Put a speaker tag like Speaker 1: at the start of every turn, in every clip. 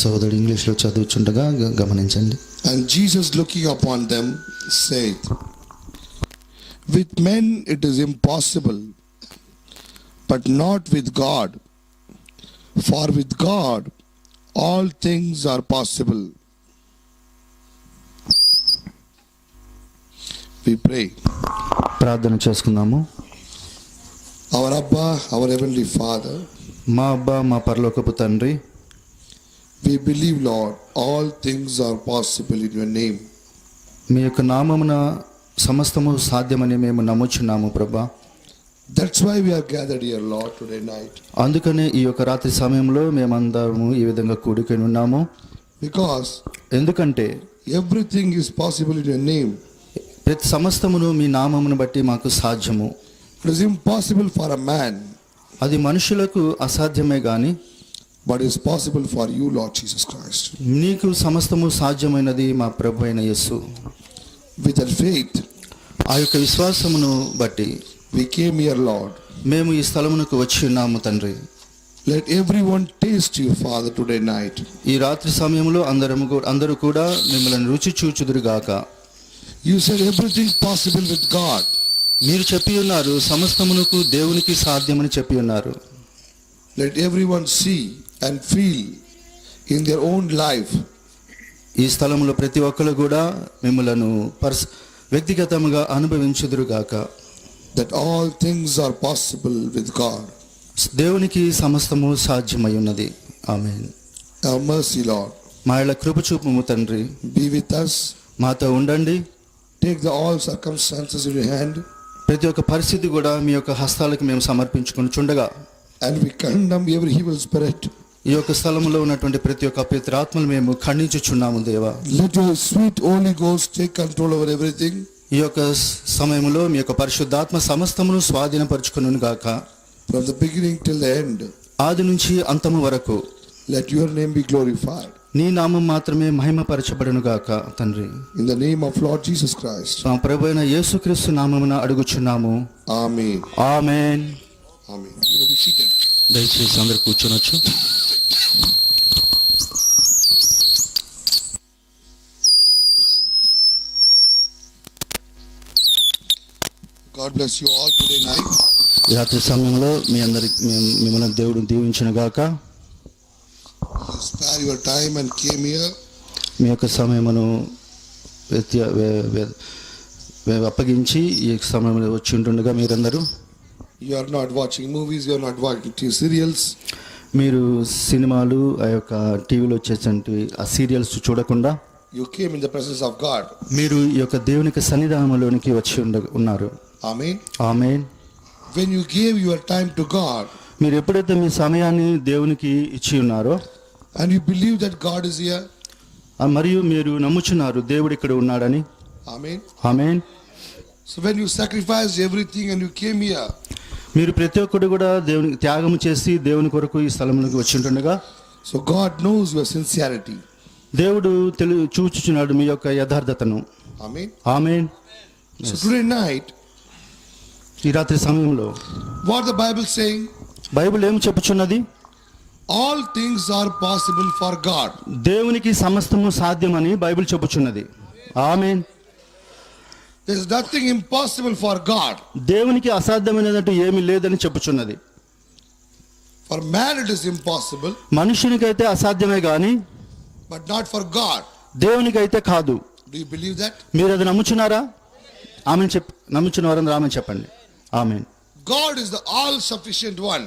Speaker 1: సోదరుడు ఇంగ్లీష్లో చదువుచుండగా గమనించండి.
Speaker 2: And Jesus looking upon them said, with men it is impossible, but not with God. For with God all things are possible. We pray.
Speaker 1: ప్రార్థన చేసుకుందాము.
Speaker 2: Our Abba, our Heavenly Father,
Speaker 1: మా అబ్బా, మా పరలోకపు తండ్రి,
Speaker 2: we believe, Lord, all things are possible in your name.
Speaker 1: మీ యొక్క నామమున సమస్తము సాధ్యమని మేము నమ్ముచున్నాము ప్రభా.
Speaker 2: That's why we are gathered here, Lord, today night.
Speaker 1: అందుకనే ఈ యొక్క రాత్రి సమయంలో మేమందరము ఈ విధంగా కూడుకొని ఉన్నాము.
Speaker 2: Because
Speaker 1: ఎందుకంటే
Speaker 2: everything is possible in your name.
Speaker 1: ప్రతి సమస్తమును మీ నామమును బట్టి మాకు సాధ్యము.
Speaker 2: It is impossible for a man,
Speaker 1: అది మనుషులకు అసాధ్యమే గాని
Speaker 2: but it is possible for you, Lord Jesus Christ.
Speaker 1: నీకు సమస్తము సాధ్యమైనది మా ప్రభు అయిన యేసు.
Speaker 2: With that faith,
Speaker 1: ఆ యొక్క విశ్వాసమును బట్టి
Speaker 2: we came here, Lord.
Speaker 1: మేము ఈ స్థలమునకు వచ్చి ఉన్నాము తండ్రి.
Speaker 2: Let everyone taste you, Father, today night.
Speaker 1: ఈ రాత్రి సమయంలో అందరూ కూడా మిమ్మల్ని రుచి చూచుదురుగాక.
Speaker 2: You said everything possible with God.
Speaker 1: మీరు చెప్పి ఉన్నారు సమస్తమునకు దేవునికి సాధ్యమని చెప్పి ఉన్నారు.
Speaker 2: Let everyone see and feel in their own life.
Speaker 1: ఈ స్థలంలో ప్రతి ఒక్కరు కూడా మిమ్మలను వ్యక్తిగతంగా అనుభవించుదురుగాక.
Speaker 2: That all things are possible with God.
Speaker 1: దేవునికి సమస్తము సాధ్యమై ఉన్నది. ఆమేన్.
Speaker 2: Have mercy, Lord.
Speaker 1: మా యొక్క కృప చూపుము తండ్రి.
Speaker 2: Be with us.
Speaker 1: మాతో ఉండండి.
Speaker 2: Take the all circumstances in your hand.
Speaker 1: ప్రతి ఒక్క పరిస్థితి కూడా మీ యొక్క హస్తాలకు మేము సమర్పించుకొని చుండగా,
Speaker 2: and we condemn every evil spirit.
Speaker 1: ఈ యొక్క స్థలంలో ఉన్నటువంటి ప్రతి ఒక్క అపవిత్రాత్మలు మేము ఖండించుచున్నాము దేవా.
Speaker 2: Let your sweet Holy Ghost take control over everything.
Speaker 1: ఈ యొక్క సమయంలో మీ యొక్క పరిశుద్ధాత్మ సమస్తమును స్వాధీనపరచుకొనును గాక.
Speaker 2: From the beginning till the end,
Speaker 1: ఆది నుంచి అంతము వరకు
Speaker 2: let your name be glorified.
Speaker 1: నీ నామం మాత్రమే మహిమపరచబడును గాక తండ్రి.
Speaker 2: In the name of Lord Jesus Christ.
Speaker 1: మా ప్రభువైన యేసుక్రీస్తు నామమున అడుగుచున్నాము.
Speaker 2: Amen.
Speaker 1: Amen.
Speaker 2: Amen. You may be seated.
Speaker 1: దయచేసి అందరూ కూర్చోనొచ్చు.
Speaker 2: God bless you all today night.
Speaker 1: రాత్రి సమయంలో మీ అందరికి మిమ్మల్ని దేవుడు దీవించును గాక.
Speaker 2: You spare your time and came here.
Speaker 1: మీ యొక్క సమయమును అప్పగించి ఈ సమయంలో వచ్చి ఉంటుండగా మీరందరూ
Speaker 2: You are not watching movies, you are not watching TV serials.
Speaker 1: మీరు సినిమాలు ఆ యొక్క టీవీలో వచ్చేటువంటి ఆ సీరియల్స్ చూడకుండా
Speaker 2: You came in the presence of God.
Speaker 1: మీరు ఈ యొక్క దేవునికి సన్నిధానంలోనికి వచ్చి ఉన్నారు.
Speaker 2: Amen.
Speaker 1: Amen.
Speaker 2: When you gave your time to God,
Speaker 1: మీరు ఎప్పుడైతే మీ సమయాన్ని దేవునికి ఇచ్చి ఉన్నారో
Speaker 2: and you believe that God is here,
Speaker 1: మరియు మీరు నమ్ముచున్నారు దేవుడు ఇక్కడ ఉన్నాడని.
Speaker 2: Amen.
Speaker 1: Amen.
Speaker 2: So when you sacrificed everything and you came here,
Speaker 1: మీరు ప్రతి ఒక్కరు కూడా దేవునికి త్యాగం చేసి దేవుని కొరకు ఈ స్థలంలోకి వచ్చి ఉంటుండగా,
Speaker 2: so God knows your sincerity.
Speaker 1: దేవుడు చూచుచున్నాడు మీ యొక్క యథార్థతను.
Speaker 2: Amen.
Speaker 1: ఆమేన్.
Speaker 2: So today night,
Speaker 1: ఈ రాత్రి సమయంలో
Speaker 2: what the Bible saying?
Speaker 1: Bible ఏం చెప్పుచున్నది?
Speaker 2: All things are possible for God.
Speaker 1: దేవునికి సమస్తము సాధ్యమని బైబిల్ చెప్పుచున్నది. ఆమేన్.
Speaker 2: There is nothing impossible for God.
Speaker 1: దేవునికి అసాధ్యమైనదంటూ ఏమీ లేదని చెప్పుచున్నది.
Speaker 2: For man it is impossible,
Speaker 1: మనుషునికైతే అసాధ్యమే గాని
Speaker 2: but not for God.
Speaker 1: దేవునికైతే కాదు.
Speaker 2: Do you believe that?
Speaker 1: మీరు అది నమ్ముచున్నారా? ఆమేన్. నమ్ముచున్న వారందరూ ఆమేన్ చెప్పండి. ఆమేన్.
Speaker 2: God is the all sufficient one.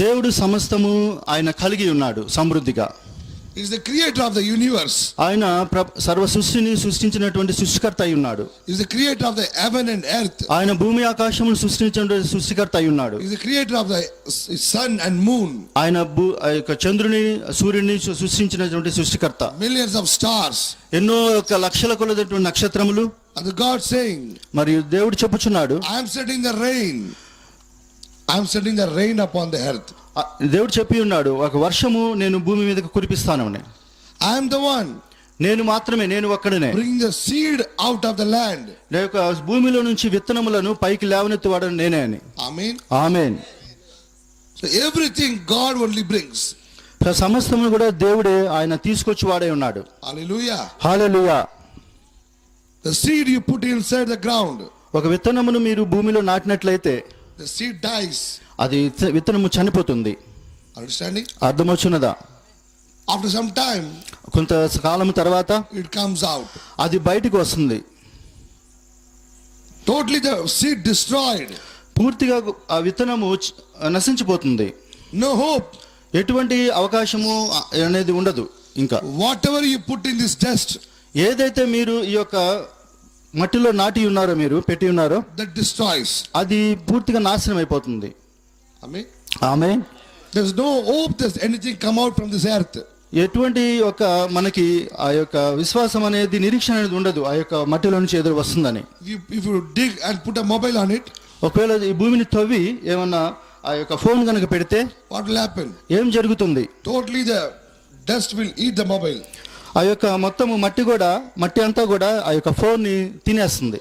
Speaker 1: దేవుడు సమస్తము ఆయన కలిగి ఉన్నాడు సమృద్ధిగా.
Speaker 2: He is the creator of the universe.
Speaker 1: ఆయన సర్వ సృష్టిని సృష్టించినటువంటి సృష్టికర్త అయి ఉన్నాడు.
Speaker 2: He is the creator of the heaven and earth.
Speaker 1: ఆయన భూమి ఆకాశమును సృష్టించినటువంటి సృష్టికర్త అయి ఉన్నాడు.
Speaker 2: He is the creator of the sun and moon.
Speaker 1: ఆయన యొక్క చంద్రుని సూర్యుని సృష్టించినటువంటి సృష్టికర్త.
Speaker 2: Millions of stars.
Speaker 1: ఎన్నో లక్షల కొలదైనటువంటి నక్షత్రములు.
Speaker 2: And the God saying,
Speaker 1: మరియు దేవుడు చెప్పుచున్నాడు,
Speaker 2: I am sending the rain. I am sending the rain upon the earth.
Speaker 1: దేవుడు చెప్పి ఉన్నాడు, ఒక వర్షము నేను భూమి మీదకి కురిపిస్తానని.
Speaker 2: I am the one.
Speaker 1: నేను ఒక్కడనే.
Speaker 2: Bring the seed out of the land.
Speaker 1: లేక భూమిలో నుంచి విత్తనములను పైకి లేవనెత్తువాడని నేనే అని.
Speaker 2: Amen.
Speaker 1: ఆమేన్.
Speaker 2: So everything God only brings.
Speaker 1: సమస్తము కూడా దేవుడే ఆయన తీసుకొచ్చి వాడే ఉన్నాడు.
Speaker 2: Hallelujah.
Speaker 1: Hallelujah.
Speaker 2: The seed you put inside the ground,
Speaker 1: ఒక విత్తనమును మీరు భూమిలో నాటినట్లయితే
Speaker 2: the seed dies.
Speaker 1: అది విత్తనము చనిపోతుంది.
Speaker 2: Understanding?
Speaker 1: అర్థమవుతున్నదా?
Speaker 2: After some time,
Speaker 1: కొంత కాలం తర్వాత
Speaker 2: it comes out.
Speaker 1: అది బయటికి వస్తుంది.
Speaker 2: Totally the seed destroyed.
Speaker 1: పూర్తిగా ఆ విత్తనము నశించిపోతుంది.
Speaker 2: No hope.
Speaker 1: ఎటువంటి అవకాశము అనేది ఉండదు. ఇంకా
Speaker 2: Whatever you put in this dust,
Speaker 1: ఏదైతే మీరు ఈ యొక్క మట్టిలో నాటి ఉన్నారో, మీరు పెట్టి ఉన్నారో,
Speaker 2: that destroys.
Speaker 1: అది పూర్తిగా నాశనం అయిపోతుంది.
Speaker 2: Amen.
Speaker 1: Amen.
Speaker 2: There's no hope there's anything come out from this earth.
Speaker 1: ఎటువంటి ఒక మనకి ఆ యొక్క విశ్వాసం అనేది, నిరీక్షణ అనేది ఉండదు ఆ యొక్క మట్టిలో నుంచి ఎదురు వస్తుందని.
Speaker 2: If you dig and put a mobile on it,
Speaker 1: ఒకవేళ ఈ భూమిని తవ్వి ఏమన్నా ఆ యొక్క ఫోన్ కనుక పెడితే
Speaker 2: what will happen?
Speaker 1: ఏం జరుగుతుంది?
Speaker 2: Totally the dust will eat the mobile.
Speaker 1: ఆ యొక్క మొత్తము మట్టి అంతా కూడా ఆ యొక్క ఫోన్ ని తినేస్తుంది.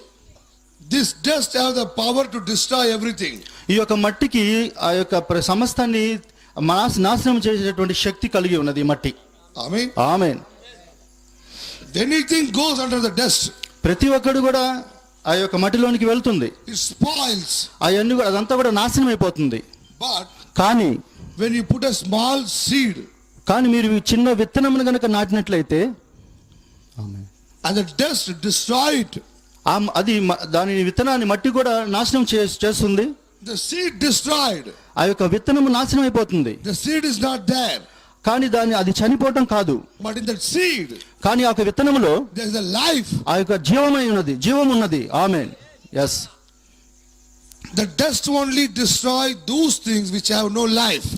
Speaker 2: This dust have the power to destroy everything.
Speaker 1: ఈ యొక్క మట్టికి ఆ యొక్క సమస్తాన్ని నాశనం చేసేటువంటి శక్తి కలిగి ఉన్నది ఈ మట్టి.
Speaker 2: Amen.
Speaker 1: Amen.
Speaker 2: Anything goes under the dust,
Speaker 1: ప్రతి ఒక్కడు కూడా ఆ యొక్క మట్టిలోనికి వెళ్తుంది.
Speaker 2: it spoils.
Speaker 1: అవన్నీ కూడా అదంతా కూడా నాశనం అయిపోతుంది.
Speaker 2: But
Speaker 1: కానీ
Speaker 2: when you put a small seed
Speaker 1: మీరు చిన్న విత్తనమును గనక నాటినట్లయితే
Speaker 2: and the dust destroy it,
Speaker 1: అది దాని విత్తనాన్ని మట్టి కూడా నాశనం చేస్తుంది.
Speaker 2: the seed destroyed.
Speaker 1: ఆ యొక్క విత్తనము నాశనం అయిపోతుంది.
Speaker 2: The seed is not there.
Speaker 1: కానీ అది చనిపోవటం కాదు.
Speaker 2: But in that seed,
Speaker 1: కానీ ఆ యొక్క విత్తనములో
Speaker 2: there is a life.
Speaker 1: ఆ యొక్క జీవం ఉన్నది. ఆమేన్. Yes.
Speaker 2: The dust only destroy those things which have no life.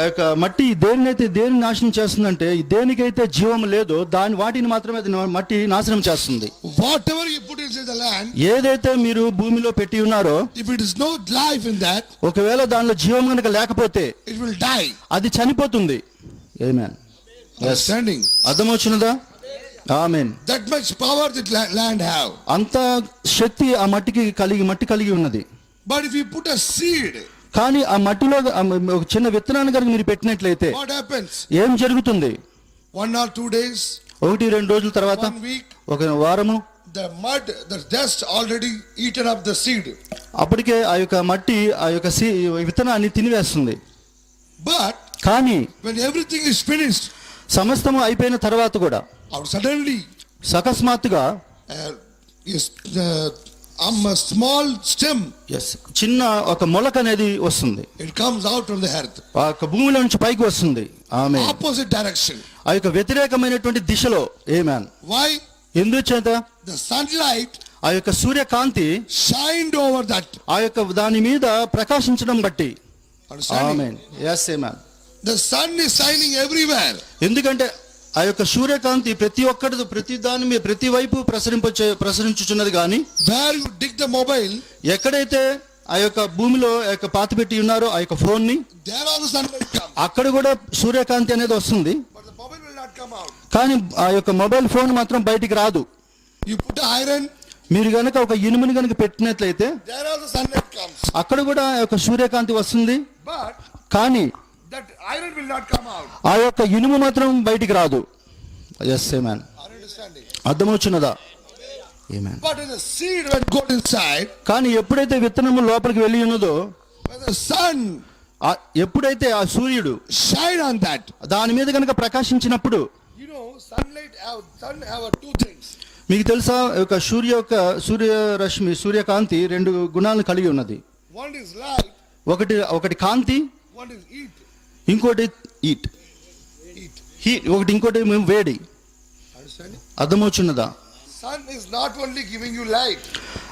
Speaker 1: ఆ యొక్క మట్టి దేన్ని నాశనం చేస్తుందంటే, దేనికైతే జీవం లేదో వాటిని మాత్రమే అది మట్టి నాశనం చేస్తుంది.
Speaker 2: Whatever you put inside the land,
Speaker 1: ఏదైతే మీరు భూమిలో పెట్టి ఉన్నారో,
Speaker 2: if it is no life in that,
Speaker 1: ఒకవేళ దానిలో జీవం కనుక లేకపోతే
Speaker 2: it will die.
Speaker 1: అది చనిపోతుంది. ఆమేన్.
Speaker 2: Understanding?
Speaker 1: అర్థమవుతున్నదా? Amen.
Speaker 2: That much power that land have.
Speaker 1: అంత శక్తి ఆ మట్టి కలిగి ఉన్నది.
Speaker 2: But if you put a seed,
Speaker 1: కానీ ఆ మట్టిలో ఒక చిన్న విత్తనాన్ని కనుక మీరు పెట్టినట్లయితే
Speaker 2: what happens?
Speaker 1: ఏం జరుగుతుంది?
Speaker 2: 1 or 2 days,
Speaker 1: 1-2 రోజుల తర్వాత,
Speaker 2: 1 week,
Speaker 1: ఒక వారము,
Speaker 2: the mud, the dust already eaten up the seed.
Speaker 1: అప్పటికే ఆ యొక్క మట్టి ఆ యొక్క విత్తనాన్ని తినివేస్తుంది.
Speaker 2: But
Speaker 1: కానీ
Speaker 2: when everything is finished,
Speaker 1: సమస్తము అయిపోయిన తర్వాత కూడా
Speaker 2: suddenly
Speaker 1: అకస్మాత్తుగా
Speaker 2: a small stem,
Speaker 1: చిన్న ఒక మొలక అనేది వస్తుంది.
Speaker 2: it comes out from the earth,
Speaker 1: ఆ యొక్క భూమిలో నుంచి పైకి వస్తుంది. ఆమేన్.
Speaker 2: opposite direction.
Speaker 1: ఆ యొక్క వ్యతిరేకమైనటువంటి దిశలో. ఆమేన్.
Speaker 2: Why?
Speaker 1: ఎందుచేత?
Speaker 2: The sunlight
Speaker 1: ఆ యొక్క సూర్యకాంతి
Speaker 2: shined over that.
Speaker 1: ఆ యొక్క దాని మీద ప్రకాశించడం బట్టి.
Speaker 2: Understanding?
Speaker 1: Amen. yes amen.
Speaker 2: The sun is shining everywhere.
Speaker 1: ఎందుకంటే ఆ యొక్క సూర్యకాంతి ప్రతి దాని మీద ప్రతి వైపు ప్రసరించుచున్నది. కానీ
Speaker 2: where you dig the mobile,
Speaker 1: ఎక్కడైతే ఆ యొక్క భూమిలో ఆ యొక్క పాతి పెట్టి ఉన్నారో ఆ యొక్క ఫోన్ ని,
Speaker 2: there also sunlight comes,
Speaker 1: అక్కడ కూడా సూర్యకాంతి అనేది వస్తుంది.
Speaker 2: but the mobile will not come out.
Speaker 1: కానీ ఆ యొక్క మొబైల్ ఫోన్ మాత్రం బయటికి రాదు.
Speaker 2: You put iron,
Speaker 1: మీరు గనక ఒక ఇనుముని గనక పెట్టినట్లయితే
Speaker 2: there also sunlight comes,
Speaker 1: అక్కడ కూడా ఆ యొక్క సూర్యకాంతి వస్తుంది.
Speaker 2: but
Speaker 1: కానీ
Speaker 2: that iron will not come out.
Speaker 1: ఆ యొక్క ఇనుము మాత్రం బయటికి రాదు. Yes amen.
Speaker 2: Are you understanding?
Speaker 1: అర్థమవుచున్నదా? Amen.
Speaker 2: But in the seed when got inside,
Speaker 1: కానీ ఎప్పుడైతే విత్తనము లోపలికి వెళ్ళి ఉన్నదో,
Speaker 2: when the sun
Speaker 1: ఎప్పుడైతే ఆ సూర్యుడు
Speaker 2: shine on that,
Speaker 1: దాని మీద కనుక ప్రకాశించినప్పుడు,
Speaker 2: you know, sun have two things.
Speaker 1: మీకు తెలుసా ఒక సూర్యరశ్మి సూర్యకాంతి 2 గుణాలను కలిగి ఉన్నది.
Speaker 2: One is light,
Speaker 1: ఒకటి కాంతి,
Speaker 2: one is heat.
Speaker 1: ఇంకోటి హీట్. ఇంకోటి వేడి.
Speaker 2: Understanding?
Speaker 1: అర్థమవుచున్నదా?
Speaker 2: Sun is not only giving you light.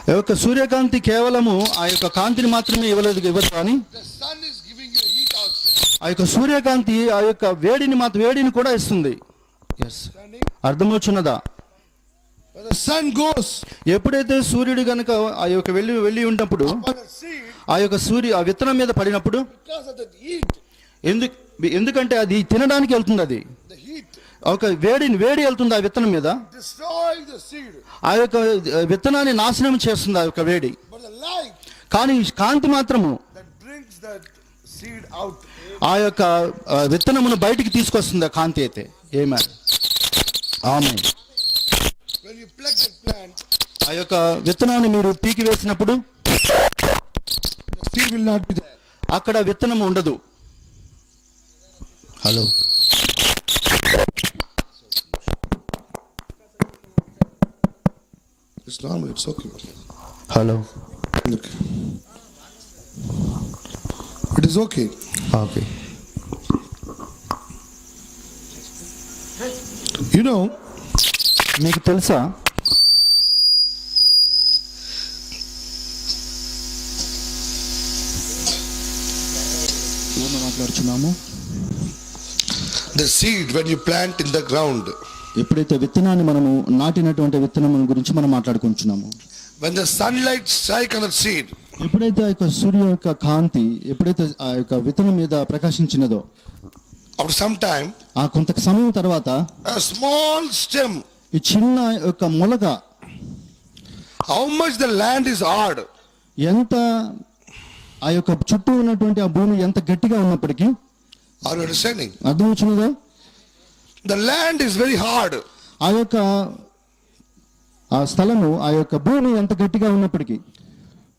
Speaker 1: ఈ యొక్క సూర్యకాంతి కేవలము ఆ యొక్క కాంతిని మాత్రమే ఇవ్వదు కానీ
Speaker 2: The sun is giving you heat also.
Speaker 1: ఆ యొక్క సూర్యకాంతి ఆ యొక్క వేడిని కూడా ఇస్తుంది.
Speaker 2: Understanding?
Speaker 1: అర్థమవుచున్నదా?
Speaker 2: When the sun goes,
Speaker 1: ఎప్పుడైతే సూర్యుడు గనుక ఆ యొక్క వెళ్ళి ఉన్నప్పుడు
Speaker 2: upon the seed,
Speaker 1: ఆ యొక్క ఆ విత్తనం మీద పడినప్పుడు,
Speaker 2: because of the heat,
Speaker 1: ఎందుకంటే అది తినడానికి వెళ్తుంది. అది
Speaker 2: the heat
Speaker 1: ఒక వేడి వెళ్తుంది ఆ విత్తనం మీద.
Speaker 2: destroy the seed.
Speaker 1: ఆ యొక్క విత్తనాన్ని నాశనం చేస్తుంది ఆ యొక్క వేడి.
Speaker 2: But the light
Speaker 1: కానీ కాంతి మాత్రము
Speaker 2: that brings that seed out.
Speaker 1: ఆ యొక్క విత్తనమును బయటికి తీసుకొస్తుంది ఆ కాంతి అయితే. ఆమేన్. ఆమేన్.
Speaker 2: When you pluck that plant,
Speaker 1: ఆ యొక్క విత్తనాన్ని మీరు పీకి వేసినప్పుడు
Speaker 2: the seed will not be there.
Speaker 1: అక్కడ విత్తనం ఉండదు. Hello.
Speaker 2: It's normal, it's okay.
Speaker 1: Hello.
Speaker 2: Okay. It is okay.
Speaker 1: Okay.
Speaker 2: You know,
Speaker 1: మీకు తెలుసా మాట్లాడుచున్నాము,
Speaker 2: the seed when you plant in the ground,
Speaker 1: ఎప్పుడైతే విత్తనాన్ని మనము నాటినటువంటి విత్తనం గురించి మనం మాట్లాడుకుంటున్నాము,
Speaker 2: when the sunlight strike on the seed,
Speaker 1: ఎప్పుడైతే ఆ యొక్క సూర్య యొక్క కాంతి ఎప్పుడైతే ఆ యొక్క విత్తనం మీద ప్రకాశించినదో,
Speaker 2: after some time,
Speaker 1: ఆ కొంత సమయం తర్వాత
Speaker 2: a small stem,
Speaker 1: ఈ చిన్న యొక్క మొలక
Speaker 2: how much the land is hard,
Speaker 1: ఎంత ఆ యొక్క చుట్టూ ఉన్నటువంటి ఆ భూమి ఎంత గట్టిగా ఉన్నప్పటికీ,
Speaker 2: are you understanding?
Speaker 1: అర్థమవుతున్నదా,
Speaker 2: The land is very hard,
Speaker 1: ఆ యొక్క ఆ స్థలము ఆ యొక్క భూమి ఎంత గట్టిగా ఉన్నప్పటికీ,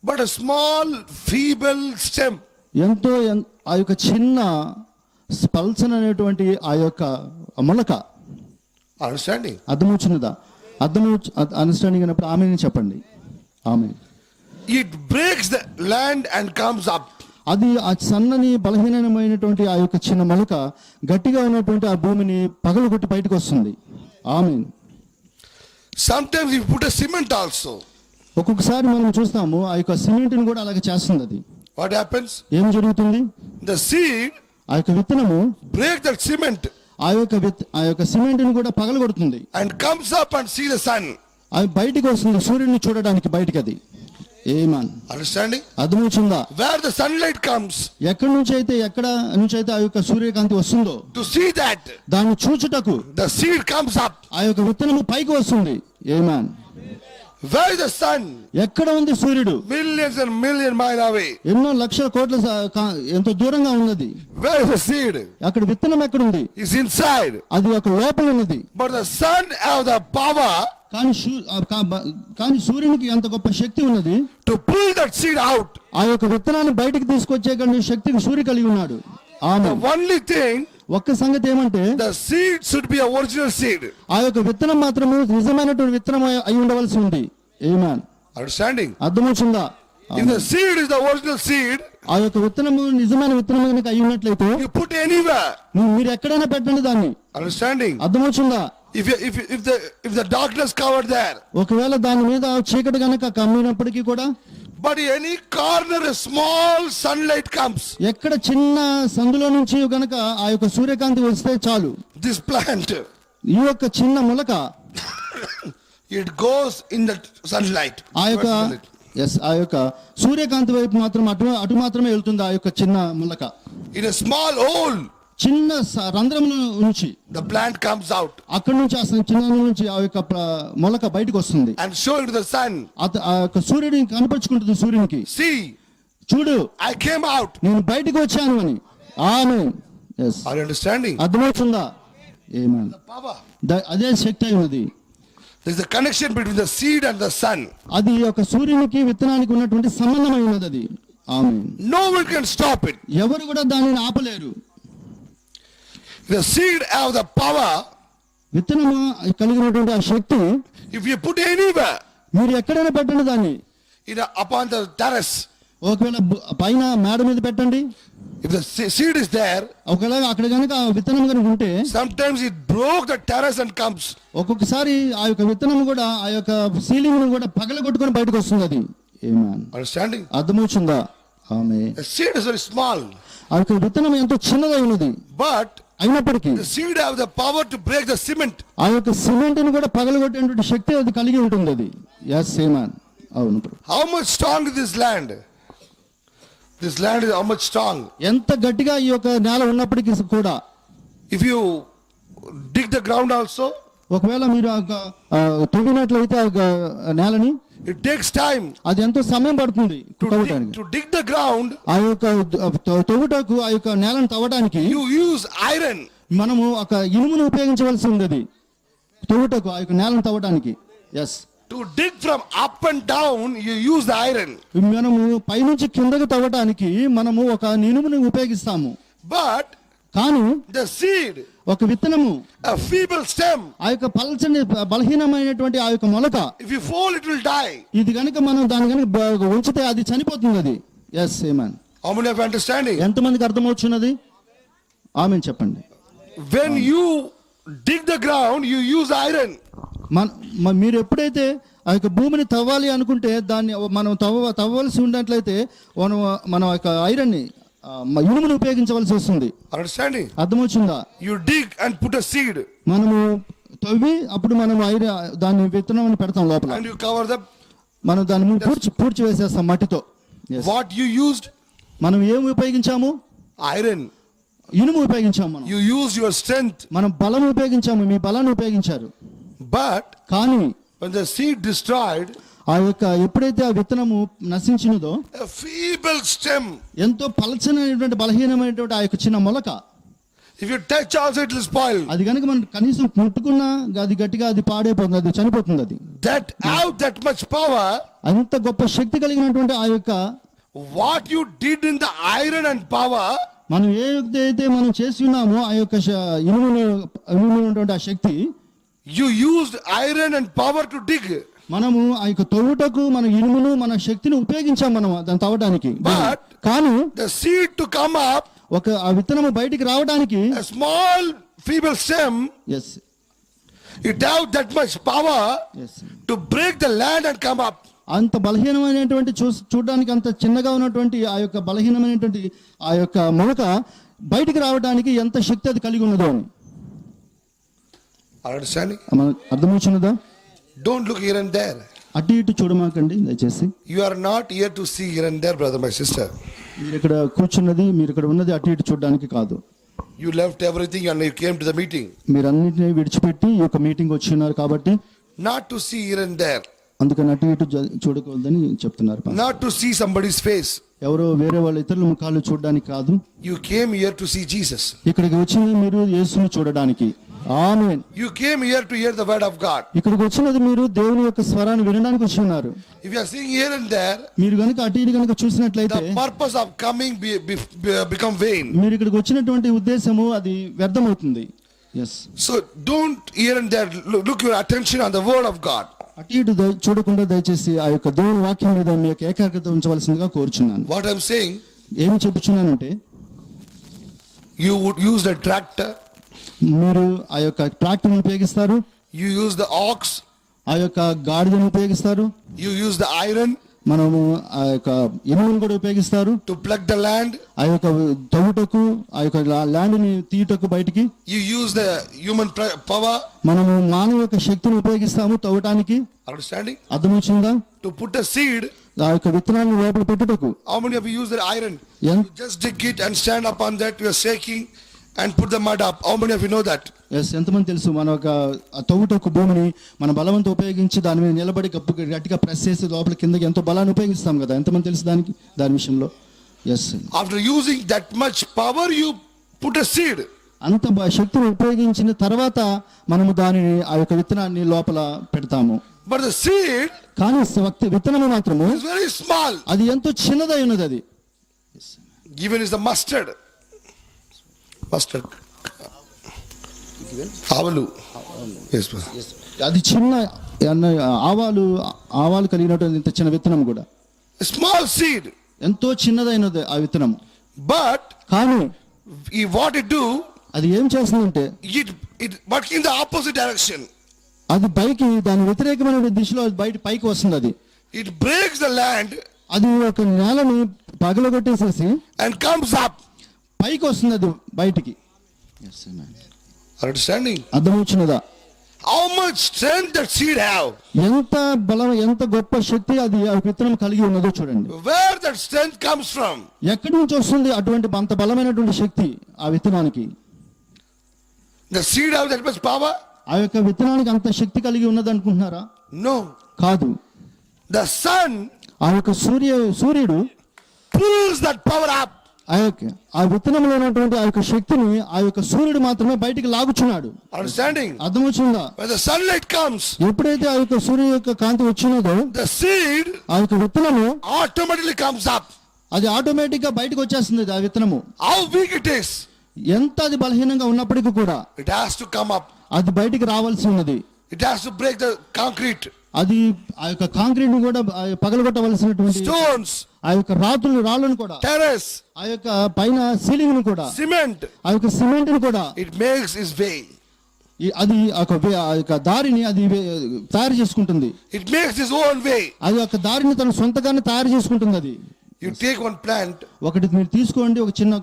Speaker 2: but a small feeble stem,
Speaker 1: ఎంతో ఆ యొక్క చిన్న స్పల్సన్ అనేటువంటి ఆ యొక్క మొలక,
Speaker 2: understanding?
Speaker 1: అర్థమవుతున్నదా, అండర్స్టాండింగ్ అన్నప్పుడు ఆమె చెప్పండి. ఆమె
Speaker 2: It breaks the land and comes up.
Speaker 1: అది ఆ సన్నని బలహీనమైనటువంటి ఆ యొక్క చిన్న మొలక గట్టిగా ఉన్నటువంటి ఆ భూమిని పగలగొట్టి బయటకు వస్తుంది. ఆమేన్.
Speaker 2: Sometimes you put a cement also.
Speaker 1: ఒక్కొక్కసారి మనం చూస్తాము ఆ యొక్క సిమెంట్ని కూడా అలాగే చేస్తుంది. అది
Speaker 2: What happens?
Speaker 1: ఏం జరుగుతుంది,
Speaker 2: The seed
Speaker 1: ఆ యొక్క విత్తనము
Speaker 2: break that cement
Speaker 1: ఆ యొక్క సిమెంట్ని కూడా పగలగొడుతుంది.
Speaker 2: and comes up and see the sun.
Speaker 1: అది బయటికి వస్తుంది సూర్యుడిని చూడడానికి బయటికి. అది ఏమాన్.
Speaker 2: Understanding?
Speaker 1: అర్థమవుతుందా,
Speaker 2: Where the sunlight comes,
Speaker 1: ఎక్కడ నుంచి అయితే ఆ యొక్క సూర్యకాంతి వస్తుందో
Speaker 2: to see that,
Speaker 1: దాన్ని చూచుటకు
Speaker 2: the seed comes up.
Speaker 1: ఆ యొక్క విత్తనము పైకి వస్తుంది. ఏమాన్.
Speaker 2: Where is the sun?
Speaker 1: ఎక్కడ ఉంది సూర్యుడు?
Speaker 2: Millions and million miles away.
Speaker 1: ఎన్నో లక్షల కోట్ల ఎంతో దూరంగా ఉన్నది.
Speaker 2: Where is the seed?
Speaker 1: అక్కడ విత్తనం ఎక్కడుంది?
Speaker 2: It's inside.
Speaker 1: అది ఒక లోపల ఉన్నది.
Speaker 2: But the sun have the power
Speaker 1: కానీ సూర్యునికి ఎంత గొప్ప శక్తి ఉన్నది,
Speaker 2: to pull that seed out.
Speaker 1: ఆ యొక్క విత్తనాన్ని బయటికి తీసుకొచ్చే శక్తిని సూర్యుడు కలిగి ఉన్నాడు.
Speaker 2: The
Speaker 1: amen.
Speaker 2: only thing,
Speaker 1: ఒక్క సంగతి ఏమంటే
Speaker 2: the seed should be a original seed.
Speaker 1: ఆ యొక్క విత్తనం మాత్రము నిజమైనటువంటి విత్తనం అయి ఉండవలసి ఉంది. ఆమేన్.
Speaker 2: Understanding?
Speaker 1: అర్థమవుతుందా?
Speaker 2: If the seed is the original seed,
Speaker 1: ఆ యొక్క విత్తనము నిజమైన విత్తనం కనుక అయి ఉన్నట్లయితే
Speaker 2: you put anywhere.
Speaker 1: మీరు ఎక్కడైనా పెట్టండి దాన్ని.
Speaker 2: Understanding?
Speaker 1: అర్థమవుతుందా?
Speaker 2: If the darkness covered there,
Speaker 1: ఒకవేళ దాని మీద చీకటి గనక కమ్మినప్పటికీ కూడా,
Speaker 2: but any corner a small sunlight comes,
Speaker 1: ఎక్కడ చిన్న సందులో నుంచి గనక ఆ యొక్క సూర్యకాంతి వస్తే చాలు,
Speaker 2: this plant,
Speaker 1: ఈ యొక్క చిన్న మొలక
Speaker 2: it goes in the sunlight.
Speaker 1: ఆ యొక్క సూర్యకాంతి వైపు మాత్రం అటు మాత్రమే వెళ్తుంది. ఆ యొక్క చిన్న మొలక
Speaker 2: In a small hole,
Speaker 1: చిన్న రంధ్రముల నుంచి
Speaker 2: the plant comes out
Speaker 1: అక్కడి నుంచి ఆ చిన్న నుంచి ఆ యొక్క మొలక బయటకు వస్తుంది.
Speaker 2: and show it to the sun.
Speaker 1: ఆ యొక్క సూర్యుడిని కనపరుచుకుంటుంది సూర్యునికి.
Speaker 2: See,
Speaker 1: చూడు,
Speaker 2: I came out.
Speaker 1: నేను బయటకు వచ్చాను అని. ఆమేన్. yes.
Speaker 2: Are you understanding?
Speaker 1: అర్థమవుతుందా? ఆమేన్.
Speaker 2: Power.
Speaker 1: అదే శక్తి అయి ఉన్నది.
Speaker 2: There is a connection between the seed and the sun.
Speaker 1: అది ఒక సూర్యునికి విత్తనానికి ఉన్నటువంటి సంబంధమై ఉన్నది. అది ఆమేన్.
Speaker 2: No one can stop it.
Speaker 1: ఎవరు కూడా దానిని ఆపలేరు.
Speaker 2: The seed have the power.
Speaker 1: విత్తనము కలిగినటువంటి ఆ శక్తి
Speaker 2: If you put anywhere,
Speaker 1: మీరు ఎక్కడైనా పెట్టండి దాన్ని.
Speaker 2: upon the terrace,
Speaker 1: ఒకవేళ పైన మేడ మీద పెట్టండి.
Speaker 2: if the seed is there,
Speaker 1: ఒకవేళ అక్కడ కనుక ఆ విత్తనం కనుక ఉంటే,
Speaker 2: sometimes it broke the terrace and comes.
Speaker 1: ఒక్కొక్కసారి ఆ యొక్క విత్తనం కూడా ఆ యొక్క సీలింగ్ ను కూడా పగలగొట్టుకొని బయటకు వస్తుంది. అది ఆమేన్.
Speaker 2: Understanding?
Speaker 1: అర్థమవుతుందా? ఆమేన్.
Speaker 2: The seed is very small,
Speaker 1: ఆ యొక్క విత్తనం ఎంతో చిన్నదై ఉన్నది.
Speaker 2: but
Speaker 1: అయినప్పటికీ
Speaker 2: the seed have the power to break the cement.
Speaker 1: ఆ యొక్క సిమెంట్ ని కూడా పగలగొట్టేటువంటి శక్తి అది కలిగి ఉంటుంది. అది yes ఆమేన్. అవును.
Speaker 2: How much strong is this land? This land is how much strong?
Speaker 1: ఎంత గట్టిగా ఈ యొక్క నేల ఉన్నప్పటికీ కూడా,
Speaker 2: If you dig the ground also,
Speaker 1: ఒకవేళ మీరు తవ్వినట్లయితే ఆ నేలని
Speaker 2: it takes time
Speaker 1: అది ఎంతో సమయం పడుతుంది తవ్వటానికి.
Speaker 2: to dig the ground.
Speaker 1: ఆ యొక్క తవ్వుటకు ఆ యొక్క నేలను తవ్వటానికి
Speaker 2: You use iron.
Speaker 1: మనము ఒక ఇనుమును ఉపయోగించవలసి ఉంది. అది తవ్వుటకు ఆ యొక్క నేలను తవ్వటానికి. Yes,
Speaker 2: To dig from up and down, you use the iron.
Speaker 1: మనము పైనుంచి కిందకు తవ్వటానికి మనము ఒక ఇనుమును ఉపయోగిస్తాము.
Speaker 2: But
Speaker 1: కానీ
Speaker 2: the seed,
Speaker 1: ఒక విత్తనము,
Speaker 2: a feeble stem,
Speaker 1: ఆ యొక్క పల్చని బలహీనమైనటువంటి ఆ యొక్క మొలక,
Speaker 2: if you fall, it will die.
Speaker 1: ఇది కనుక మనం దాని కనుక ఉంచితే అది చనిపోతుంది. అది ఎస్ ఏమన్.
Speaker 2: How many of you understanding?
Speaker 1: ఎంతమందికి అర్థమవుతున్నది? ఆమెన్ చెప్పండి.
Speaker 2: When you dig the ground, you use iron.
Speaker 1: మీరు ఎప్పుడైతే ఆ యొక్క భూమిని తవ్వాలి అనుకుంటే దాన్ని మనం తవ్వవలసి ఉన్నట్లయితే మనం యొక్క ఐరన్ని ఇనుమును ఉపయోగించవలసి వస్తుంది.
Speaker 2: Understanding?
Speaker 1: అర్థమవుతుందా?
Speaker 2: You dig and put a seed.
Speaker 1: మనము తవ్వి అప్పుడు మనం దాన్ని విత్తనం పెడతాం లోపల.
Speaker 2: And you cover the.
Speaker 1: మనం దాన్ని పూడ్చి వేసేస్తాం మట్టితో.
Speaker 2: What you used?
Speaker 1: మనం ఏమి ఉపయోగించాము?
Speaker 2: Iron.
Speaker 1: ఇనుము ఉపయోగించాము. మనం
Speaker 2: You use your strength.
Speaker 1: మనం బలం ఉపయోగించాము. మీ బలాన్ని ఉపయోగించారు.
Speaker 2: But
Speaker 1: కానీ
Speaker 2: when the seed destroyed,
Speaker 1: ఆ యొక్క ఎప్పుడైతే ఆ విత్తనము నశించినదో,
Speaker 2: a feeble stem,
Speaker 1: ఎంతో పలచనైనటువంటి బలహీనమైనటువంటి ఆ యొక్క చిన్న మొలక,
Speaker 2: if you touch also it will spoil.
Speaker 1: అది కనుక మనం కనీసం ముట్టుకున్నా అది గట్టిగా అది పాడైపోతుంది, అది చనిపోతుంది. అది
Speaker 2: That have that much power.
Speaker 1: అంత గొప్ప శక్తి కలిగినటువంటి ఆ యొక్క
Speaker 2: What you did in the iron and power,
Speaker 1: మనం ఏదైతే మనం చేసి ఉన్నామో ఆ యొక్క ఇనుమునటువంటి ఆ శక్తి,
Speaker 2: you used iron and power to dig.
Speaker 1: మనము ఆ యొక్క తవ్వుటకు మన ఇనుమును మన శక్తిని ఉపయోగించాం మనం దాన్ని తవ్వడానికి.
Speaker 2: But
Speaker 1: కానీ
Speaker 2: the seed to come up,
Speaker 1: ఒక ఆ విత్తనము బయటికి రావడానికి,
Speaker 2: a small feeble stem,
Speaker 1: yes
Speaker 2: it have that much power
Speaker 1: yes
Speaker 2: to break the land and come up.
Speaker 1: అంత బలహీనమైనటువంటి చూడడానికి అంత చిన్నగా ఉన్నటువంటి ఆ యొక్క బలహీనమైనటువంటి ఆ యొక్క మొలక బయటికి రావడానికి ఎంత శక్తి అది కలిగి ఉన్నదో అని.
Speaker 2: Understanding?
Speaker 1: అర్థమవుతున్నదా?
Speaker 2: Don't look here and there.
Speaker 1: అటు ఇటు చూడమాకండి దయచేసి.
Speaker 2: You are not here to see here and there, brother, my sister.
Speaker 1: మీరు ఇక్కడ కూర్చున్నది, మీరు ఇక్కడ ఉన్నది అటు ఇటు చూడడానికి కాదు.
Speaker 2: You left everything and you came to the meeting.
Speaker 1: మీరు అన్నిటిని విడిచిపెట్టి ఈ యొక్క మీటింగ్ వచ్చి ఉన్నారు కాబట్టి,
Speaker 2: Not to see here and there.
Speaker 1: అందుకని అటు ఇటు చూడకూడదని చెప్తున్నారు.
Speaker 2: Not to see somebody's face.
Speaker 1: ఎవరో వేరే వాళ్ళ ఇతరుల ముఖాలు చూడడానికి కాదు.
Speaker 2: You came here to see Jesus.
Speaker 1: ఇక్కడికి వచ్చింది మీరు యేసుని చూడడానికి. ఆమేన్.
Speaker 2: You came here to hear the word of God.
Speaker 1: ఇక్కడికి వచ్చినది మీరు దేవుని యొక్క స్వరాన్ని వినడానికి వచ్చి ఉన్నారు.
Speaker 2: If you are seeing here and there,
Speaker 1: మీరు గనుక అటు ఇటు గనుక చూసినట్లయితే
Speaker 2: the purpose of coming become vain.
Speaker 1: మీరు ఇక్కడికి వచ్చినటువంటి ఉద్దేశము అది వ్యర్థమవుతుంది. Yes.
Speaker 2: So don't here and there look your attention on the word of God.
Speaker 1: అటు ఇటు చూడకుండా దయచేసి ఆ యొక్క దేవుని వాక్యం మీద మీ యొక్క ఏకాగ్రత ఉంచవలసిందిగా కోరుచున్నాను.
Speaker 2: What I'm saying,
Speaker 1: ఏమి చెప్పుచున్నానంటే,
Speaker 2: you would use the tractor,
Speaker 1: మీరు ఆ యొక్క ట్రాక్టర్ని ఉపయోగిస్తారు,
Speaker 2: you use the ox,
Speaker 1: ఆ యొక్క గాడిదను ఉపయోగిస్తారు,
Speaker 2: you use the iron
Speaker 1: మనము ఆ యొక్క ఇనుమును కూడా ఉపయోగిస్తారు
Speaker 2: to plug the land,
Speaker 1: ఆ యొక్క తవ్వుటకు, ఆ యొక్క ల్యాండ్ ని తీయటకు బయటికి.
Speaker 2: you use the human power,
Speaker 1: మనము మానవ యొక్క శక్తిని ఉపయోగిస్తాము తవ్వటానికి.
Speaker 2: understanding?
Speaker 1: అర్థమవుతుందా?
Speaker 2: To put a seed,
Speaker 1: ఆ యొక్క విత్తనాన్ని లోపల పెట్టుటకు.
Speaker 2: how many of you use the iron?
Speaker 1: ఎన్-
Speaker 2: You just dig it and stand upon that, you are shaking and put the mud up. How many of you know that?
Speaker 1: Yes, ఎంతమంది తెలుసు? మన ఒక తవ్వుటకు భూమిని మన బలవంతం ఉపయోగించి దాని మీద నిలబడి గట్టిగా ప్రెస్ చేసి లోపల కిందకి ఎంతో బలాన్ని ఉపయోగిస్తాం కదా. ఎంతమంది తెలుసు దాని విషయంలో? Yes.
Speaker 2: After using that much power, you put a seed.
Speaker 1: అంత శక్తిని ఉపయోగించిన తర్వాత మనము దానిని ఆ యొక్క విత్తనాన్ని లోపల పెడతాము.
Speaker 2: But the seed
Speaker 1: కానీ విత్తనము మాత్రము
Speaker 2: is very small.
Speaker 1: అది ఎంతో చిన్నదై ఉన్నది. అది
Speaker 2: Given is the mustard. Mustard. Avalu. Yes, brother.
Speaker 1: అది చిన్న ఆవాలు కలిగినటువంటి ఇంత చిన్న విత్తనం కూడా
Speaker 2: A small seed.
Speaker 1: ఎంతో చిన్నదైనది ఆ విత్తనం.
Speaker 2: But
Speaker 1: కానీ
Speaker 2: what it do,
Speaker 1: అది ఏం చేస్తుందంటే
Speaker 2: it work in the opposite direction.
Speaker 1: అది దాని వ్యతిరేకమైన దిశలో పైకి వస్తుంది. అది
Speaker 2: It breaks the land
Speaker 1: అది ఒక నేలని పగలగొట్టేసేసి
Speaker 2: and comes up.
Speaker 1: పైకి వస్తుంది అది బయటికి.
Speaker 2: Understanding?
Speaker 1: అర్థమవుతున్నదా?
Speaker 2: How much strength that seed have?
Speaker 1: ఎంత బలం, ఎంత గొప్ప శక్తి అది ఆ విత్తనం కలిగి ఉన్నదో చూడండి.
Speaker 2: Where that strength comes from?
Speaker 1: ఎక్కడి నుంచి వస్తుంది అటువంటి అంత బలమైనటువంటి శక్తి ఆ విత్తనానికి?
Speaker 2: The seed have that much power?
Speaker 1: ఆ యొక్క విత్తనానికి అంత శక్తి కలిగి ఉన్నది అనుకుంటున్నారా?
Speaker 2: No.
Speaker 1: కాదు.
Speaker 2: The sun
Speaker 1: ఆ యొక్క సూర్యుడు
Speaker 2: pulls that power up.
Speaker 1: ఆ విత్తనంలో ఉన్నటువంటి ఆ యొక్క శక్తిని ఆ యొక్క సూర్యుడు మాత్రమే బయటికి లాగుచున్నాడు.
Speaker 2: Understanding?
Speaker 1: అర్థమవుతుందా?
Speaker 2: When the sunlight comes,
Speaker 1: ఎప్పుడైతే ఆ యొక్క సూర్యుడు యొక్క కాంతి వచ్చినదో
Speaker 2: the seed
Speaker 1: ఆ యొక్క విత్తనము
Speaker 2: automatically comes up.
Speaker 1: అది ఆటోమేటిక్ గా బయటకు వచ్చేస్తుంది. ఆ విత్తనము
Speaker 2: How weak it is,
Speaker 1: ఎంత అది బలహీనంగా ఉన్నప్పటికీ కూడా
Speaker 2: it has to come up.
Speaker 1: అది బయటికి రావాల్సి ఉన్నది.
Speaker 2: It has to break the concrete,
Speaker 1: అది ఆ యొక్క కాంక్రీట్ ని కూడా పగలగొట్టవలసినటువంటి
Speaker 2: stones,
Speaker 1: ఆ యొక్క రాళ్ళను కూడా,
Speaker 2: terrace,
Speaker 1: ఆ యొక్క పైన సీలింగ్ ను కూడా,
Speaker 2: cement.
Speaker 1: ఆ యొక్క సిమెంట్ ని కూడా
Speaker 2: It makes its way.
Speaker 1: అది ఆ యొక్క దారిని అది తయారు చేసుకుంటుంది.
Speaker 2: It makes its own way.
Speaker 1: అది ఒక దారిని తన సొంతగానే తయారు చేసుకుంటుంది. అది
Speaker 2: You take one plant,
Speaker 1: ఒకటి మీరు తీసుకోండి, ఒక చిన్న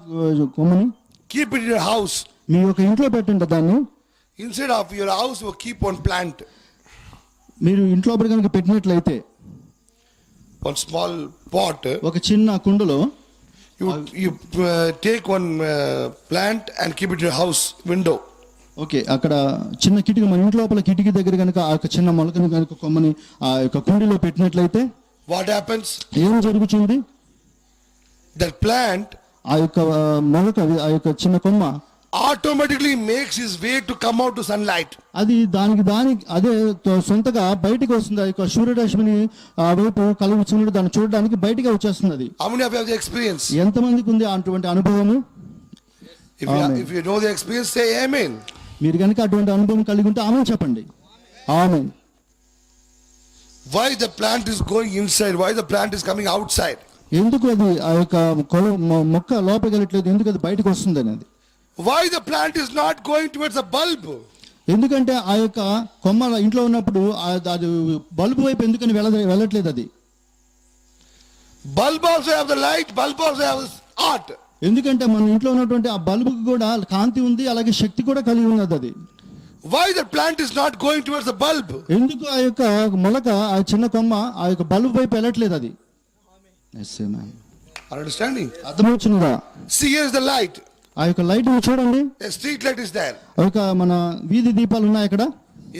Speaker 1: కొమ్మని
Speaker 2: keep it in your house.
Speaker 1: మీ యొక్క ఇంట్లో పెట్టండి. దాన్ని
Speaker 2: Instead of your house, you keep one plant,
Speaker 1: మీరు ఇంట్లో కనుక పెట్టినట్లయితే
Speaker 2: one small pot.
Speaker 1: ఒక చిన్న కుండలో
Speaker 2: You take one plant and keep it in your house window.
Speaker 1: Okay, అక్కడ చిన్న కిటికీ, మన ఇంటి లోపల కిటికీ దగ్గర కనుక ఆ యొక్క చిన్న మొలకని కనుక కొమ్మని ఆ యొక్క కుండీలో పెట్టినట్లయితే
Speaker 2: What happens?
Speaker 1: ఏం జరుగుతుంది?
Speaker 2: That plant
Speaker 1: ఆ యొక్క మొలక, ఆ యొక్క చిన్న కొమ్మ
Speaker 2: automatically makes its way to come out to sunlight.
Speaker 1: అది అదే సొంతగా బయటికి వస్తుంది. ఆ యొక్క సూర్యరశ్మిని ఆ వైపు కలుగుచున్నట్టు దాన్ని చూడడానికి బయటికి వచ్చేస్తుంది. అది
Speaker 2: How many of you have the experience?
Speaker 1: ఎంతమందికి ఉంది అటువంటి అనుభవము?
Speaker 2: If you know the experience, say amen.
Speaker 1: మీరు కనుక అటువంటి అనుభవం కలిగి ఉంటే ఆమెన్ చెప్పండి. Amen.
Speaker 2: Why the plant is going inside? Why the plant is coming outside?
Speaker 1: ఎందుకు అది ఆ యొక్క మొక్క లోపలికి వెళ్ళట్లేదు? ఎందుకు అది బయటకు వస్తుంది అనేది?
Speaker 2: Why the plant is not going towards the bulb?
Speaker 1: ఎందుకంటే ఆ యొక్క కొమ్మ ఇంట్లో ఉన్నప్పుడు అది బల్బు వైపు ఎందుకని వెళ్ళట్లేదు? అది
Speaker 2: bulb also have the light, bulb also have art.
Speaker 1: ఎందుకంటే మన ఇంట్లో ఉన్నటువంటి ఆ బల్బుకి కూడా కాంతి ఉంది, అలాగే శక్తి కూడా కలిగి ఉన్నది. అది
Speaker 2: Why the plant is not going towards the bulb?
Speaker 1: ఎందుకు ఆ యొక్క మొలక, ఆ చిన్న కొమ్మ ఆ యొక్క బల్బు వైపు వెళ్ళట్లేదు? అది
Speaker 2: Understanding?
Speaker 1: అర్థమవుతుందా?
Speaker 2: See, here is the light.
Speaker 1: ఆ యొక్క లైట్ చూడండి.
Speaker 2: A street light is there.
Speaker 1: ఒక మన వీధి దీపాలు ఉన్నాయి అక్కడ.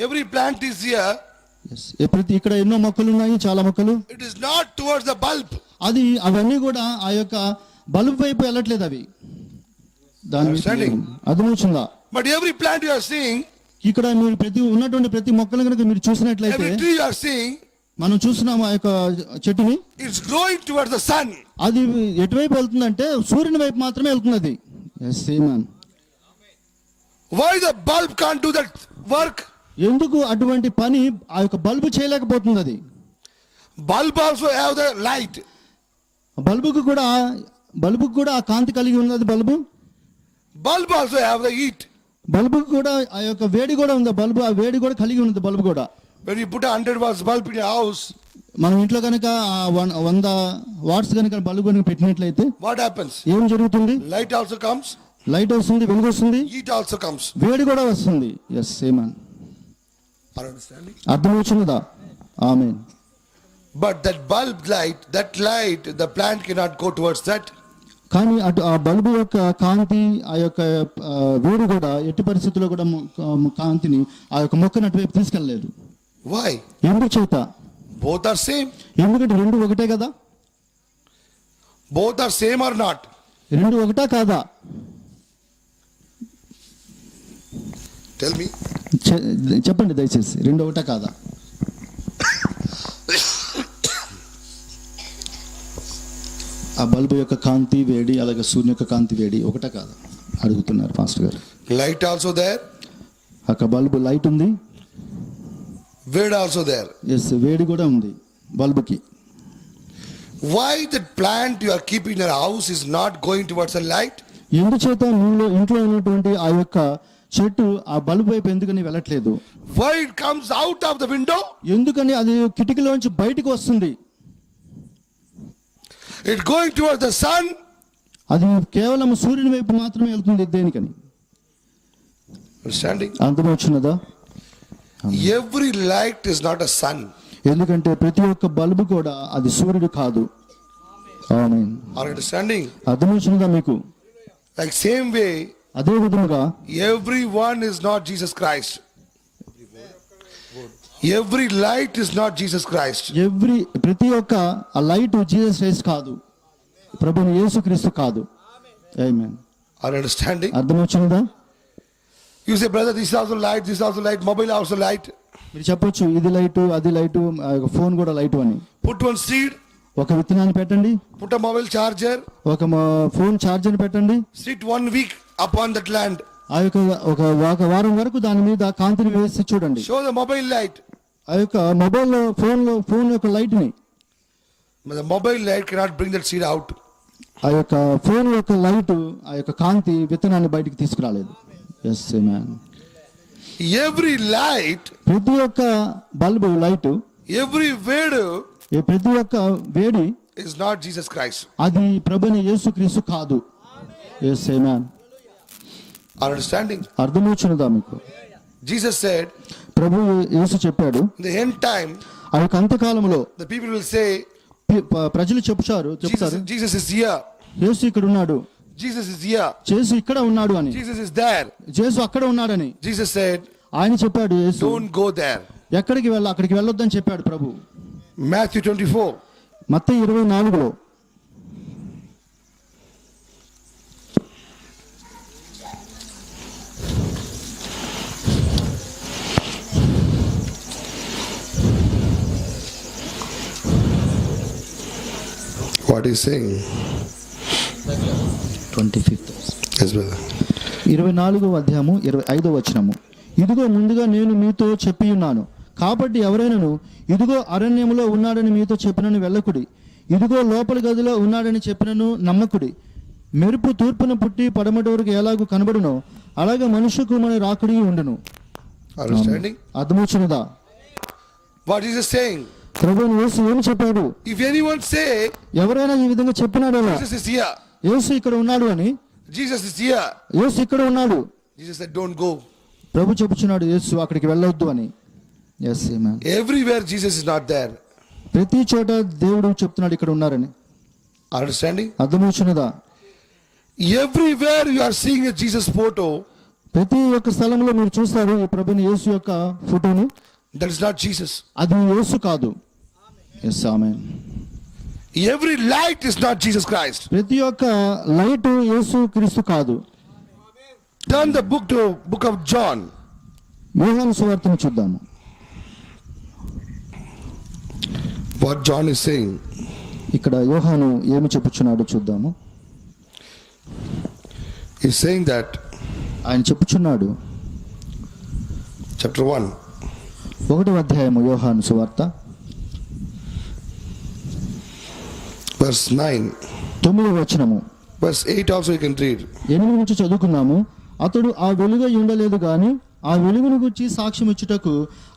Speaker 2: Every plant is here.
Speaker 1: ఇక్కడ ఎన్నో మొక్కలు ఉన్నాయి, చాలా మొక్కలు.
Speaker 2: It is not towards the bulb.
Speaker 1: అవన్నీ కూడా ఆ యొక్క బల్బ్ వైపు వెళ్ళట్లేదు. అవి అర్థమవుతుందా?
Speaker 2: But every plant you are seeing,
Speaker 1: ఇక్కడ మీరు ఉన్నటువంటి ప్రతి మొక్కలు కనుక మీరు చూసినట్లయితే,
Speaker 2: every tree you are seeing,
Speaker 1: మనం చూస్తున్నాము ఆ యొక్క చెట్టుని,
Speaker 2: it's growing towards the sun.
Speaker 1: అది ఎటువైపు వెళ్తుందంటే సూర్యుని వైపు మాత్రమే వెళ్తుంది. అది
Speaker 2: Why the bulb can't do that work?
Speaker 1: ఎందుకు అటువంటి పని ఆ యొక్క బల్బు చేయలేకపోతుంది? అది
Speaker 2: bulb also have the light.
Speaker 1: బల్బుకు కూడా ఆ కాంతి కలిగి ఉన్నది.
Speaker 2: Bulb also have the heat.
Speaker 1: బల్బుకు కూడా ఆ యొక్క వేడి కూడా ఉంది. ఆ వేడి కూడా కలిగి ఉన్నది బల్బు కూడా.
Speaker 2: When you put 100 watts bulb in your house,
Speaker 1: మనం ఇంట్లో కనుక 100 వాట్స్ కనుక బల్బు కనుక పెట్టినట్లయితే
Speaker 2: what happens?
Speaker 1: ఏం జరుగుతుంది?
Speaker 2: Light also comes,
Speaker 1: లైట్ వస్తుంది, వెలుగు వస్తుంది,
Speaker 2: heat also comes.
Speaker 1: వేడి కూడా వస్తుంది. ఆమేన్.
Speaker 2: Are you understanding?
Speaker 1: అర్థమవుతుందా? ఆమేన్.
Speaker 2: But that bulb light, the plant cannot go towards that.
Speaker 1: కానీ ఆ బల్బు యొక్క కాంతి, ఆ యొక్క వేడి కూడా ఎట్టి పరిస్థితుల్లో కూడా కాంతిని ఆ యొక్క మొక్కను అటువైపు తీసుకెళ్ళలేదు.
Speaker 2: Why?
Speaker 1: ఎందుచేత?
Speaker 2: Both are same.
Speaker 1: ఎందుకంటే రెండు ఒకటే కదా.
Speaker 2: Both are same or not?
Speaker 1: రెండు ఒకటా కాదా?
Speaker 2: Tell me.
Speaker 1: చెప్పండి దయచేసి, రెండు ఒకటా కాదా? ఆ బల్బు యొక్క కాంతి వేడి, అలాగే సూర్యుని యొక్క కాంతి వేడి ఒకటా కాదా అడుగుతున్నారు పాస్టర్ గారు.
Speaker 2: Light also there.
Speaker 1: అక్కడ బల్బు లైట్ ఉంది,
Speaker 2: వేడి also there.
Speaker 1: వేడి కూడా ఉంది బల్బుకి.
Speaker 2: Why that plant you are keeping in your house is not going towards the light?
Speaker 1: ఎందుచేత ఇంట్లో ఉన్నటువంటి ఆ యొక్క చెట్టు ఆ బల్బు వైపు ఎందుకని వెళ్ళట్లేదు?
Speaker 2: Why it comes out of the window?
Speaker 1: ఎందుకని అది కిటికీలోంచి బయటికి వస్తుంది?
Speaker 2: It going towards the sun.
Speaker 1: అది కేవలం సూర్యుని వైపు మాత్రమే వెళ్తుంది. దేనికని?
Speaker 2: Understanding?
Speaker 1: అర్థమవుతున్నదా?
Speaker 2: Every light is not a sun.
Speaker 1: ఎందుకంటే ప్రతి ఒక్క బల్బు కూడా అది సూర్యుడు కాదు. ఆమేన్.
Speaker 2: Are you understanding?
Speaker 1: అర్థమవుతున్నదా మీకు?
Speaker 2: Like same way,
Speaker 1: అదే విధముగా
Speaker 2: everyone is not Jesus Christ. Every light is not Jesus Christ.
Speaker 1: ప్రతి ఒక్క ఆ లైట్ జీసస్ క్రైస్ట్ కాదు, ప్రభుని యేసుక్రీస్తు కాదు. ఆమేన్.
Speaker 2: Are you understanding?
Speaker 1: అర్థమవుతుందా?
Speaker 2: You say, brother, this is also light, this is also light, mobile also light.
Speaker 1: మీరు చెప్పొచ్చు ఇది లైట్ అది లైట్, ఫోన్ కూడా లైట్ అని.
Speaker 2: Put one seed,
Speaker 1: ఒక విత్తనాన్ని పెట్టండి,
Speaker 2: put a mobile charger,
Speaker 1: ఒక ఫోన్ ఛార్జర్ పెట్టండి,
Speaker 2: sit 1 week upon that land.
Speaker 1: ఆ యొక్క ఒక వారం వరకు దాని మీద కాంతిని వేసి చూడండి.
Speaker 2: Show the mobile light.
Speaker 1: ఆ యొక్క మొబైల్ ఫోన్ యొక్క లైట్ ని.
Speaker 2: But the mobile light cannot bring that seed out.
Speaker 1: ఆ యొక్క ఫోన్ యొక్క లైట్, ఆ యొక్క కాంతి విత్తనాన్ని బయటికి తీసుకురాలేదు. yes amen.
Speaker 2: Every light,
Speaker 1: ప్రతి ఒక్క బల్బు లైట్,
Speaker 2: every word
Speaker 1: ప్రతి ఒక్క వేడి
Speaker 2: is not Jesus Christ.
Speaker 1: అది ప్రభుని యేసుక్రీస్తు కాదు. yes amen.
Speaker 2: Are you understanding?
Speaker 1: అర్థమవుచున్నదా మీకు?
Speaker 2: Jesus said,
Speaker 1: ప్రభు యేసు చెప్పాడు,
Speaker 2: in the end time,
Speaker 1: ఆ యొక్క అంతకాలంలో
Speaker 2: the people will say,
Speaker 1: ప్రజలు చెప్తారు
Speaker 2: Jesus is here,
Speaker 1: యేసు ఇక్కడ ఉన్నాడు,
Speaker 2: Jesus is here,
Speaker 1: యేసు ఇక్కడ ఉన్నాడు అని,
Speaker 2: Jesus is there.
Speaker 1: యేసు అక్కడ ఉన్నాడని.
Speaker 2: Jesus said,
Speaker 1: ఆయన చెప్పాడు, యేసు
Speaker 2: don't go there.
Speaker 1: అక్కడికి వెళ్ళొద్దని చెప్పాడు ప్రభు.
Speaker 2: Matthew 24.
Speaker 1: Mattayi 24లో
Speaker 2: What is saying?
Speaker 1: 25th
Speaker 2: Yes, brother.
Speaker 1: 24వ అధ్యాయము 25వ వచనము. ఇదిగో ముందుగా నేను మీతో చెప్పి ఉన్నాను, కాబట్టి ఎవరైనాను ఇదిగో అరణ్యములో ఉన్నాడని మీతో చెప్పినను వెళ్ళకుడి, ఇదిగో లోపలి గదిలో ఉన్నాడని చెప్పినను నమ్మకుడి. మెరుపు తూర్పున పుట్టి పడమటి వరకు ఎలాగూ కనబడునో అలాగే మనుష్య కుమారుని రాకుడి ఉండును.
Speaker 2: Understanding?
Speaker 1: అర్థమవుచున్నదా?
Speaker 2: What is he saying?
Speaker 1: ప్రభువు యేసు ఏమి చెప్పాడు?
Speaker 2: If anyone say,
Speaker 1: ఎవరైనా ఈ విధంగా చెప్పినాడు,
Speaker 2: Jesus is here,
Speaker 1: యేసు ఇక్కడ ఉన్నాడు అని,
Speaker 2: Jesus is here,
Speaker 1: యేసు ఇక్కడ ఉన్నాడు,
Speaker 2: Jesus said, don't go.
Speaker 1: ప్రభు చెప్పుచున్నాడు యేసు అక్కడికి వెళ్ళొద్దు అని. yes amen.
Speaker 2: Everywhere Jesus is not there.
Speaker 1: ప్రతి చోట దేవుడు చెప్తున్నాడు ఇక్కడ ఉన్నారని.
Speaker 2: Understanding?
Speaker 1: అర్థమవుచున్నదా?
Speaker 2: Everywhere you are seeing a Jesus photo,
Speaker 1: ప్రతి ఒక్క స్థలంలో మీరు చూస్తారు ఈ ప్రభుని యేసు యొక్క ఫోటోని,
Speaker 2: that is not Jesus.
Speaker 1: అది యేసు కాదు. yes amen.
Speaker 2: Every light is not Jesus Christ.
Speaker 1: ప్రతి ఒక్క లైట్ యేసు క్రీస్తు కాదు.
Speaker 2: Turn the book to book of John.
Speaker 1: యోహాను సువార్తను చూద్దాము.
Speaker 2: What John is saying.
Speaker 1: ఇక్కడ యోహాను ఏమి చెప్పుచున్నాడో చూద్దాము.
Speaker 2: He's saying that
Speaker 1: ఆయన చెప్పుచున్నాడు,
Speaker 2: chapter 1,
Speaker 1: 1వ అధ్యాయము యోహాను సువార్త
Speaker 2: verse 9,
Speaker 1: 9వ వచనము,
Speaker 2: verse 8 also you can read.
Speaker 1: 8 నుంచి చదువుకున్నాము. అతడు ఆ వెలుగై ఉండలేదు గాని ఆ వెలుగును గురించి సాక్ష్యం ఇచ్చుటకు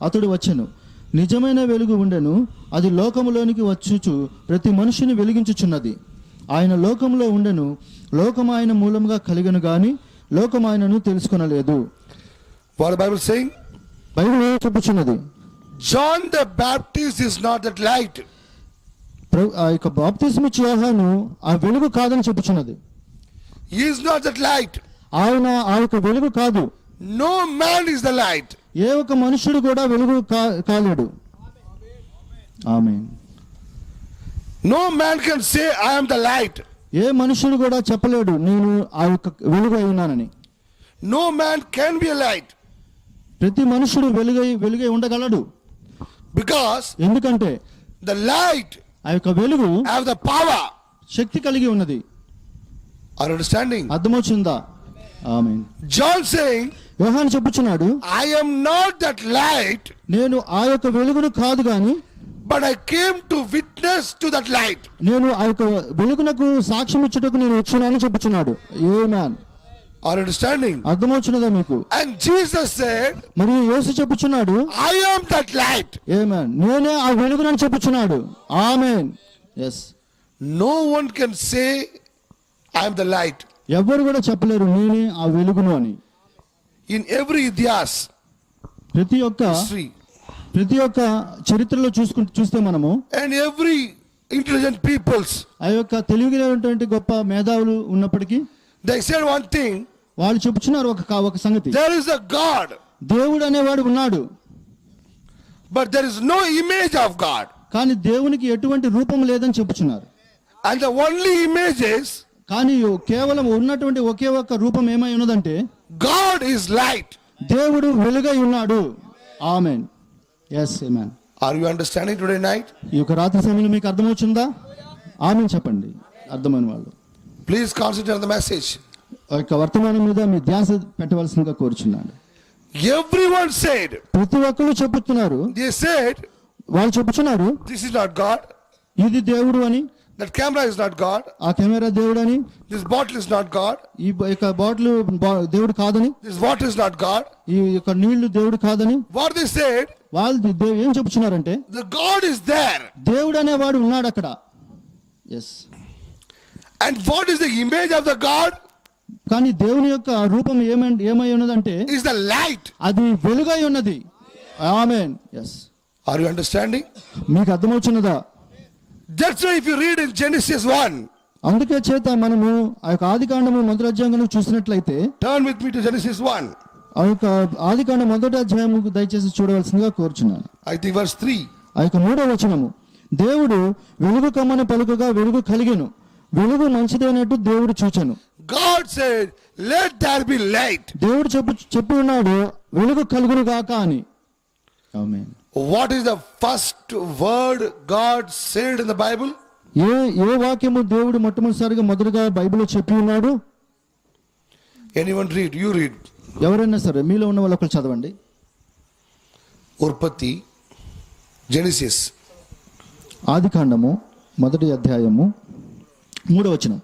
Speaker 1: అతడు వచ్చెను. నిజమైన వెలుగు ఉండెను, అది లోకములోనికి వచ్చుచు ప్రతి మనిషిని వెలిగించుచున్నది. ఆయన లోకంలో ఉండెను, లోకం ఆయన మూలముగా కలిగను గాని లోకం ఆయనను తెలుసుకొనలేదు.
Speaker 2: What the Bible saying?
Speaker 1: Bible ఏం చెప్పుచున్నది?
Speaker 2: John the Baptist is not that light.
Speaker 1: ఆ యొక్క బాప్తిస్మ ఇచ్చే యోహాను ఆ వెలుగు కాదని చెప్పుచున్నది.
Speaker 2: He is not that light.
Speaker 1: ఆయన ఆ యొక్క వెలుగు కాదు.
Speaker 2: No man is the light.
Speaker 1: ఏ ఒక్క మనుషుడు కూడా వెలుగు కాలేడు. ఆమేన్.
Speaker 2: No man can say I am the light.
Speaker 1: ఏ మనుషుడు కూడా చెప్పలేడు నేను ఆ యొక్క వెలుగు అయి ఉన్నానని.
Speaker 2: No man can be a light.
Speaker 1: ప్రతి మనుషుడు వెలుగై ఉండగలడు.
Speaker 2: Because
Speaker 1: ఎందుకంటే
Speaker 2: the light
Speaker 1: ఆ యొక్క వెలుగు
Speaker 2: have the power.
Speaker 1: శక్తి కలిగి ఉన్నది.
Speaker 2: Are you understanding?
Speaker 1: అర్థమవుతుందా? ఆమేన్.
Speaker 2: John saying,
Speaker 1: యోహాను చెప్పుచున్నాడు,
Speaker 2: I am not that light,
Speaker 1: నేను ఆ యొక్క వెలుగును కాదు గాని
Speaker 2: but I came to witness to that light.
Speaker 1: నేను ఆ యొక్క వెలుగునకు సాక్ష్యం ఇచ్చుటకు నేను వచ్చానని చెప్పుచున్నాడు. ఆమేన్.
Speaker 2: Are you understanding?
Speaker 1: అర్థమవుతున్నదా మీకు?
Speaker 2: And Jesus said,
Speaker 1: మరి యేసు చెప్పుచున్నాడు,
Speaker 2: I am that light.
Speaker 1: ఆమేన్, నేనే ఆ వెలుగునని చెప్పుచున్నాడు. ఆమేన్. yes.
Speaker 2: No one can say I am the light.
Speaker 1: ఎవరు కూడా చెప్పలేరు నేనే ఆ వెలుగును అని.
Speaker 2: In every idyas,
Speaker 1: ప్రతి ఒక్క చరిత్రలో చూస్తే మనము,
Speaker 2: and every intelligent peoples,
Speaker 1: ఆ యొక్క తెలివిగలటువంటి గొప్ప మేధావులు ఉన్నప్పటికీ
Speaker 2: they said one thing,
Speaker 1: వాళ్ళు చెప్పుచున్నారు ఒక సంగతి,
Speaker 2: there is a God.
Speaker 1: దేవుడు అనేవాడు ఉన్నాడు.
Speaker 2: but there is no image of God.
Speaker 1: కానీ దేవునికి ఎటువంటి రూపం లేదని చెప్పుచున్నారు.
Speaker 2: And the only image is
Speaker 1: కానీ కేవలం ఉన్నటువంటి ఒకే ఒక్క రూపం ఏమై ఉన్నదంటే
Speaker 2: God is light.
Speaker 1: దేవుడు వెలుగై ఉన్నాడు. ఆమేన్. yes amen.
Speaker 2: Are you understanding today night?
Speaker 1: ఈ యొక్క రాత్రి సమయంలో మీకు అర్థమవుతుందా? ఆమేన్ చెప్పండి అర్థమైన వాళ్ళు.
Speaker 2: Please concentrate on the message.
Speaker 1: ఆ యొక్క వర్తమానం మీద మీ ధ్యాస పెట్టవలసిందిగా కోరుచున్నాను.
Speaker 2: Everyone said,
Speaker 1: ప్రతి ఒక్కరు చెప్పుతున్నారు,
Speaker 2: they said,
Speaker 1: వాళ్ళు చెప్పుచున్నారు
Speaker 2: this is not God.
Speaker 1: ఇది దేవుడు అని,
Speaker 2: That camera is not God.
Speaker 1: ఆ కెమెరా దేవుడు అని,
Speaker 2: This bottle is not God.
Speaker 1: ఈ యొక్క బాటిల్ దేవుడు కాదని,
Speaker 2: This water is not God.
Speaker 1: ఈ యొక్క నీళ్లు దేవుడు కాదని
Speaker 2: What they said,
Speaker 1: వాళ్ళు ఏం చెప్పుచున్నారంటే
Speaker 2: the God is there.
Speaker 1: దేవుడు అనేవాడు ఉన్నాడు అక్కడ. Yes.
Speaker 2: And what is the image of the God?
Speaker 1: కానీ దేవుని యొక్క రూపం ఏమై ఉన్నదంటే
Speaker 2: Is the light.
Speaker 1: అది వెలుగై ఉన్నది. ఆమేన్. ఎస్.
Speaker 2: Are you understanding?
Speaker 1: మీకు అర్థమవుతున్నదా?
Speaker 2: That's why if you read in Genesis 1,
Speaker 1: అందుకే చేత మనము ఆ యొక్క ఆదికాండము మొదటి అధ్యాయం చూసినట్లయితే,
Speaker 2: turn with me to Genesis 1.
Speaker 1: ఆ యొక్క ఆదికాండం మొదటి అధ్యాయము దయచేసి చూడవలసిందిగా కోరుచున్నాను.
Speaker 2: I think verse 3.
Speaker 1: ఆ యొక్క 3వ వచనము, దేవుడు వెలుగు కమ్మని పలుకగా వెలుగు కలిగెను, వెలుగు మంచిదైనట్టు దేవుడు చూచెను.
Speaker 2: God said, let there be light.
Speaker 1: దేవుడు చెప్పి ఉన్నాడు వెలుగు కలుగును గాక అని. ఆమేన్.
Speaker 2: What is the first word God said in the Bible?
Speaker 1: ఏ వాక్యము దేవుడు మొట్టమొదటిసారిగా మొదటగా బైబిల్లో చెప్పి ఉన్నాడు?
Speaker 2: Anyone read? You read.
Speaker 1: ఎవరైనా సరే మీలో ఉన్న వాళ్ళు ఒకరు చదవండి.
Speaker 2: Urpati, Genesis.
Speaker 1: ఆదికాండము మొదటి అధ్యాయము 3వ వచనం.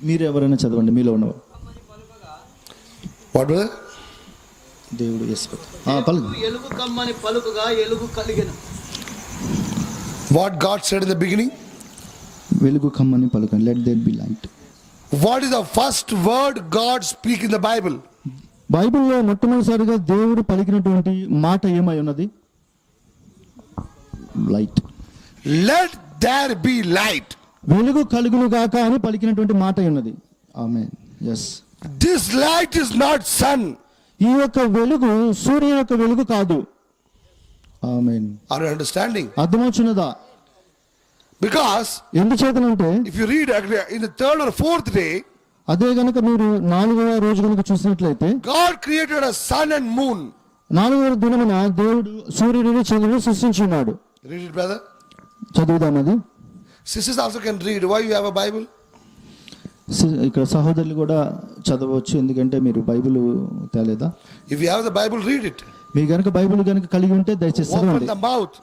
Speaker 1: మీరు ఎవరైనా చదవండి మీలో ఉన్నవారు.
Speaker 2: What was it?
Speaker 1: దేవుడు పలుకు.
Speaker 3: ఎలుగు కమ్మని పలుకుగా ఎలుగు కలిగెను.
Speaker 2: What God said in the beginning?
Speaker 1: వెలుగు కమ్మని పలుకు. Let there be light.
Speaker 2: What is the first word God speak in the Bible?
Speaker 1: బైబిల్లో మొట్టమొదటిసారిగా దేవుడు పలికినటువంటి మాట ఏమై ఉన్నది? Light.
Speaker 2: Let there be light.
Speaker 1: వెలుగు కలుగును గాక అని పలికినటువంటి మాట ఉన్నది. ఆమేన్. yes.
Speaker 2: This light is not sun.
Speaker 1: ఈ యొక్క వెలుగు సూర్యుని యొక్క వెలుగు కాదు. ఆమేన్.
Speaker 2: Are you understanding?
Speaker 1: అర్థమవుతున్నదా?
Speaker 2: Because
Speaker 1: ఎందుచేతనంటే
Speaker 2: if you read in the 3rd or 4th day,
Speaker 1: అదే గనుక మీరు 4వ రోజు కనుక చూసినట్లయితే,
Speaker 2: God created a sun and moon.
Speaker 1: 4వ దినమున దేవుడు సూర్యుడిని చంద్రుడిని సృష్టించున్నాడు.
Speaker 2: Read it, brother.
Speaker 1: చదువుదాం అది.
Speaker 2: Sisters also can read. Why you have a Bible?
Speaker 1: ఇక్కడ సహోదరులు కూడా చదవచ్చు, ఎందుకంటే మీరు బైబిల్ తేలేదా?
Speaker 2: If you have the Bible, read it.
Speaker 1: మీ గనుక బైబిల్ గనుక కలిగి ఉంటే దయచేసి
Speaker 2: Open
Speaker 1: చదవండి.
Speaker 2: the mouth.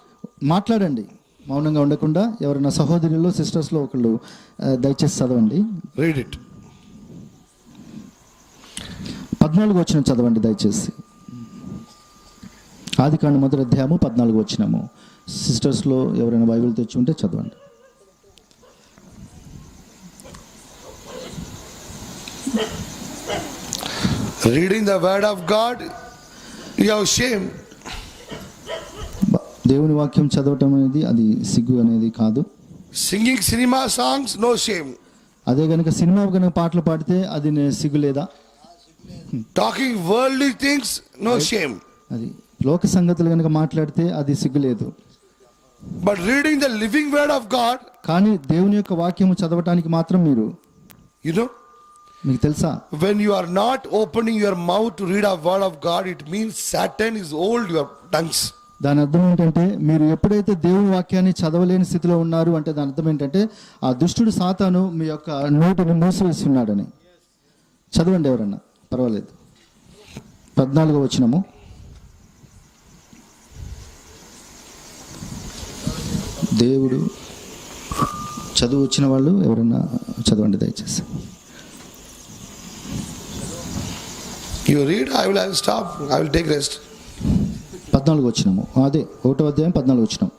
Speaker 1: మాట్లాడండి, మౌనంగా ఉండకుండా. ఎవరైనా సహోదరులు సిస్టర్స్లో ఒకళ్ళు దయచేసి చదవండి.
Speaker 2: Read it.
Speaker 1: 14వ వచనం చదవండి దయచేసి. ఆదికాండం మొదటి అధ్యాయము 14వ వచనము. సిస్టర్స్లో ఎవరైనా బైబిల్ తెచ్చి ఉంటే చదవండి.
Speaker 2: Reading the word of God, you have shame.
Speaker 1: దేవుని వాక్యం చదవటం అనేది అది సిగ్గు అనేది కాదు.
Speaker 2: Singing cinema songs, no shame.
Speaker 1: అదే కనుక సినిమా కనుక పాటలు పాడితే అది సిగ్గు లేదా?
Speaker 2: Talking worldly things, no shame.
Speaker 1: అది లోక సంగతులు కనుక మాట్లాడితే అది సిగ్గు లేదు.
Speaker 2: But reading the living word of God,
Speaker 1: కానీ దేవుని యొక్క వాక్యము చదవటానికి మాత్రం మీరు,
Speaker 2: you know,
Speaker 1: మీకు తెలుసా,
Speaker 2: when you are not opening your mouth to read a word of God, it means Satan is hold your tongues.
Speaker 1: దాని అర్థం ఏంటంటే మీరు ఎప్పుడైతే దేవుని వాక్యాన్ని చదవలేని స్థితిలో ఉన్నారు అంటే దాని అర్థం ఏంటంటే ఆ దుష్టుడు సాతాను మీ యొక్క నోటిని మూసివేసి ఉన్నాడని. చదవండి ఎవరన్నా, పర్వాలేదు. 14వ వచనము. దేవుడు చదువు వచ్చిన వాళ్ళు ఎవరన్నా చదవండి దయచేసి.
Speaker 2: You read, I will stop, I will take rest.
Speaker 1: 14వ వచనము. అదే 1వ అధ్యాయం 14వ వచనం.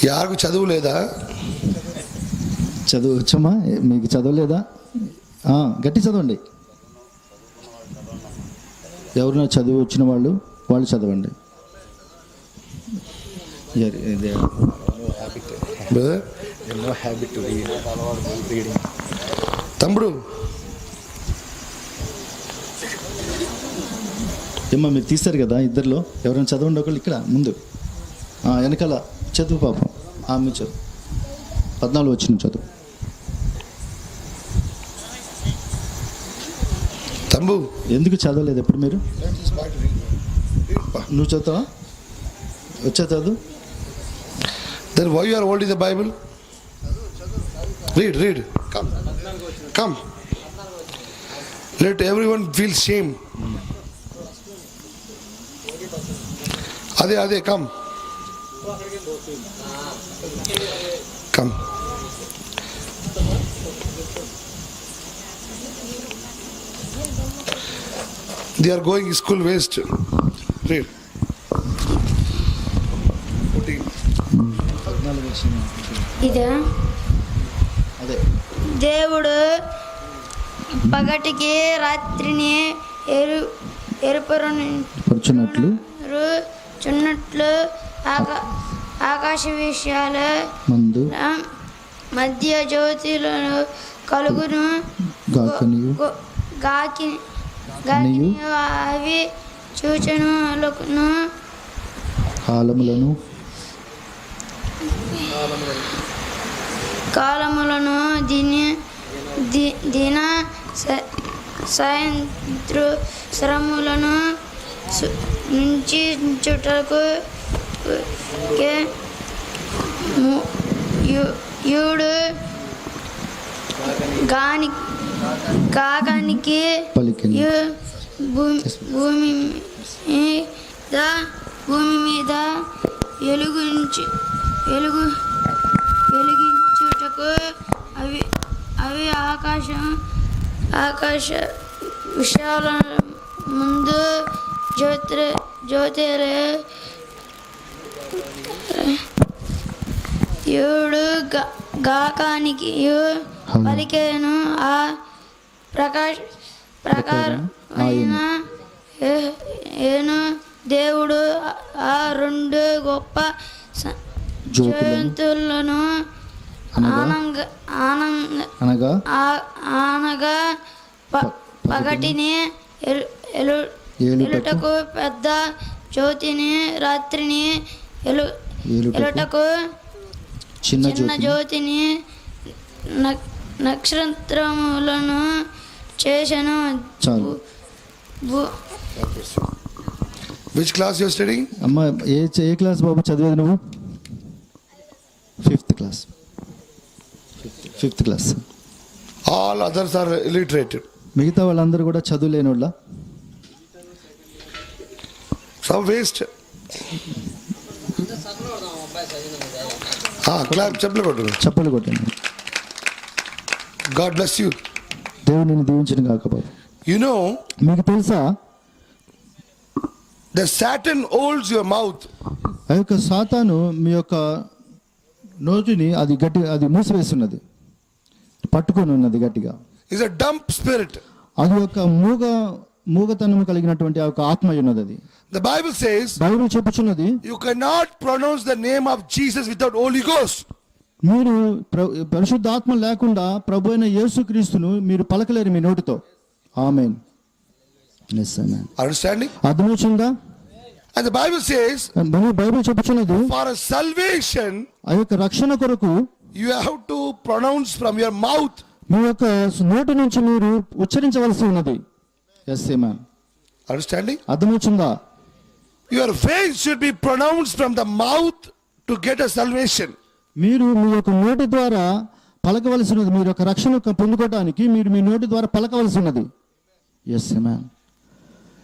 Speaker 2: యారికి చదువు లేదా?
Speaker 1: చదువు వచ్చమ్మా, మీకు చదవలేదా? గట్టి చదవండి. ఎవరైనా చదువు వచ్చిన వాళ్ళు చదవండి.
Speaker 2: తమ్ముడు
Speaker 1: ఏమ్మా మీరు తీశారు కదా ఇద్దరిలో ఎవరైనా చదవండి ఒకళ్ళు ఇక్కడ ముందు వెనకాల చదువు పాపం మీరు చదువు 14 వచ్చిన చదువు.
Speaker 2: తమ్ము
Speaker 1: ఎందుకు చదవలేదు ఎప్పుడు మీరు? నువ్వు చదువుతావా? వచ్చా చదువు.
Speaker 2: Then why you are holding the Bible? Read. Come. Let everyone feel shame. Ade, come. They are going school waste. Read. 14.
Speaker 4: ఇదే
Speaker 1: అదే
Speaker 4: దేవుడు పగటికి రాత్రిని
Speaker 1: పరుచున్నట్లు
Speaker 4: చున్నట్లు ఆకాశ విషయాల
Speaker 1: మందు
Speaker 4: మధ్య జ్యోతులను కలుగును గాకిని అవి సూచనలను కాలములను దిన సాయంత్ర శ్రమలను నుంచి చుట్టకు యుడు కాకానికి భూమి మీద వెలిగించుటకు అవి ఆకాశ విశాల ముందు జ్యోతిరే యుడు గాకానికి పలికేను ఆ ప్రకారమైన ఏను దేవుడు ఆ 2 గొప్ప జంతువులను అనగా పగటిని ఎలుటకు పెద్ద జ్యోతిని రాత్రిని ఎలుటకు చిన్న జ్యోతిని నక్షత్రములను చేసెను.
Speaker 2: Which class you are studying?
Speaker 1: అమ్మా ఏ క్లాస్ బాబు చదివేది నువ్వు? 5th class. 5th class.
Speaker 2: All others are illiterate.
Speaker 1: మిగతా వాళ్ళందరూ కూడా చదువులేని వాళ్ళ?
Speaker 2: Some waste. Clap, చప్పలు కొట్టండి. God bless you.
Speaker 1: దేవుడు నిన్ను దీవించును గాక బాబు.
Speaker 2: You know,
Speaker 1: మీకు తెలుసా
Speaker 2: the Satan holds your mouth.
Speaker 1: ఆ యొక్క సాతాను మీ యొక్క నోటిని అది మూసివేస్తున్నది, పట్టుకొని ఉన్నది గట్టిగా.
Speaker 2: Is a dumb spirit.
Speaker 1: అది ఒక మూగతనము కలిగినటువంటి ఒక ఆత్మ ఉన్నది. అది
Speaker 2: The Bible says,
Speaker 1: బైబిల్ చెప్పుచున్నది,
Speaker 2: you cannot pronounce the name of Jesus without Holy Ghost.
Speaker 1: మీరు పరిశుద్ధాత్మ లేకుండా ప్రభు అయిన యేసుక్రీస్తును మీరు పలకలేరు మీ నోటితో. ఆమేన్. Yes, amen.
Speaker 2: Understanding?
Speaker 1: అర్థమవుతుందా?
Speaker 2: And the Bible says,
Speaker 1: Bible చెప్పుచున్నది,
Speaker 2: for a salvation,
Speaker 1: ఆ యొక్క రక్షణ కొరకు
Speaker 2: you have to pronounce from your mouth.
Speaker 1: మీ యొక్క నోటి నుంచి మీరు ఉచ్చరించవలసి ఉన్నది. Yes, amen.
Speaker 2: Understanding?
Speaker 1: అర్థమవుతుందా?
Speaker 2: Your faith should be pronounced from the mouth to get a salvation.
Speaker 1: మీరు మీ యొక్క నోటి ద్వారా పలకవలసి ఉన్నది. మీరు యొక్క రక్షణ పొందుకోవడానికి మీరు మీ నోటి ద్వారా పలకవలసి ఉన్నది. Yes, amen.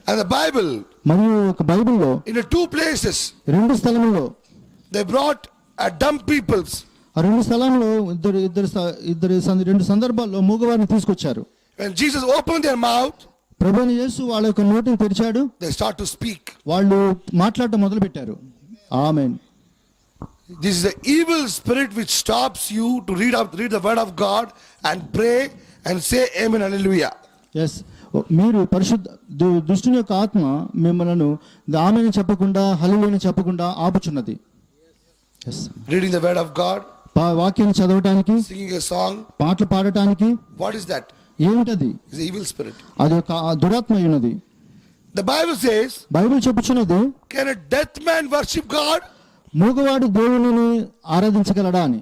Speaker 2: And the Bible,
Speaker 1: మరియు ఒక బైబిల్లో
Speaker 2: in 2 places,
Speaker 1: 2 స్థలముల్లో
Speaker 2: they brought a dumb peoples.
Speaker 1: ఆ 2 స్థలాల్లో 2 సందర్భాల్లో మూగవారిని తీసుకొచ్చారు.
Speaker 2: When Jesus opened their mouth,
Speaker 1: ప్రభువైన యేసు వాళ్ళ యొక్క నోటిని తెరిచాడు,
Speaker 2: they start to speak.
Speaker 1: వాళ్ళు మాట్లాడటం మొదలు పెట్టారు. ఆమేన్.
Speaker 2: This is the evil spirit which stops you to read the word of God and pray and say amen, hallelujah.
Speaker 1: Yes. మీరు పరిశుద్ధ దుష్టుని యొక్క ఆత్మ మిమ్మల్ని ఆమేన్ చెప్పకుండా హల్లెలూయా చెప్పకుండా ఆపుచున్నది. Yes.
Speaker 2: Reading the word of God,
Speaker 1: వాక్యాన్ని చదవటానికి,
Speaker 2: singing a song,
Speaker 1: పాటలు పాడటానికి.
Speaker 2: what is that?
Speaker 1: ఏమిటది?
Speaker 2: It's the evil spirit.
Speaker 1: అది ఒక దురాత్మ ఉన్నది.
Speaker 2: The Bible says,
Speaker 1: బైబిల్ చెప్పుచున్నది,
Speaker 2: can a deaf man worship God?
Speaker 1: మూగవాడు దేవునిని ఆరాధించగలడా అని.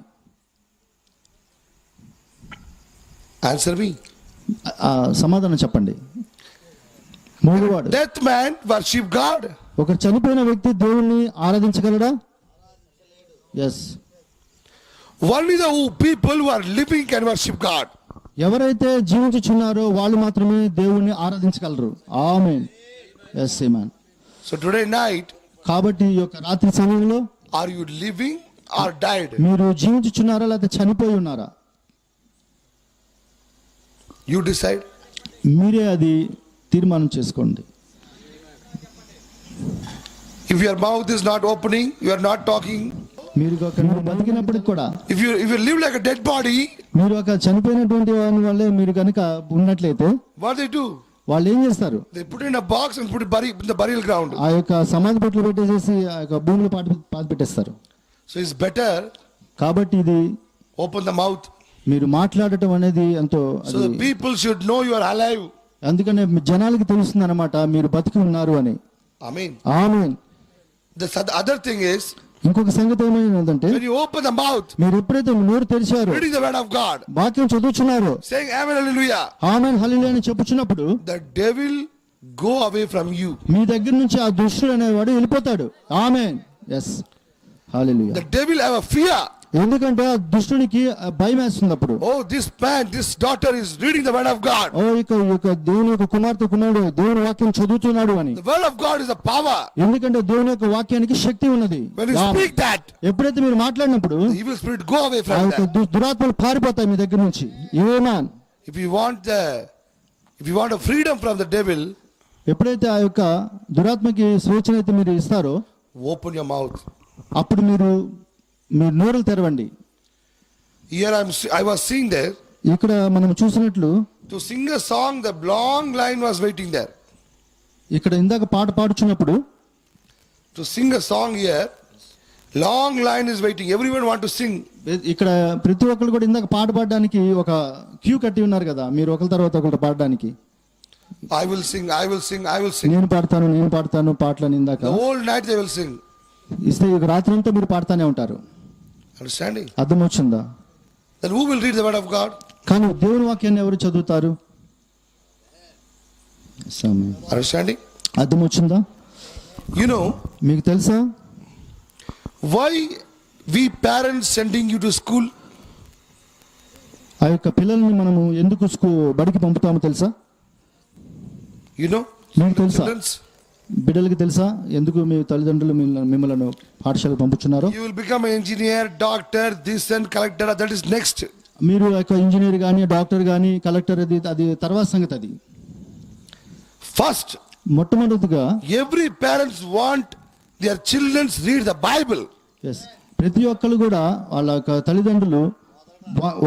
Speaker 2: Answer me.
Speaker 1: సమాధానం చెప్పండి. మూగవాడు,
Speaker 2: Deaf man worship God?
Speaker 1: ఒక చనిపోయిన వ్యక్తి దేవుణ్ణి ఆరాధించగలడా? Yes.
Speaker 2: Only the people who are living can worship God.
Speaker 1: ఎవరైతే జీవించుచున్నారో వాళ్ళు మాత్రమే దేవుణ్ణి ఆరాధించగలరు. ఆమేన్. ఎస్ ఆమేన్.
Speaker 2: So today night,
Speaker 1: కాబట్టి ఈ యొక్క రాత్రి సమయంలో
Speaker 2: are you living or died?
Speaker 1: మీరు జీవించుచున్నారా లేకపోతే చనిపోయి ఉన్నారా?
Speaker 2: You decide.
Speaker 1: మీరే అది తీర్మానం చేసుకోండి.
Speaker 2: If your mouth is not opening, you are not talking.
Speaker 1: మీరు బతికినప్పటికి కూడా
Speaker 2: If you live like a dead body,
Speaker 1: మీరు ఒక చనిపోయినటువంటి వాని వల్లే మీరు కనుక ఉన్నట్లయితే
Speaker 2: what they do?
Speaker 1: వాళ్ళు ఏం చేస్తారు?
Speaker 2: They put it in a box and put it in the burial ground.
Speaker 1: ఆ యొక్క సమాధి పెట్లు పెట్టేసేసి ఆ యొక్క భూమిలో పాతి పెట్టేస్తారు.
Speaker 2: So it's better
Speaker 1: కాబట్టి ఇది
Speaker 2: open the mouth.
Speaker 1: మీరు మాట్లాడటం అనేది ఎంతో
Speaker 2: So the people should know you are alive.
Speaker 1: అందుకనే జనాలకి తెలుస్తుంది అనమాట మీరు బతికి ఉన్నారు అని.
Speaker 2: Amen.
Speaker 1: Amen.
Speaker 2: The other thing is,
Speaker 1: ఇంకొక సంగతి ఏమైందంటే,
Speaker 2: when you open the mouth,
Speaker 1: మీరు ఎప్పుడైతే నోరు తెరిచారో,
Speaker 2: reading the word of God,
Speaker 1: వాక్యం చదువుచున్నారో,
Speaker 2: saying amen, hallelujah,
Speaker 1: ఆమేన్ హల్లెలూయా అని చెప్పుచున్నప్పుడు
Speaker 2: the devil go away from you.
Speaker 1: మీ దగ్గర నుంచి ఆ దుష్టుడు అనేవాడు వెళ్ళిపోతాడు. Amen. Yes hallelujah.
Speaker 2: The devil have a fear.
Speaker 1: ఎందుకంటే ఆ దుష్టునికి భయం వేస్తుంది అప్పుడు.
Speaker 2: Oh, this daughter is reading the word of God.
Speaker 1: ఓ ఇక దేవుని యొక్క కుమారుడు దేవుని వాక్యం చదువుతున్నాడు అని.
Speaker 2: The word of God is a power.
Speaker 1: ఎందుకంటే దేవుని యొక్క వాక్యానికి శక్తి ఉన్నది.
Speaker 2: When you speak that,
Speaker 1: ఎప్పుడైతే మీరు మాట్లాడినప్పుడు
Speaker 2: the evil spirit go away
Speaker 1: ఆ
Speaker 2: from
Speaker 1: యొక్క
Speaker 2: that.
Speaker 1: దురాత్మలు పారిపోతాయి మీ దగ్గర నుంచి. ఆమేన్.
Speaker 2: If you want a freedom from the devil,
Speaker 1: ఎప్పుడైతే ఆ యొక్క దురాత్మకి స్వేచ్ఛనైతే మీరు ఇస్తారో,
Speaker 2: open your mouth.
Speaker 1: అప్పుడు మీరు నోరులు తెరవండి.
Speaker 2: Here I was seeing there,
Speaker 1: ఇక్కడ మనం చూసినట్లు
Speaker 2: to sing a song, the long line was waiting there.
Speaker 1: ఇక్కడ ఇందాక పాట పాడుచున్నప్పుడు
Speaker 2: To sing a song here, long line is waiting. Everyone want to sing.
Speaker 1: ఇక్కడ ప్రతి ఒక్కరు కూడా ఇందాక పాట పాడడానికి ఒక క్యూ కట్టి ఉన్నారు కదా, మీరు ఒకరి తర్వాత ఒకరు పాడడానికి.
Speaker 2: I will sing, I will sing, I will sing.
Speaker 1: నేను పాడతాను పాటలని ఇందాక
Speaker 2: The whole night they will sing.
Speaker 1: ఇస్తే ఇక రాత్రి అంతా మీరు పాడుతూనే ఉంటారు.
Speaker 2: Understanding?
Speaker 1: అర్థం వచ్చిందా?
Speaker 2: Then who will read the word of God?
Speaker 1: కానీ దేవుని వాక్యాన్ని ఎవరు చదువుతారు?
Speaker 2: Understanding?
Speaker 1: అర్థం వచ్చిందా?
Speaker 2: You know,
Speaker 1: మీకు తెలుసా
Speaker 2: why we parents sending you to school?
Speaker 1: ఆ యొక్క పిల్లల్ని మనము ఎందుకు బడికి పంపుతామో తెలుసా?
Speaker 2: You know?
Speaker 1: మీకు తెలుసా?
Speaker 2: Children's,
Speaker 1: బిడ్డలకి తెలుసా ఎందుకు మీ తల్లిదండ్రులు మిమ్మల్ని పాఠశాలకు పంపుచున్నారు?
Speaker 2: you will become an engineer, doctor, this and collector. That is next.
Speaker 1: మీరు ఒక ఇంజనీర్ కానీ డాక్టర్ కానీ కలెక్టర్ అది తర్వాత సంగతి. అది
Speaker 2: First,
Speaker 1: మొట్టమొదటిగా
Speaker 2: every parents want their children read the Bible.
Speaker 1: Yes ప్రతి ఒక్కరు కూడా వాళ్ళ యొక్క తల్లిదండ్రులు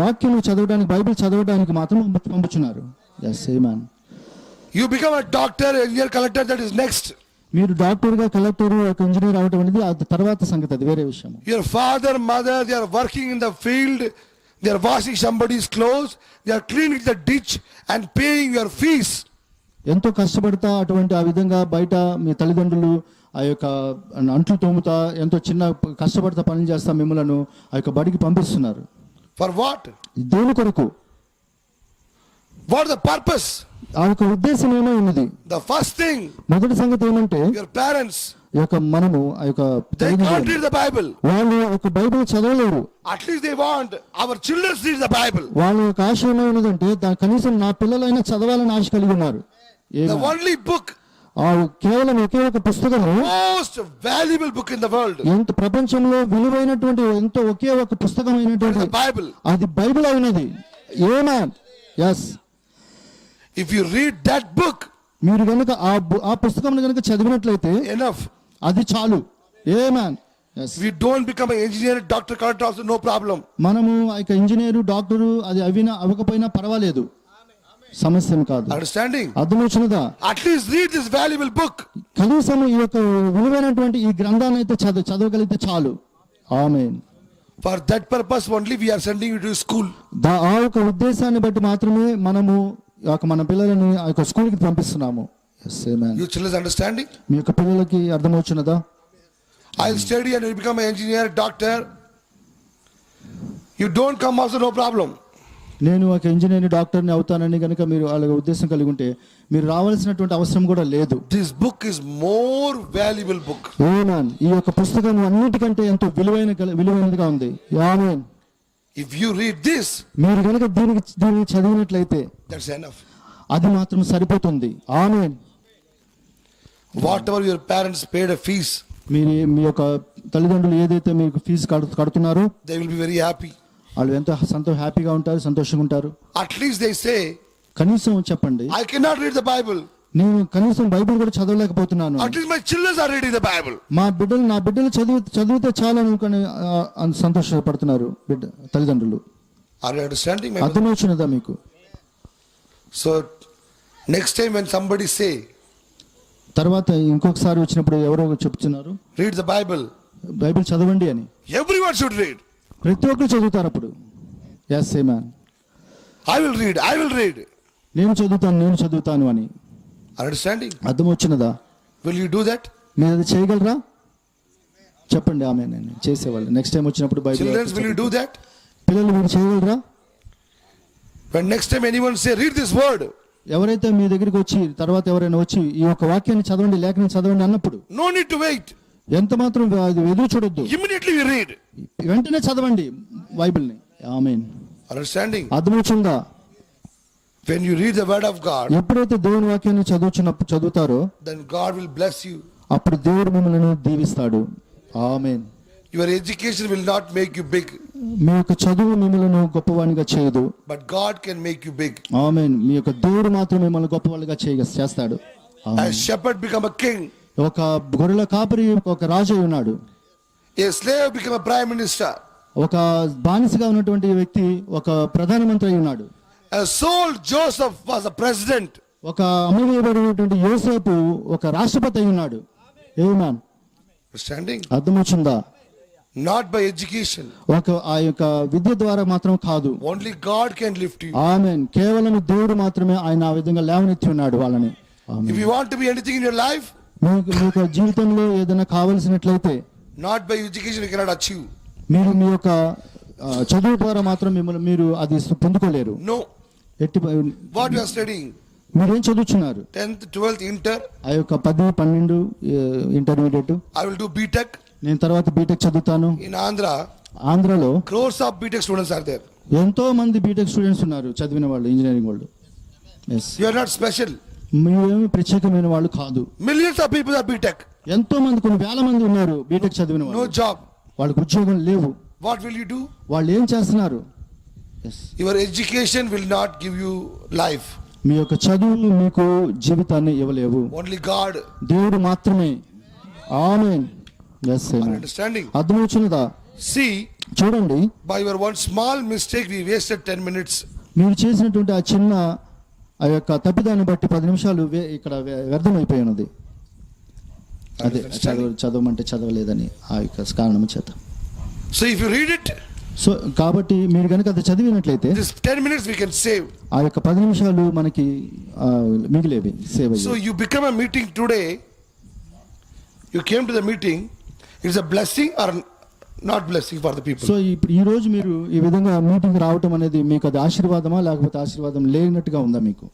Speaker 1: వాక్యం చదవడానికి బైబిల్ చదవడానికి మాత్రం పంపుచున్నారు. Yes amen.
Speaker 2: You become a doctor, engineer, collector. That is next.
Speaker 1: మీరు డాక్టర్ గా కలెక్టర్ ఒక ఇంజనీర్ అవడం అనేది ఆ తర్వాత సంగతి, అది వేరే విషయం.
Speaker 2: Your father, mother, they are working in the field. They are washing somebody's clothes. They are cleaning the ditch and paying your fees.
Speaker 1: ఎంతో కష్టపడతా అటువంటి ఆ విధంగా బయట మీ తల్లిదండ్రులు ఆ యొక్క అంట్లు తోముతా ఎంతో చిన్న కష్టపడతా పనులు చేస్తా మిమ్మలను ఆ యొక్క బడికి పంపిస్తున్నారు.
Speaker 2: For what?
Speaker 1: దేని కొరకు?
Speaker 2: What is the purpose?
Speaker 1: ఆ యొక్క ఉద్దేశం ఏమై ఉన్నది?
Speaker 2: The first thing,
Speaker 1: మొదటి సంగతి ఏమంటే
Speaker 2: your parents,
Speaker 1: ఈ యొక్క మనము ఆ యొక్క
Speaker 2: they can't read the Bible.
Speaker 1: వాళ్ళు ఒక Bible చదవలేరు.
Speaker 2: At least they want our children to read the Bible.
Speaker 1: వాళ్ళ యొక్క ఆశ ఏమై ఉన్నదంటే కనీసం నా పిల్లలైనా చదవాలని ఆశ కలిగి ఉన్నారు.
Speaker 2: The only book,
Speaker 1: కేవలం ఒకే ఒక పుస్తకము,
Speaker 2: most valuable book in the world,
Speaker 1: ఎంత ప్రపంచంలో విలువైనటువంటి ఎంతో ఒకే ఒక పుస్తకం
Speaker 2: is
Speaker 1: అయినటువంటి
Speaker 2: the Bible.
Speaker 1: అది బైబిల్ అయినది. ఆమేన్. Yes.
Speaker 2: If you read that book,
Speaker 1: మీరు కనుక ఆ పుస్తకం కనుక చదివినట్లయితే
Speaker 2: enough.
Speaker 1: అది చాలు. ఆమేన్. Yes.
Speaker 2: We don't become an engineer, doctor, collector also, no problem.
Speaker 1: మనము ఆ యొక్క ఇంజనీరు డాక్టరు అది అవ్వకపోయినా పర్వాలేదు, సమస్య కాదు.
Speaker 2: Understanding?
Speaker 1: అర్థమవుతున్నదా?
Speaker 2: At least read this valuable book.
Speaker 1: కనీసం ఈ యొక్క విలువైనటువంటి ఈ గ్రంథాన్ని అయితే చదవగలిగితే చాలు. ఆమేన్.
Speaker 2: For that purpose only we are sending you to school.
Speaker 1: ఆ యొక్క ఉద్దేశాన్ని బట్టి మాత్రమే మనము మన పిల్లలని ఆ యొక్క స్కూల్కి పంపిస్తున్నాము. Yes, amen.
Speaker 2: You children understanding?
Speaker 1: మీ యొక్క పిల్లలకి అర్థమవుతున్నదా?
Speaker 2: I'll study and will become an engineer, doctor. You don't come also, no problem.
Speaker 1: నేను ఒక ఇంజనీర్ని డాక్టర్ని అవుతానని కనుక మీరు వాళ్ళ ఉద్దేశం కలిగి ఉంటే మీరు రావాల్సినటువంటి అవసరం కూడా లేదు.
Speaker 2: This book is more valuable book.
Speaker 1: ఆమేన్. ఈ యొక్క పుస్తకం అన్నిటికంటే ఎంతో విలువైనదిగా ఉంది. ఆమేన్.
Speaker 2: If you read this,
Speaker 1: మీరు కనుక దీన్ని చదివినట్లయితే
Speaker 2: that's enough.
Speaker 1: అది మాత్రం సరిపోతుంది. ఆమేన్.
Speaker 2: Whatever your parents paid a fees,
Speaker 1: మీరు మీ యొక్క తల్లిదండ్రులు ఏదైతే మీకు fee కడుతున్నారో
Speaker 2: they will be very happy.
Speaker 1: వాళ్ళు ఎంతో హ్యాపీగా ఉంటారు, సంతోషంగా ఉంటారు.
Speaker 2: At least they say,
Speaker 1: కనీసం చెప్పండి,
Speaker 2: I cannot read the Bible.
Speaker 1: నేను కనీసం బైబిల్ కూడా చదవలేకపోతున్నాను.
Speaker 2: At least my children are reading the Bible.
Speaker 1: నా బిడ్డలు చదివితే చాలా అనుకుని సంతోషపడుతున్నారు తల్లిదండ్రులు.
Speaker 2: Are you understanding?
Speaker 1: అర్థమవుతున్నదా మీకు?
Speaker 2: So next time when somebody say,
Speaker 1: తర్వాత ఇంకొకసారి వచ్చినప్పుడు ఎవరో చెప్తున్నారు
Speaker 2: read the Bible,
Speaker 1: బైబిల్ చదవండి అని,
Speaker 2: everyone should read.
Speaker 1: ప్రతి ఒక్కరు చదువుతారు అప్పుడు. ఎస్ ఆమేన్.
Speaker 2: I will read.
Speaker 1: నేను చదువుతాను అని.
Speaker 2: Understanding?
Speaker 1: అర్థమవుతున్నదా?
Speaker 2: Will you do that?
Speaker 1: మీరు అది చేయగలరా? చెప్పండి. ఆమేన్. నేను చేసేవాళ్ళు నెక్స్ట్ టైం వచ్చినప్పుడు Bible.
Speaker 2: Children, will you do that?
Speaker 1: పిల్లలు మీరు చేయగలరా?
Speaker 2: When next time anyone say, read this word,
Speaker 1: ఎవరైతే మీ దగ్గరికి వచ్చి తర్వాత ఎవరైనా వచ్చి ఈ యొక్క వాక్యాన్ని చదవండి, లేఖనాన్ని చదవండి అన్నప్పుడు
Speaker 2: no need to wait.
Speaker 1: ఎంత మాత్రం ఎదురు చూడొద్దు,
Speaker 2: Immediately we read.
Speaker 1: వెంటనే చదవండి బైబిల్ని. ఆమేన్.
Speaker 2: Understanding?
Speaker 1: అర్థమవుతుందా?
Speaker 2: When you read the word of God,
Speaker 1: ఎప్పుడైతే దేవుని వాక్యాన్ని చదువుతారో
Speaker 2: then God will bless you.
Speaker 1: అప్పుడు దేవుడు మిమ్మల్ని దీవిస్తాడు. ఆమేన్.
Speaker 2: Your education will not make you big,
Speaker 1: మీ యొక్క చదువు మిమ్మల్ని గొప్పవానిగా చేయదు,
Speaker 2: but God can make you big.
Speaker 1: ఆమేన్. మీ యొక్క దేవుడు మాత్రం మిమ్మల్ని గొప్పవాళ్ళుగా చేస్తాడు.
Speaker 2: As shepherd become a king,
Speaker 1: ఒక గొర్రెల కాపరి ఒక రాజు అయి ఉన్నాడు.
Speaker 2: a slave become a prime minister,
Speaker 1: ఒక బానిసగా ఉన్నటువంటి వ్యక్తి ఒక ప్రధానమంత్రి అయి ఉన్నాడు.
Speaker 2: a soul Joseph was a president.
Speaker 1: ఒక అమూల్యమైనటువంటి యోసేపు ఒక రాష్ట్రపతి అయి ఉన్నాడు. ఆమేన్.
Speaker 2: Understanding?
Speaker 1: అర్థమవుతుందా?
Speaker 2: Not by education.
Speaker 1: ఆ యొక్క విద్య ద్వారా మాత్రం కాదు.
Speaker 2: Only God can lift you.
Speaker 1: ఆమేన్. కేవలం దేవుడు మాత్రమే ఆయన ఆ విధంగా లేవనెత్తి ఉన్నాడు వాళ్ళని.
Speaker 2: If you want to be anything in your life,
Speaker 1: మీకు జీవితంలో ఏదైనా కావలసినట్లయితే
Speaker 2: not by education you cannot achieve.
Speaker 1: మీరు మీ యొక్క చదువు ద్వారా మాత్రం మీరు అది పొందుకోలేరు.
Speaker 2: No. What you are studying?
Speaker 1: మీరేం చదువుతున్నారు?
Speaker 2: 10th, 12th, inter.
Speaker 1: ఆ యొక్క 10, 12 intermediate.
Speaker 2: I will do BTech.
Speaker 1: నేను తర్వాత బీటెక్ చదువుతాను.
Speaker 2: In Andhra,
Speaker 1: ఆంధ్రాలో
Speaker 2: crores of BTech students are there.
Speaker 1: ఎంతో మంది బీటెక్ స్టూడెంట్స్ ఉన్నారు, చదివిన వాళ్ళు, ఇంజనీరింగ్ వాళ్ళు.
Speaker 2: You are not special.
Speaker 1: మీరేమి ప్రత్యేకమైన వాళ్ళు కాదు.
Speaker 2: Millions of people are BTech.
Speaker 1: ఎంతో మంది, కొన్ని వేల మంది ఉన్నారు బీటెక్ చదివిన
Speaker 2: No
Speaker 1: వాళ్ళు.
Speaker 2: job.
Speaker 1: వాళ్ళకి ఉద్యోగం లేవు.
Speaker 2: What will you do?
Speaker 1: వాళ్ళు ఏం చేస్తున్నారు?
Speaker 2: Your education will not give you life.
Speaker 1: మీ యొక్క చదువులు మీకు జీవితాన్ని ఇవ్వలేవు.
Speaker 2: Only God.
Speaker 1: దేవుడు మాత్రమే. ఆమేన్. yes amen.
Speaker 2: Understanding?
Speaker 1: అర్థమవుతున్నదా?
Speaker 2: See,
Speaker 1: చూడండి,
Speaker 2: by your one small mistake we wasted 10 minutes.
Speaker 1: మీరు చేసినటువంటి ఆ చిన్న ఆ యొక్క తప్పిదాన్ని బట్టి 10 నిమిషాలు ఇక్కడ వ్యర్థమైపోయి ఉన్నది. అదే చదవమంటే చదవలేదని ఆ యొక్క కారణం చేత.
Speaker 2: So if you read it,
Speaker 1: so కాబట్టి మీరు కనుక అది చదివినట్లయితే
Speaker 2: this 10 minutes we can save.
Speaker 1: ఆ యొక్క 10 నిమిషాలు మనకి మిగిలేవి, సేవ్
Speaker 2: So
Speaker 1: అయ్యేవి.
Speaker 2: you become a meeting today, you came to the meeting, it's a blessing or not blessing for the people?
Speaker 1: So ఇప్పుడు ఈ రోజు మీరు ఈ విధంగా మీటింగ్ రావటం అనేది మీకు అది ఆశీర్వాదమా లేకపోతే ఆశీర్వాదం లేనట్టుగా ఉందా మీకు?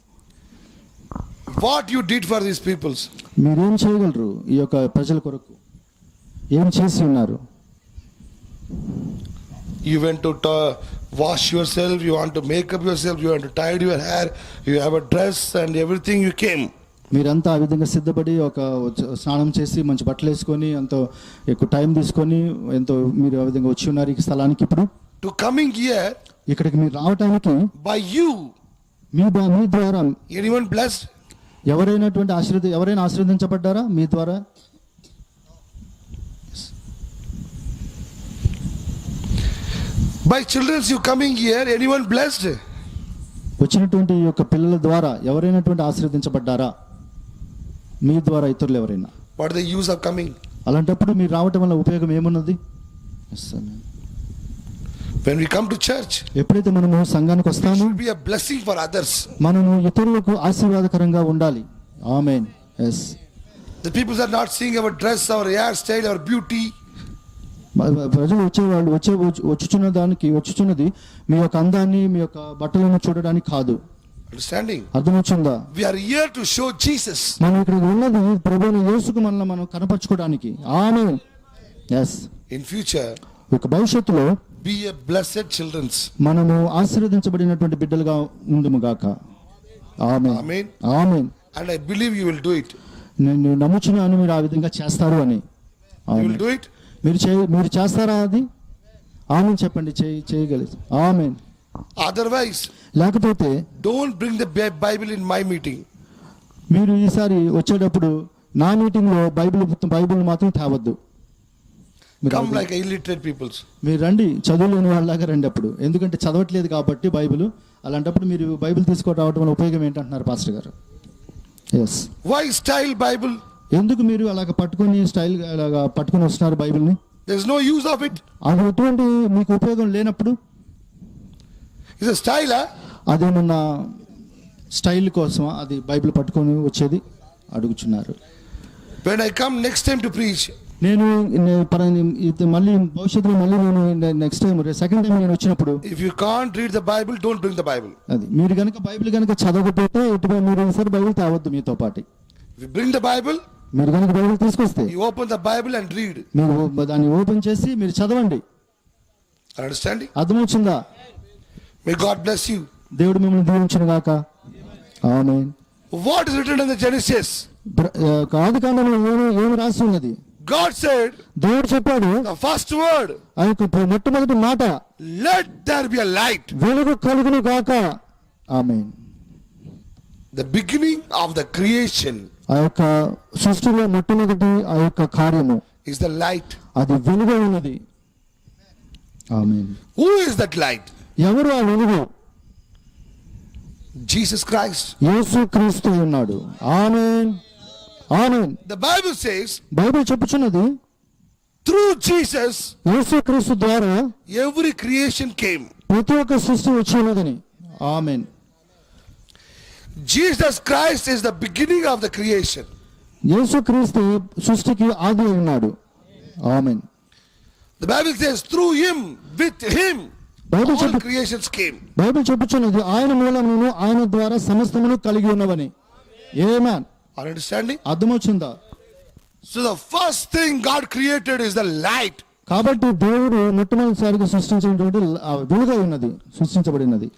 Speaker 2: What you did for these peoples?
Speaker 1: మీరేం చేయగలరు ఈ యొక్క ప్రజల కొరకు? ఏం చేసి ఉన్నారు?
Speaker 2: You went to wash yourself, you want to make up yourself, you want to tie your hair, you have a dress and everything, you came.
Speaker 1: మీరంతా ఆ విధంగా సిద్ధపడి ఒక స్నానం చేసి మంచి బట్టలు వేసుకొని ఎంతో ఎక్కువ టైం తీసుకొని ఎంతో మీరు ఆ విధంగా వచ్చి ఉన్నారు ఈ స్థలానికి. ఇప్పుడు
Speaker 2: To coming here,
Speaker 1: ఇక్కడికి మీరు రావటానికి
Speaker 2: by you,
Speaker 1: మీ ద్వారా
Speaker 2: anyone blessed?
Speaker 1: ఎవరైనా ఆశీర్వదించబడ్డారా మీ ద్వారా?
Speaker 2: By children you coming here, anyone blessed?
Speaker 1: వచ్చినటువంటి ఈ యొక్క పిల్లల ద్వారా ఎవరైనా ఆశీర్వదించబడ్డారా మీ ద్వారా? ఇతరులు ఎవరైనా?
Speaker 2: What is the use of coming?
Speaker 1: అలాంటప్పుడు మీరు రావటం వల్ల ఉపయోగం ఏమున్నది?
Speaker 2: When we come to church,
Speaker 1: ఎప్పుడైతే మనము సంఘానికి
Speaker 2: it
Speaker 1: వస్తామో
Speaker 2: should be a blessing for others.
Speaker 1: మనము ఇతరులకు ఆశీర్వాదకరంగా ఉండాలి. ఆమేన్. Yes.
Speaker 2: The people are not seeing our dress, our hairstyle, our beauty.
Speaker 1: ప్రజలు వచ్చేవాళ్ళు వచ్చుచున్నది మీ యొక్క అందాన్ని, మీ యొక్క బట్టలను చూడడానికి కాదు.
Speaker 2: Understanding?
Speaker 1: అర్థమవుతుందా?
Speaker 2: We are here to show Jesus.
Speaker 1: మనం ఇక్కడ ఉన్నది ప్రభువైన యేసుకు మనల్ని మనం కనపరచుకోవడానికి. ఆమేన్. ఎస్.
Speaker 2: In future,
Speaker 1: ఒక భవిష్యత్తులో
Speaker 2: be a blessed children.
Speaker 1: మనము ఆశీర్వదించబడినటువంటి బిడ్డలుగా ఉండుము గాక. ఆమేన్.
Speaker 2: Amen.
Speaker 1: Amen.
Speaker 2: And I believe you will do it.
Speaker 1: నేను నమ్ముచున్నాను మీరు ఆ విధంగా చేస్తారు అని.
Speaker 2: You will do it.
Speaker 1: మీరు చేస్తారా అది? ఆమేన్ చెప్పండి. చేయగలరు. ఆమేన్.
Speaker 2: Otherwise,
Speaker 1: లేకపోతే
Speaker 2: don't bring the Bible in my meeting.
Speaker 1: మీరు ఈసారి వచ్చేటప్పుడు నా మీటింగ్ లో బైబిల్ మాత్రం తేవద్దు.
Speaker 2: Come like illiterate people.
Speaker 1: మీరు రండి, చదువులేని వాళ్ళలాగా రండి. అప్పుడు ఎందుకంటే చదవట్లేదు కాబట్టి బైబిల్, అలాంటప్పుడు మీరు బైబిల్ తీసుకొని రావడం వల్ల ఉపయోగం ఏంటంటున్నారు పాస్టర్ గారు. ఎస్.
Speaker 2: Why style Bible?
Speaker 1: ఎందుకు మీరు అలాగ పట్టుకొని స్టైల్ అలాగా పట్టుకొని వస్తున్నారు బైబిల్ని?
Speaker 2: There is no use of it.
Speaker 1: అది ఎటువంటి మీకు ఉపయోగం లేనప్పుడు
Speaker 2: It's a style, huh?
Speaker 1: అదేమన్నా స్టైల్ కోసమా అది బైబిల్ పట్టుకొని వచ్చేది అడుగుచున్నారు.
Speaker 2: When I come next time to preach,
Speaker 1: నేను మళ్ళీ భవిష్యత్తులో మళ్ళీ నేను నెక్స్ట్ టైం సెకండ్ టైం నేను వచ్చినప్పుడు,
Speaker 2: if you can't read the Bible, don't bring the Bible.
Speaker 1: అది మీరు కనుక బైబిల్ కనుక చదవకపోతే ఇటువైపు మీరు ఈసారి బైబిల్ తేవద్దు మీతో పాటు.
Speaker 2: If you bring the Bible,
Speaker 1: మీరు కనుక బైబిల్ తీసుకొస్తే
Speaker 2: you open the Bible and read.
Speaker 1: మీరు దాన్ని ఓపెన్ చేసి మీరు చదవండి.
Speaker 2: Understanding?
Speaker 1: అర్థమవుతుందా?
Speaker 2: May God bless you.
Speaker 1: దేవుడు మిమ్మల్ని దీవించును గాక. ఆమేన్.
Speaker 2: What is written in the Genesis?
Speaker 1: ఆదికాండంలో ఏమి రాసి ఉన్నది?
Speaker 2: God said,
Speaker 1: దేవుడు చెప్పాడు,
Speaker 2: the first word,
Speaker 1: ఆ యొక్క మొట్టమొదటి మాట,
Speaker 2: let there be a light.
Speaker 1: వెలుగు కలుగును గాక. ఆమేన్.
Speaker 2: The beginning of the creation
Speaker 1: ఆ యొక్క సృష్టిలో మొట్టమొదటి ఆ యొక్క కార్యము
Speaker 2: is the light.
Speaker 1: అది వెలుగు ఉన్నది. ఆమేన్.
Speaker 2: Who is that light?
Speaker 1: ఎవరు ఆ వెలుగు?
Speaker 2: Jesus Christ.
Speaker 1: యేసు క్రీస్తు ఉన్నాడు. Amen. Amen.
Speaker 2: The Bible says,
Speaker 1: Bible చెప్పుచున్నది,
Speaker 2: through Jesus,
Speaker 1: యేసు క్రీస్తు ద్వారా
Speaker 2: every creation came.
Speaker 1: ప్రతి ఒక్క సృష్టి వచ్చి ఉన్నదని. ఆమేన్.
Speaker 2: Jesus Christ is the beginning of the creation.
Speaker 1: యేసు క్రీస్తు సృష్టికి ఆది అయి ఉన్నాడు. Amen.
Speaker 2: The Bible says, through him, with him,
Speaker 1: Bible
Speaker 2: all creations came.
Speaker 1: Bible చెప్పుచున్నది, ఆయన మూలమును ఆయన ద్వారా సమస్తమును కలిగి ఉన్నవని. ఆమేన్.
Speaker 2: Are you understanding?
Speaker 1: అర్థమవుతుందా?
Speaker 2: So the first thing God created is the light.
Speaker 1: కాబట్టి దేవుడు మొట్టమొదటిసారిగా సృష్టించినటువంటి వెలుగు ఉన్నది, సృష్టించబడినది.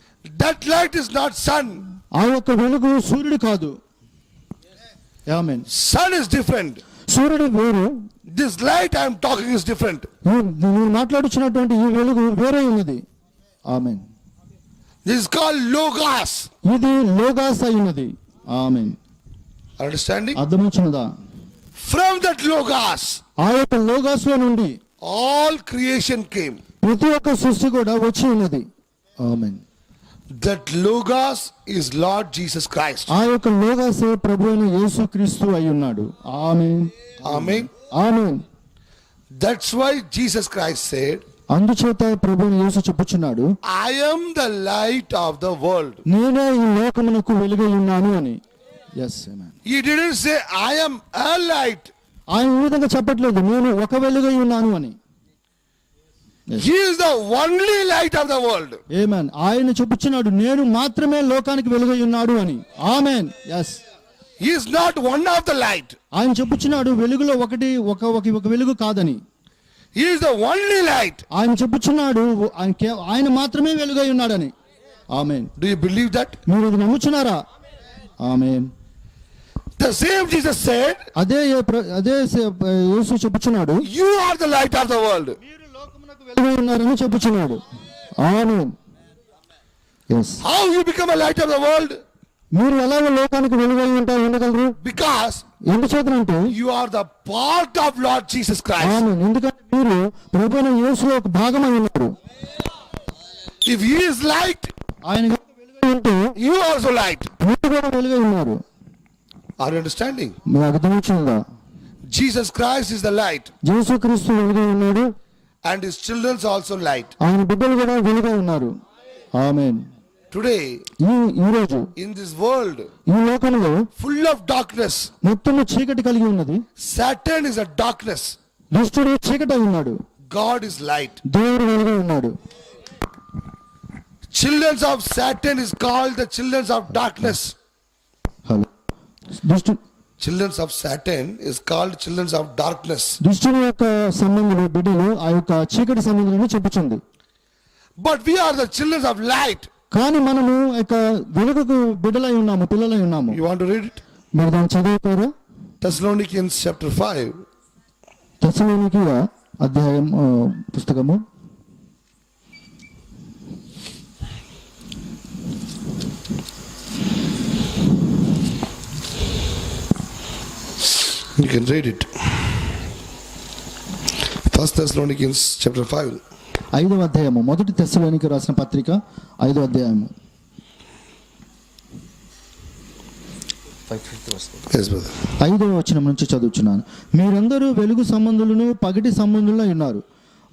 Speaker 2: That light is not sun.
Speaker 1: ఆ యొక్క వెలుగు సూర్యుడు కాదు. ఆమేన్.
Speaker 2: Sun is different.
Speaker 1: సూర్యుడు వేరు.
Speaker 2: This light I am talking is different.
Speaker 1: నేను మాట్లాడుచున్నటువంటి ఈ వెలుగు వేరే ఉన్నది. ఆమేన్.
Speaker 2: This is called Logos.
Speaker 1: ఇది లోగాస్ అయి ఉన్నది. ఆమేన్.
Speaker 2: Understanding?
Speaker 1: అర్థమవుతున్నదా?
Speaker 2: From that Logos,
Speaker 1: ఆ యొక్క లోగాస్ లో నుండి
Speaker 2: all creation came.
Speaker 1: ప్రతి ఒక్క సృష్టి కూడా వచ్చి ఉన్నది. ఆమేన్.
Speaker 2: That Logos is Lord Jesus Christ.
Speaker 1: ఆ యొక్క లోగాసే ప్రభు అయిన యేసు క్రీస్తు అయి ఉన్నాడు. ఆమేన్.
Speaker 2: Amen.
Speaker 1: Amen.
Speaker 2: That's why Jesus Christ said,
Speaker 1: అందుచేత ప్రభు అయిన యేసు చెప్పుచున్నాడు,
Speaker 2: I am the light of the world.
Speaker 1: నేనే ఈ లోకమునకు వెలుగై ఉన్నాను అని. yes amen.
Speaker 2: He didn't say I am a light.
Speaker 1: ఆయన ఈ విధంగా చెప్పట్లేదు నేను ఒక వెలుగై ఉన్నాను అని.
Speaker 2: He is the only light of the world.
Speaker 1: ఆమేన్. ఆయన చెప్పుచున్నాడు నేను మాత్రమే లోకానికి వెలుగై ఉన్నాడు అని. ఆమేన్. yes.
Speaker 2: He is not one of the light.
Speaker 1: ఆయన చెప్పుచున్నాడు వెలుగులో ఒక వెలుగు కాదని.
Speaker 2: He is the only light.
Speaker 1: ఆయన చెప్పుచున్నాడు ఆయన మాత్రమే వెలుగై ఉన్నాడని. ఆమేన్.
Speaker 2: Do you believe that?
Speaker 1: మీరు ఇది నమ్ముచున్నారా? ఆమేన్.
Speaker 2: The same Jesus said,
Speaker 1: అదే యేసు చెప్పుచున్నాడు
Speaker 2: you are the light of the world.
Speaker 1: మీరు లోకమునకు వెలుగై ఉన్నారని చెప్పుచున్నాడు. ఆమేన్. yes.
Speaker 2: How you become a light of the world?
Speaker 1: మీరు ఎలాగ లోకానికి వెలుగై ఉండగలరు?
Speaker 2: Because
Speaker 1: ఎందుచేతనంటే
Speaker 2: you are the part of Lord Jesus Christ.
Speaker 1: ఆమేన్. ఎందుకంటే మీరు ప్రభువైన యేసులో ఒక భాగమై ఉన్నారు.
Speaker 2: If he is light,
Speaker 1: ఆయన వెలుగై ఉంటే
Speaker 2: you also light.
Speaker 1: మీరు కూడా వెలుగై ఉన్నారు.
Speaker 2: Are you understanding?
Speaker 1: మీకు అర్థమవుతుందా?
Speaker 2: Jesus Christ is the light,
Speaker 1: యేసుక్రీస్తు వెలుగై ఉన్నాడు.
Speaker 2: and his children also light.
Speaker 1: ఆయన బిడ్డలు కూడా వెలుగై ఉన్నారు. ఆమేన్.
Speaker 2: Today,
Speaker 1: ఈ రోజు
Speaker 2: in this world
Speaker 1: ఈ లోకంలో
Speaker 2: full of darkness,
Speaker 1: మొత్తము చీకటి కలిగి ఉన్నది.
Speaker 2: Satan is a darkness.
Speaker 1: దుష్టుడు చీకటి అయి ఉన్నాడు,
Speaker 2: God is light.
Speaker 1: దేవుడు వెలుగు ఉన్నాడు.
Speaker 2: Children of Satan is called the children of darkness.
Speaker 1: Hello,
Speaker 2: Children of Satan is called children of darkness.
Speaker 1: దుష్టుని యొక్క సంబంధులు బిడ్డలు ఆ యొక్క చీకటి సంబంధులను చెప్పుచుంది.
Speaker 2: But we are the children of light.
Speaker 1: కానీ మనము యొక్క వెలుగుకు బిడ్డలై ఉన్నాము, పిల్లలై ఉన్నాము.
Speaker 2: You want to read it?
Speaker 1: మీరు దాన్ని చదువుతారా?
Speaker 2: Thessalonians chapter 5.
Speaker 1: తెస్సలోనికీయుల అధ్యాయం పుస్తకము
Speaker 2: You can read it. 1 Thessalonians chapter 5.
Speaker 1: 5వ అధ్యాయము, మొదటి తెస్సలోనికి రాసిన పత్రిక 5వ అధ్యాయము.
Speaker 2: Yes, brother.
Speaker 1: 5వ వచనం నుంచి చదువుచున్నాను. మీరందరూ వెలుగు సంబంధులను పగటి సంబంధులై ఉన్నారు.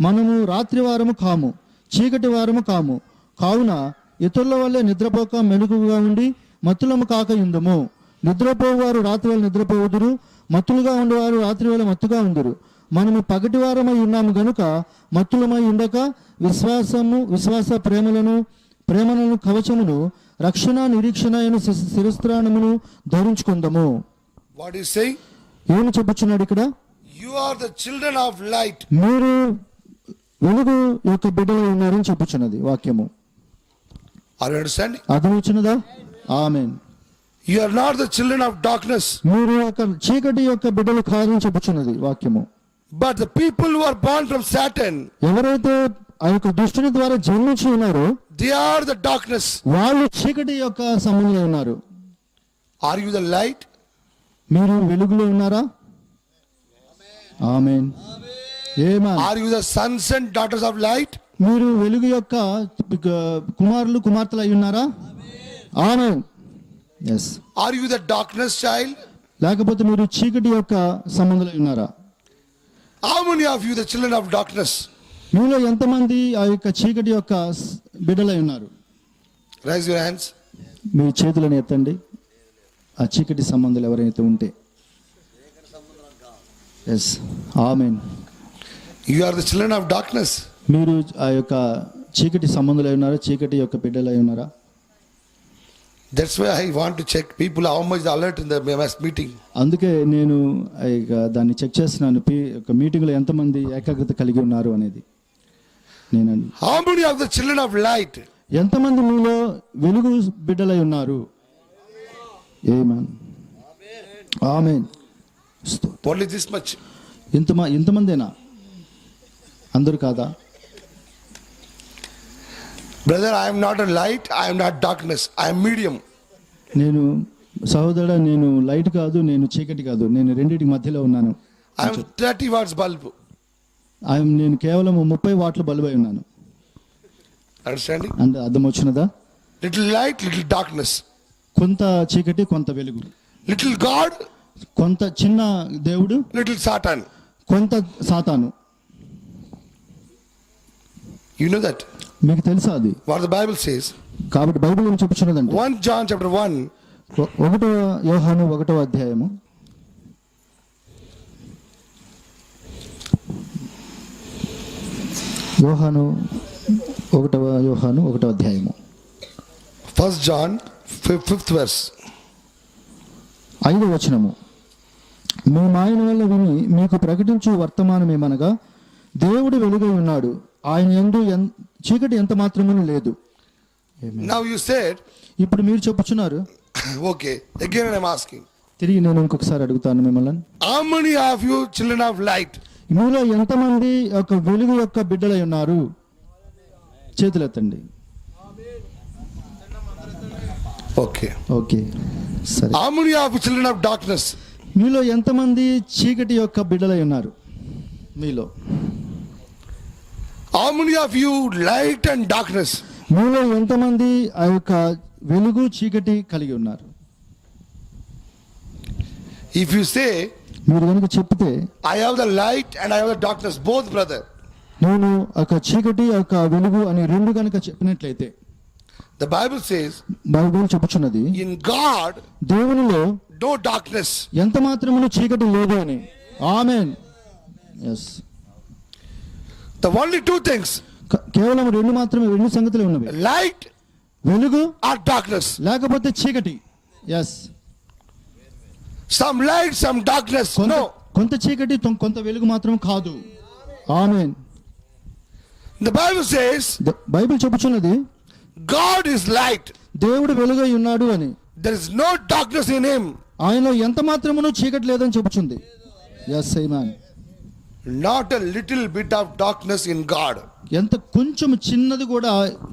Speaker 1: మనము రాత్రి వారము కాము, చీకటి వారము కాము. కావున ఇతరుల వల్లే నిద్రపోక మెలకుగా ఉండి మత్తులము కాక ఉందము. నిద్రపోవారు రాత్రి వేళ నిద్రపోవుదురు, మత్తులుగా ఉండేవారు రాత్రి వేళ మత్తుగా ఉందురు. మనము పగటి వారమై ఉన్నాము గనుక మత్తులమై ఉండక విశ్వాస ప్రేమలను కవచమును రక్షణ నిరీక్షణ అయిన శిరస్త్రాణమును ధరించుకుందాము.
Speaker 2: What is saying?
Speaker 1: ఏమి చెప్పుచున్నాడు ఇక్కడ?
Speaker 2: You are the children of light.
Speaker 1: మీరు వెలుగు యొక్క బిడ్డలు ఉన్నారని చెప్పుచున్నది వాక్యము.
Speaker 2: Are you understanding?
Speaker 1: అర్థమవుచున్నదా? ఆమేన్.
Speaker 2: You are not the children of darkness.
Speaker 1: మీరు యొక్క చీకటి యొక్క బిడ్డలు కాదని చెప్పుచున్నది వాక్యము.
Speaker 2: But the people who are born from Satan,
Speaker 1: ఎవరైతే ఆ యొక్క దుష్టుని ద్వారా జన్మించి ఉన్నారో
Speaker 2: they are the darkness.
Speaker 1: వాళ్ళు చీకటి యొక్క సంబంధంలో ఉన్నారు.
Speaker 2: Are you the light?
Speaker 1: మీరు వెలుగులో ఉన్నారా? ఆమేన్. ఏమన్.
Speaker 2: Are you the sons and daughters of light?
Speaker 1: మీరు వెలుగు యొక్క కుమారులు కుమార్తెలు అయి ఉన్నారా? ఆమేన్. Yes.
Speaker 2: Are you the darkness child?
Speaker 1: లేకపోతే మీరు చీకటి యొక్క సంబంధంలో ఉన్నారా?
Speaker 2: How many of you the children of darkness?
Speaker 1: మీలో ఎంతమంది ఆ యొక్క చీకటి యొక్క బిడ్డలై ఉన్నారు?
Speaker 2: Raise your hands.
Speaker 1: మీ చేతులను ఎత్తండి. ఆ చీకటి సంబంధాలు ఎవరైతే ఉంటే. Yes. Amen.
Speaker 2: You are the children of darkness.
Speaker 1: మీరు ఆ యొక్క చీకటి సంబంధాలు అయి ఉన్నారా? చీకటి యొక్క బిడ్డలై ఉన్నారా?
Speaker 2: That's why I want to check people how much they alert in the mass meeting.
Speaker 1: అందుకే నేను ఇక దాన్ని చెక్ చేస్తున్నాను. ఒక మీటింగ్లో ఎంతమంది ఏకాగ్రత కలిగి ఉన్నారు అనేది. నేను
Speaker 2: How many of the children of light?
Speaker 1: ఎంతమంది మీలో వెలుగు బిడ్డలై ఉన్నారు? ఆమేన్. ఆమేన్.
Speaker 2: Only this much.
Speaker 1: ఇంతమందేనా? అందరూ కాదా?
Speaker 2: Brother, I am not a light, I am not darkness, I am medium.
Speaker 1: నేను సహోదరుడా, నేను లైట్ కాదు, నేను చీకటి కాదు, నేను రెండింటి మధ్యలో ఉన్నాను.
Speaker 2: I am 30 watts bulb.
Speaker 1: నేను కేవలం 30 వాట్ల బల్బ్ అయి ఉన్నాను.
Speaker 2: Understanding?
Speaker 1: అంటే అర్థం వచ్చినదా?
Speaker 2: Little light, little darkness.
Speaker 1: కొంత చీకటి, కొంత వెలుగు.
Speaker 2: Little God,
Speaker 1: కొంత చిన్న దేవుడు,
Speaker 2: little Satan.
Speaker 1: కొంత సాతాను.
Speaker 2: You know that?
Speaker 1: మీకు తెలుసా అది?
Speaker 2: What the Bible says.
Speaker 1: కాబట్టి బైబిల్ ఏం చెప్పుచున్నదంటే
Speaker 2: 1 John chapter 1.
Speaker 1: 1 యోహాను 1వ అధ్యాయము. యోహాను 1వ అధ్యాయము.
Speaker 2: 1 John 5th verse.
Speaker 1: 5వ వచనము. మేము ఆయన వల్ల విని మీకు ప్రకటించు వర్తమానమేమనగా దేవుడు వెలుగై ఉన్నాడు, ఆయన యందు చీకటి ఎంత మాత్రమూ లేదు.
Speaker 2: Now you said,
Speaker 1: ఇప్పుడు మీరు చెప్పుచున్నారు.
Speaker 2: okay, again I am asking.
Speaker 1: తిరిగి నేను ఇంకొకసారి అడుగుతాను మిమ్మల్ని.
Speaker 2: How many of you children of light?
Speaker 1: మీలో ఎంతమంది ఒక వెలుగు యొక్క బిడ్డలై ఉన్నారు? చేతులు ఎత్తండి.
Speaker 2: Okay.
Speaker 1: ఓకే, సరే.
Speaker 2: How many of you children of darkness?
Speaker 1: మీలో ఎంతమంది చీకటి యొక్క బిడ్డలై ఉన్నారు? మీలో
Speaker 2: How many of you light and darkness?
Speaker 1: మీలో ఎంతమంది ఆ యొక్క వెలుగు చీకటి కలిగి ఉన్నారు?
Speaker 2: If you say,
Speaker 1: మీరు కనుక చెప్తే
Speaker 2: I have the light and I have the darkness, both brother,
Speaker 1: నేను ఒక చీకటి ఒక వెలుగు అని రెండు కనుక చెప్పినట్లయితే
Speaker 2: The Bible says,
Speaker 1: బైబిల్ చెప్పుచున్నది,
Speaker 2: in God,
Speaker 1: దేవునిలో
Speaker 2: no darkness.
Speaker 1: ఎంత మాత్రమును చీకటి లేదు అని. Amen. Yes.
Speaker 2: The only two things,
Speaker 1: కేవలం రెండు సంగతులు ఉన్నవి,
Speaker 2: light
Speaker 1: వెలుగు
Speaker 2: or darkness.
Speaker 1: లేకపోతే చీకటి. Yes.
Speaker 2: Some light, some darkness. No.
Speaker 1: కొంత చీకటి కొంత వెలుగు మాత్రం కాదు. Amen.
Speaker 2: The Bible says,
Speaker 1: Bible చెప్పుచున్నది,
Speaker 2: God is light.
Speaker 1: దేవుడు వెలుగై ఉన్నాడు అని.
Speaker 2: There is no darkness in him.
Speaker 1: ఆయనలో ఎంత మాత్రమును చీకటి లేదని చెప్పుచుంది. Yes amen.
Speaker 2: Not a little bit of darkness in God.
Speaker 1: ఎంత కొంచెం చిన్నది కూడా,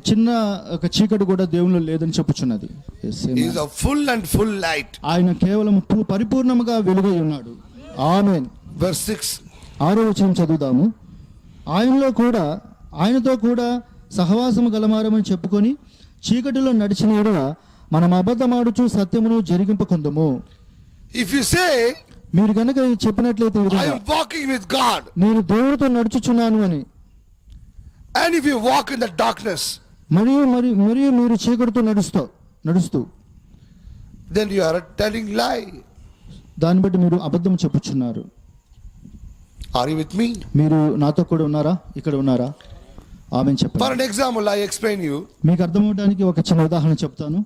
Speaker 1: చిన్న ఒక చీకటి కూడా దేవునిలో లేదని చెప్పుచున్నది. Yes
Speaker 2: He
Speaker 1: amen.
Speaker 2: is a full and full light.
Speaker 1: ఆయన కేవలం పరిపూర్ణముగా వెలుగై ఉన్నాడు. ఆమేన్.
Speaker 2: Verse 6.
Speaker 1: 6వ వచనం చదువుదాము. ఆయనతో కూడా సహవాసము గలమారమని చెప్పుకొని చీకటిలో నడిచిన ఎడల మనం అబద్ధమాడుచు సత్యమును జరిగింపకొందుము.
Speaker 2: If you say,
Speaker 1: మీరు కనుక చెప్పినట్లయితే ఈ
Speaker 2: I
Speaker 1: విధంగా,
Speaker 2: am walking with God,
Speaker 1: నేను దేవుడితో నడుచుచున్నాను అని,
Speaker 2: and if you walk in the darkness,
Speaker 1: మరియు మీరు చీకటితో నడుస్తూ,
Speaker 2: then you are telling lie.
Speaker 1: దాన్ని బట్టి మీరు అబద్ధం చెప్పుచున్నారు.
Speaker 2: Are you with me?
Speaker 1: మీరు నాతో కూడా ఉన్నారా? ఇక్కడ ఉన్నారా? ఆమెన్
Speaker 2: For
Speaker 1: చెప్పండి.
Speaker 2: an example, I explain you.
Speaker 1: మీకు అర్థమవడానికి ఒక చిన్న ఉదాహరణ చెప్తాను.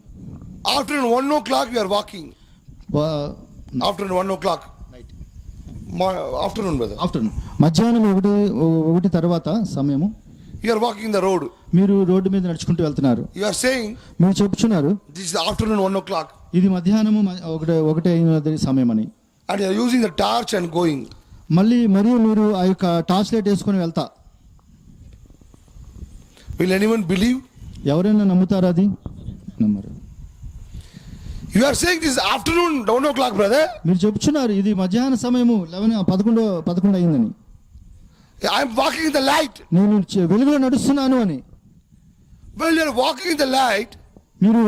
Speaker 2: After 1 o'clock, you are walking. After 1 o'clock. Afternoon, brother.
Speaker 1: Afternoon, మధ్యాహ్నం ఒకటి తర్వాత సమయము,
Speaker 2: You are walking the road.
Speaker 1: మీరు రోడ్డు మీద నడుచుకుంటూ వెళ్తున్నారు.
Speaker 2: You are saying,
Speaker 1: మీరు చెప్పుచున్నారు,
Speaker 2: this is afternoon 1 o'clock.
Speaker 1: ఇది మధ్యాహ్నము ఒకటి అయినది సమయం అని.
Speaker 2: And you are using the torch and going.
Speaker 1: మరియు మీరు ఆ యొక్క టార్చ్ లైట్ వేసుకొని వెళ్తా.
Speaker 2: Will anyone believe?
Speaker 1: ఎవరైనా నమ్ముతారా? అది నమ్మరు.
Speaker 2: You are saying this is afternoon 1 o'clock, brother.
Speaker 1: మీరు చెప్పుచున్నారు ఇది మధ్యాహ్న సమయము 11 అయిందని.
Speaker 2: I am walking in the light.
Speaker 1: నేను వెలుగులో నడుస్తున్నాను అని.
Speaker 2: Well, you are walking in the light.
Speaker 1: మీరు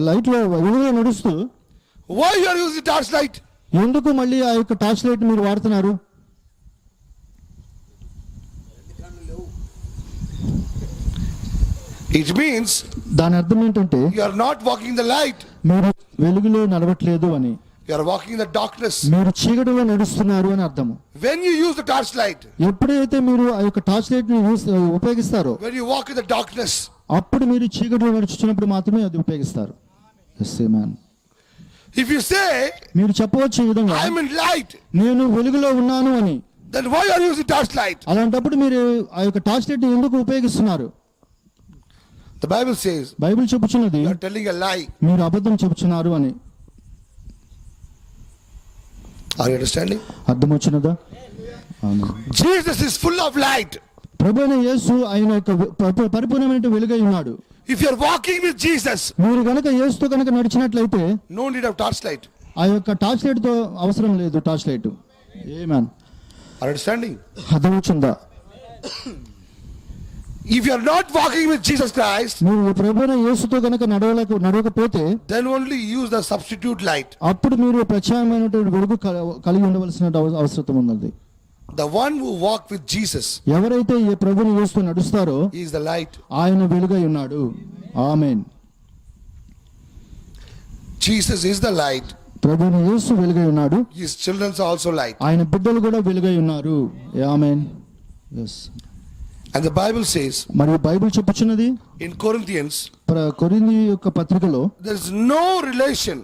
Speaker 1: లైట్లో వెలుగులో నడుస్తూ,
Speaker 2: Why you are using torch light?
Speaker 1: ఎందుకు మళ్ళీ ఆ యొక్క టార్చ్ లైట్ మీరు వాడుతున్నారు?
Speaker 2: It means
Speaker 1: దాని అర్థం ఏంటంటే
Speaker 2: you are not walking in the light.
Speaker 1: మీరు వెలుగులో నడవట్లేదు అని,
Speaker 2: You are walking in the darkness.
Speaker 1: మీరు చీకటిలో నడుస్తున్నారు అని అర్థము.
Speaker 2: When you use the torch light,
Speaker 1: ఎప్పుడైతే మీరు ఆ యొక్క టార్చ్ లైట్ ని ఉపయోగిస్తారో,
Speaker 2: when you walk in the darkness,
Speaker 1: అప్పుడు మీరు చీకటిలో నడుచుతున్నప్పుడు మాత్రమే అది ఉపయోగిస్తారు. Yes, amen.
Speaker 2: if you say,
Speaker 1: మీరు చెప్పవచ్చు ఈ విధంగా,
Speaker 2: I am in light,
Speaker 1: నేను వెలుగులో ఉన్నాను అని.
Speaker 2: then why are you using torch light?
Speaker 1: అలాంటప్పుడు మీరు ఆ యొక్క టార్చ్ లైట్ ని ఎందుకు ఉపయోగిస్తున్నారు?
Speaker 2: The Bible says,
Speaker 1: బైబిల్ చెప్పుచున్నది,
Speaker 2: you are telling a lie.
Speaker 1: మీరు అబద్ధం చెప్పుచున్నారు అని.
Speaker 2: Are you understanding?
Speaker 1: అర్థం వచ్చినదా? ఆమేన్.
Speaker 2: Jesus is full of light.
Speaker 1: ప్రభువైన యేసు ఆయన యొక్క పరిపూర్ణమైన వెలుగై ఉన్నాడు.
Speaker 2: If you are walking with Jesus,
Speaker 1: మీరు గనక యేసుతో గనక నడిచినట్లయితే
Speaker 2: no need of torch light.
Speaker 1: ఆ యొక్క టార్చ్ లైట్ తో అవసరం లేదు. Torch light. Amen.
Speaker 2: Are you understanding?
Speaker 1: అర్థం వచ్చిందా?
Speaker 2: If you are not walking with Jesus Christ,
Speaker 1: మీరు ప్రభువైన యేసుతో గనక నడవకపోతే,
Speaker 2: then only use the substitute light.
Speaker 1: అప్పుడు మీరు ప్రత్యామ్నాయమైనటువంటి వెలుగు కలిగి ఉండవలసిన అవసరం ఉన్నది.
Speaker 2: The one who walk with Jesus,
Speaker 1: ఎవరైతే ఈ ప్రభువుని యేసుతో నడుస్తారో
Speaker 2: he is the light.
Speaker 1: ఆయన వెలుగై ఉన్నాడు. ఆమేన్.
Speaker 2: Jesus is the light.
Speaker 1: ప్రభువుని యేసు వెలుగై ఉన్నాడు.
Speaker 2: His children are also light.
Speaker 1: ఆయన బిడ్డలు కూడా వెలుగై ఉన్నారు. ఆమేన్. yes.
Speaker 2: And the Bible says,
Speaker 1: మరియు బైబిల్ చెప్పుచున్నది,
Speaker 2: in Corinthians,
Speaker 1: కొరింథీ యొక్క పత్రికలో
Speaker 2: there is no relation.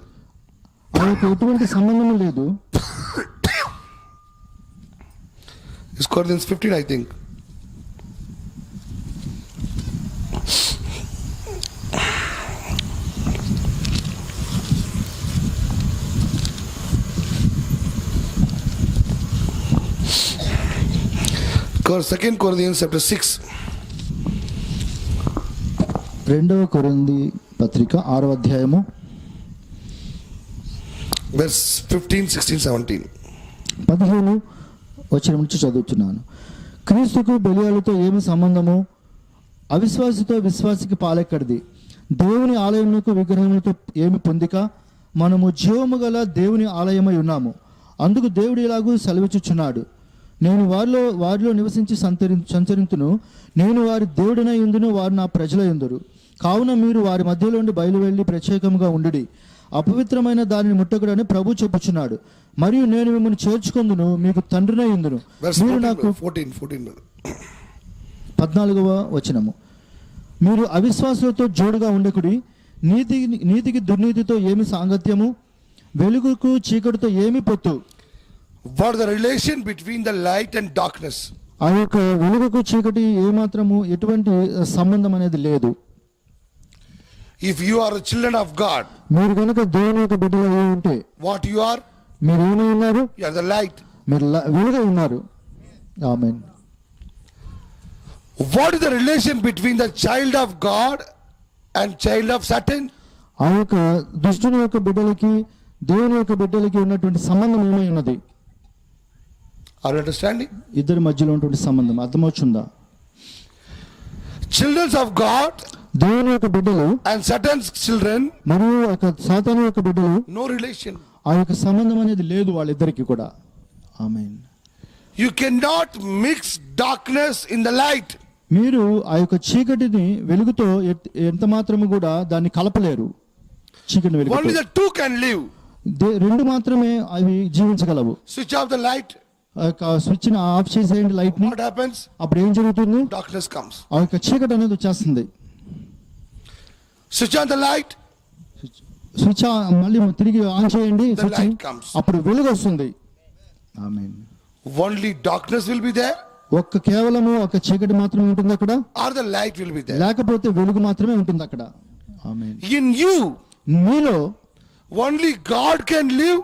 Speaker 1: ఆయనకు ఎటువంటి సంబంధం లేదు.
Speaker 2: It's Corinthians 15, I think. Second Corinthians chapter 6.
Speaker 1: 2వ కొరింథీ పత్రిక 6వ అధ్యాయము
Speaker 2: Verse 15, 16, 17.
Speaker 1: 15 వచనం నుంచి చదువుతున్నాను. క్రీస్తుకు బెలియాలతో ఏమి సంబంధము? అవిశ్వాసితో విశ్వాసికి పాలెక్కడిది? దేవుని ఆలయమునకు విగ్రహములతో ఏమి పొందిక? మనము జీవము గల దేవుని ఆలయమై ఉన్నాము. అందుకు దేవుడు ఇలాగూ సెలవిచ్చుచున్నాడు, నేను వారిలో నివసించి సంచరింతును, నేను వారి దేవుడినై యుందును, వారు నా ప్రజలై యుందురు. కావున మీరు వారి మధ్యలో నుండి బయలు వెళ్ళి ప్రత్యేకంగా ఉండుడి. అపవిత్రమైన దానిని ముట్టకుడని ప్రభు చెప్పుచున్నాడు. మరియు నేను మిమ్మల్ని చేర్చుకొందును, మీకు తండ్రినై ఉందును.
Speaker 2: Verse
Speaker 1: మీరు
Speaker 2: 14,
Speaker 1: నాకు
Speaker 2: 14.
Speaker 1: 14వ వచనము. మీరు అవిశ్వాసులతో జోడుగా ఉండకుడి. నీతికి దుర్నీతితో ఏమి సాంగత్యము, వెలుగుకు చీకటితో ఏమి పొత్తు.
Speaker 2: What is the relation between the light and darkness?
Speaker 1: ఆ యొక్క వెలుగుకు చీకటి ఏమాత్రము ఎటువంటి సంబంధం అనేది లేదు.
Speaker 2: If you are the children of God,
Speaker 1: మీరు కనుక దేవుని యొక్క బిడ్డలు అయి ఉంటే
Speaker 2: what you are?
Speaker 1: మీరు ఏమై ఉన్నారు?
Speaker 2: You are the light.
Speaker 1: మీరు వెలుగై ఉన్నారు. ఆమేన్.
Speaker 2: What is the relation between the child of God and child of Satan?
Speaker 1: ఆ యొక్క దుష్టుని యొక్క బిడ్డలకి దేవుని యొక్క బిడ్డలకి ఉన్నటువంటి సంబంధం ఏమై ఉన్నది?
Speaker 2: Are you understanding?
Speaker 1: ఇద్దరి మధ్యలో ఉన్నటువంటి సంబంధం అర్థమవుతుందా?
Speaker 2: Children of God
Speaker 1: దేవుని యొక్క బిడ్డలు
Speaker 2: and Satan's children,
Speaker 1: మరియు ఒక సాతాను యొక్క బిడ్డలు,
Speaker 2: no relation.
Speaker 1: ఆ యొక్క సంబంధం అనేది లేదు వాళ్ళిద్దరికి కూడా. ఆమేన్.
Speaker 2: You cannot mix darkness in the light.
Speaker 1: మీరు ఆ యొక్క చీకటిని వెలుగుతో ఎంత మాత్రము కూడా దాన్ని కలపలేరు. చీకటిని
Speaker 2: Only
Speaker 1: వెలుగుతో
Speaker 2: the two can live.
Speaker 1: రెండు మాత్రమే అవి జీవించగలవు.
Speaker 2: Switch off the light.
Speaker 1: ఆ యొక్క స్విచ్ ని ఆఫ్ చేసేయండి, లైట్ ని.
Speaker 2: What happens?
Speaker 1: అప్పుడు ఏం జరుగుతుంది?
Speaker 2: Darkness comes.
Speaker 1: ఆ యొక్క చీకటి అనేది వచ్చేస్తుంది.
Speaker 2: Switch on the light.
Speaker 1: Switch మళ్ళీ తిరిగి ఆన్ చేయండి
Speaker 2: The
Speaker 1: స్విచ్ ని.
Speaker 2: light comes.
Speaker 1: అప్పుడు వెలుగు వస్తుంది. ఆమేన్.
Speaker 2: Only darkness will be there,
Speaker 1: ఒక్క కేవలము ఒక చీకటి మాత్రమే ఉంటుంది అక్కడ,
Speaker 2: or the light will be there.
Speaker 1: లేకపోతే వెలుగు మాత్రమే ఉంటుంది అక్కడ. ఆమేన్.
Speaker 2: In you,
Speaker 1: మీలో
Speaker 2: only God can live.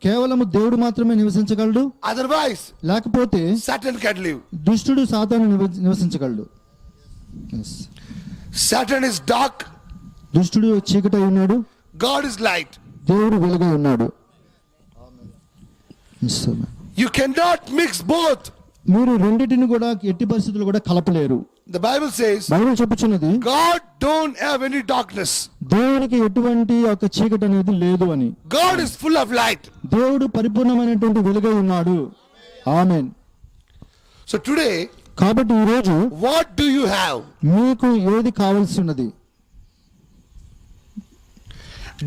Speaker 1: కేవలము దేవుడు మాత్రమే నివసించగలడు.
Speaker 2: Otherwise,
Speaker 1: లేకపోతే
Speaker 2: Satan can live.
Speaker 1: దుష్టుడు సాతాను నివసించగలడు. Yes.
Speaker 2: Satan is dark.
Speaker 1: దుష్టుడు చీకటి అయి ఉన్నాడు,
Speaker 2: God is light.
Speaker 1: దేవుడు వెలుగై ఉన్నాడు. Yes, amen.
Speaker 2: You cannot mix both.
Speaker 1: మీరు రెండిటిని కూడా ఎట్టి పరిస్థితుల్లో కూడా కలపలేరు.
Speaker 2: The Bible says
Speaker 1: బైబిల్ చెప్పుచున్నది
Speaker 2: God don't have any darkness.
Speaker 1: దేవునికి ఎటువంటి ఒక చీకటి అనేది లేదు అని.
Speaker 2: God is full of light.
Speaker 1: దేవుడు పరిపూర్ణమైనటువంటి వెలుగై ఉన్నాడు. ఆమేన్.
Speaker 2: So today,
Speaker 1: కాబట్టి ఈ రోజు
Speaker 2: what do you have?
Speaker 1: మీకు ఏది కావాల్సి ఉన్నది?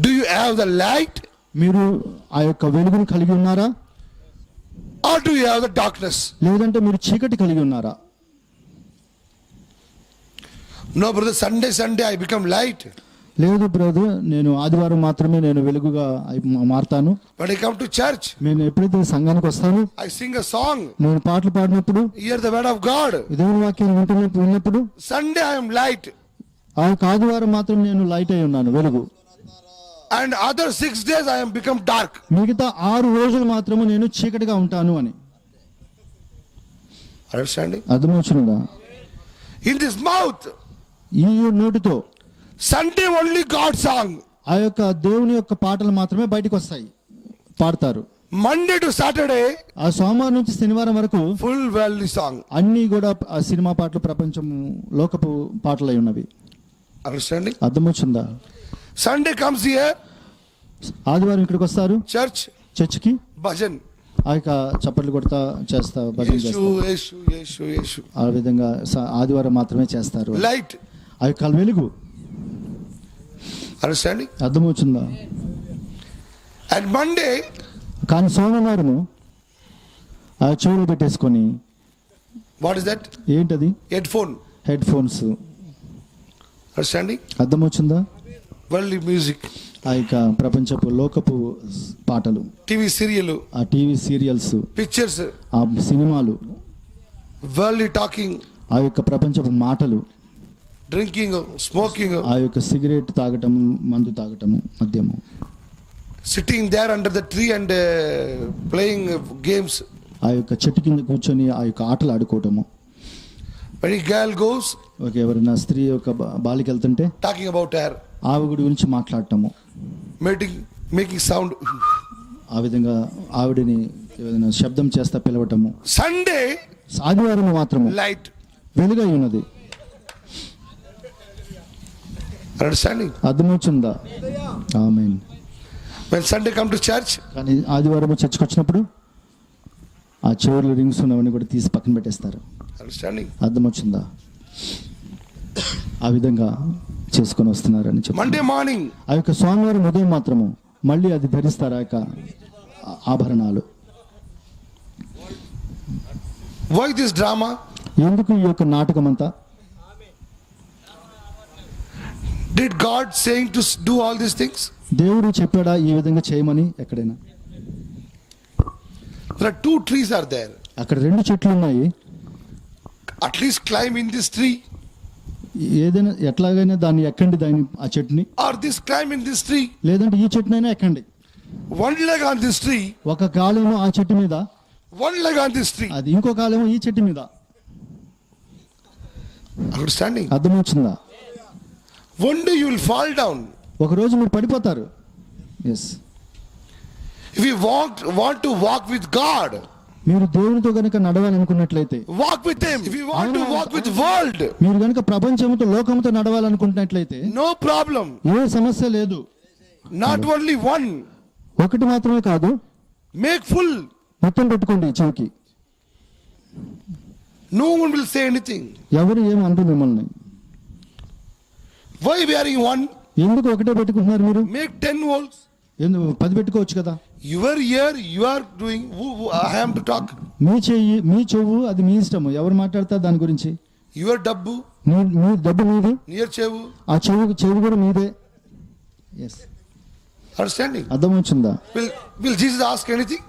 Speaker 2: Do you have the light,
Speaker 1: మీరు ఆ యొక్క వెలుగును కలిగి ఉన్నారా,
Speaker 2: or do you have the darkness?
Speaker 1: లేదంటే మీరు చీకటి కలిగి ఉన్నారా?
Speaker 2: No, brother, Sunday I become light.
Speaker 1: లేదు బ్రదర్, నేను ఆదివారం మాత్రమే నేను వెలుగుగా మారుతాను.
Speaker 2: When I come to church,
Speaker 1: నేను ఎప్పుడైతే సంఘానికి వస్తాను,
Speaker 2: I sing a song,
Speaker 1: నేను పాటలు పాడినప్పుడు,
Speaker 2: hear the word of God.
Speaker 1: దేవుని వాక్యాన్ని విన్నప్పుడు,
Speaker 2: Sunday I am light,
Speaker 1: ఆ యొక్క ఆదివారం మాత్రం నేను లైట్ అయి ఉన్నాను, వెలుగు.
Speaker 2: and other 6 days I am become dark.
Speaker 1: మిగతా 6 రోజులు మాత్రము నేను చీకటిగా ఉంటాను అని.
Speaker 2: Understanding?
Speaker 1: అర్థమవుతుందా?
Speaker 2: In this mouth,
Speaker 1: ఈ నోటితో
Speaker 2: Sunday only God song.
Speaker 1: ఆ యొక్క దేవుని యొక్క పాటలు మాత్రమే బయటకు వస్తాయి, పాడతారు.
Speaker 2: Monday to Saturday,
Speaker 1: ఆ సోమవారం నుంచి శనివారం వరకు
Speaker 2: full worldly song.
Speaker 1: అన్ని కూడా ఆ సినిమా పాటలు, ప్రపంచం లోకపు పాటలై ఉన్నవి.
Speaker 2: Understanding?
Speaker 1: అర్థమవుతుందా?
Speaker 2: Sunday comes here,
Speaker 1: ఆదివారం ఇక్కడికి వస్తారు,
Speaker 2: church,
Speaker 1: చర్చికి,
Speaker 2: bhajan.
Speaker 1: ఆ యొక్క చప్పట్లు కొడతా భజన
Speaker 2: Yeshu,
Speaker 1: చేస్తారు.
Speaker 2: Yeshu, Yeshu, Yeshu.
Speaker 1: ఆ విధంగా ఆదివారం మాత్రమే చేస్తారు.
Speaker 2: Light.
Speaker 1: ఆ యొక్క వెలుగు.
Speaker 2: Understanding?
Speaker 1: అర్థమవుతుందా?
Speaker 2: And Monday,
Speaker 1: కానీ సోమవారము ఆ చెవులు పెట్టేసుకొని,
Speaker 2: what is that?
Speaker 1: ఏంటది?
Speaker 2: Headphone.
Speaker 1: Head phones.
Speaker 2: Understanding?
Speaker 1: అర్థమవుతుందా?
Speaker 2: Worldly music.
Speaker 1: ఆ యొక్క ప్రపంచపు లోకపు పాటలు,
Speaker 2: TV serial,
Speaker 1: ఆ టీవీ సీరియల్స్,
Speaker 2: pictures,
Speaker 1: ఆ సినిమాలు,
Speaker 2: worldly talking,
Speaker 1: ఆ యొక్క ప్రపంచపు మాటలు,
Speaker 2: drinking, smoking,
Speaker 1: ఆ యొక్క సిగరెట్ తాగటము, మందు తాగటము, మద్యము,
Speaker 2: sitting there under the tree and playing games.
Speaker 1: ఆ యొక్క చెట్టు కింద కూర్చొని ఆ యొక్క ఆటలు ఆడుకోవటము.
Speaker 2: When a girl goes,
Speaker 1: ఎవరైనా స్త్రీ యొక్క బాలిక వెళ్తుంటే
Speaker 2: talking about her,
Speaker 1: ఆవిడ గురించి మాట్లాడటము,
Speaker 2: making sound.
Speaker 1: ఆ విధంగా ఆవిడని ఏదైనా శబ్దం చేస్తా పిలవటము.
Speaker 2: Sunday,
Speaker 1: ఆదివారం మాత్రము
Speaker 2: light.
Speaker 1: వెలుగై ఉన్నది.
Speaker 2: Understanding?
Speaker 1: అర్థమవుతుందా? ఆమేన్.
Speaker 2: When Sunday come to church,
Speaker 1: కానీ ఆదివారం చర్చికి వచ్చినప్పుడు ఆ చెవులు రింగ్స్ ఉన్నవన్నీ కూడా తీసి పక్కన పెట్టేస్తారు.
Speaker 2: understanding?
Speaker 1: అర్థమవుతుందా? ఆ విధంగా చేసుకొని వస్తున్నారని చెప్పి
Speaker 2: Monday morning,
Speaker 1: ఆ యొక్క సోమవారం ఉదయం మాత్రము మళ్ళీ అది ధరిస్తారు ఆ యొక్క ఆభరణాలు.
Speaker 2: why this drama?
Speaker 1: ఎందుకు ఈ యొక్క నాటకం అంతా?
Speaker 2: Did God saying to do all these things?
Speaker 1: దేవుడు చెప్పాడా ఈ విధంగా చేయమని? ఎక్కడైనా
Speaker 2: There are 2 trees are there.
Speaker 1: అక్కడ 2 చెట్లు ఉన్నాయి.
Speaker 2: At least climb in this tree,
Speaker 1: ఏదైనా ఎట్లాగైనా దాన్ని ఎక్కండి, ఆ చెట్టుని,
Speaker 2: or this climb in this tree.
Speaker 1: లేదంటే ఈ చెట్టునైనా ఎక్కండి.
Speaker 2: One leg on this tree,
Speaker 1: ఒక కాలేమో ఆ చెట్టు మీద,
Speaker 2: one leg on this tree.
Speaker 1: అది ఇంకో కాలేమో ఈ చెట్టు మీద.
Speaker 2: Understanding?
Speaker 1: అర్థమవుతుందా?
Speaker 2: One day you will fall down.
Speaker 1: ఒక రోజు మీరు పడిపోతారు. Yes.
Speaker 2: If you want to walk with God,
Speaker 1: మీరు దేవునితో గనుక నడవాలనుకున్నట్లయితే,
Speaker 2: walk with Him. If you want to walk with world,
Speaker 1: మీరు గనుక ప్రపంచంతో లోకంతో నడవాలనుకుంటున్నట్లయితే
Speaker 2: no problem.
Speaker 1: ఏ సమస్య లేదు.
Speaker 2: Not only one,
Speaker 1: ఒకటి మాత్రమే కాదు,
Speaker 2: make full.
Speaker 1: మొత్తం పెట్టుకోండి ఈ చెవికి.
Speaker 2: No one will say anything.
Speaker 1: ఎవరు ఏం అంటారు మిమ్మల్ని?
Speaker 2: Why wearing one?
Speaker 1: ఎందుకు ఒకటే పెట్టుకుంటున్నారు మీరు?
Speaker 2: Make 10 holes.
Speaker 1: ఎందుకు 10 పెట్టుకోవచ్చు కదా?
Speaker 2: Your ear, you are doing. I am to talk.
Speaker 1: మీ చెయ్యి, మీ చెవు, అది మీ ఇష్టము. ఎవరు మాట్లాడతారు దాని గురించి?
Speaker 2: Your dabbu,
Speaker 1: మీ డబ్బు మీది,
Speaker 2: near chevu.
Speaker 1: ఆ చెవు కూడా మీదే. ఎస్.
Speaker 2: Understanding?
Speaker 1: అర్థమవుతుందా?
Speaker 2: Will Jesus ask anything?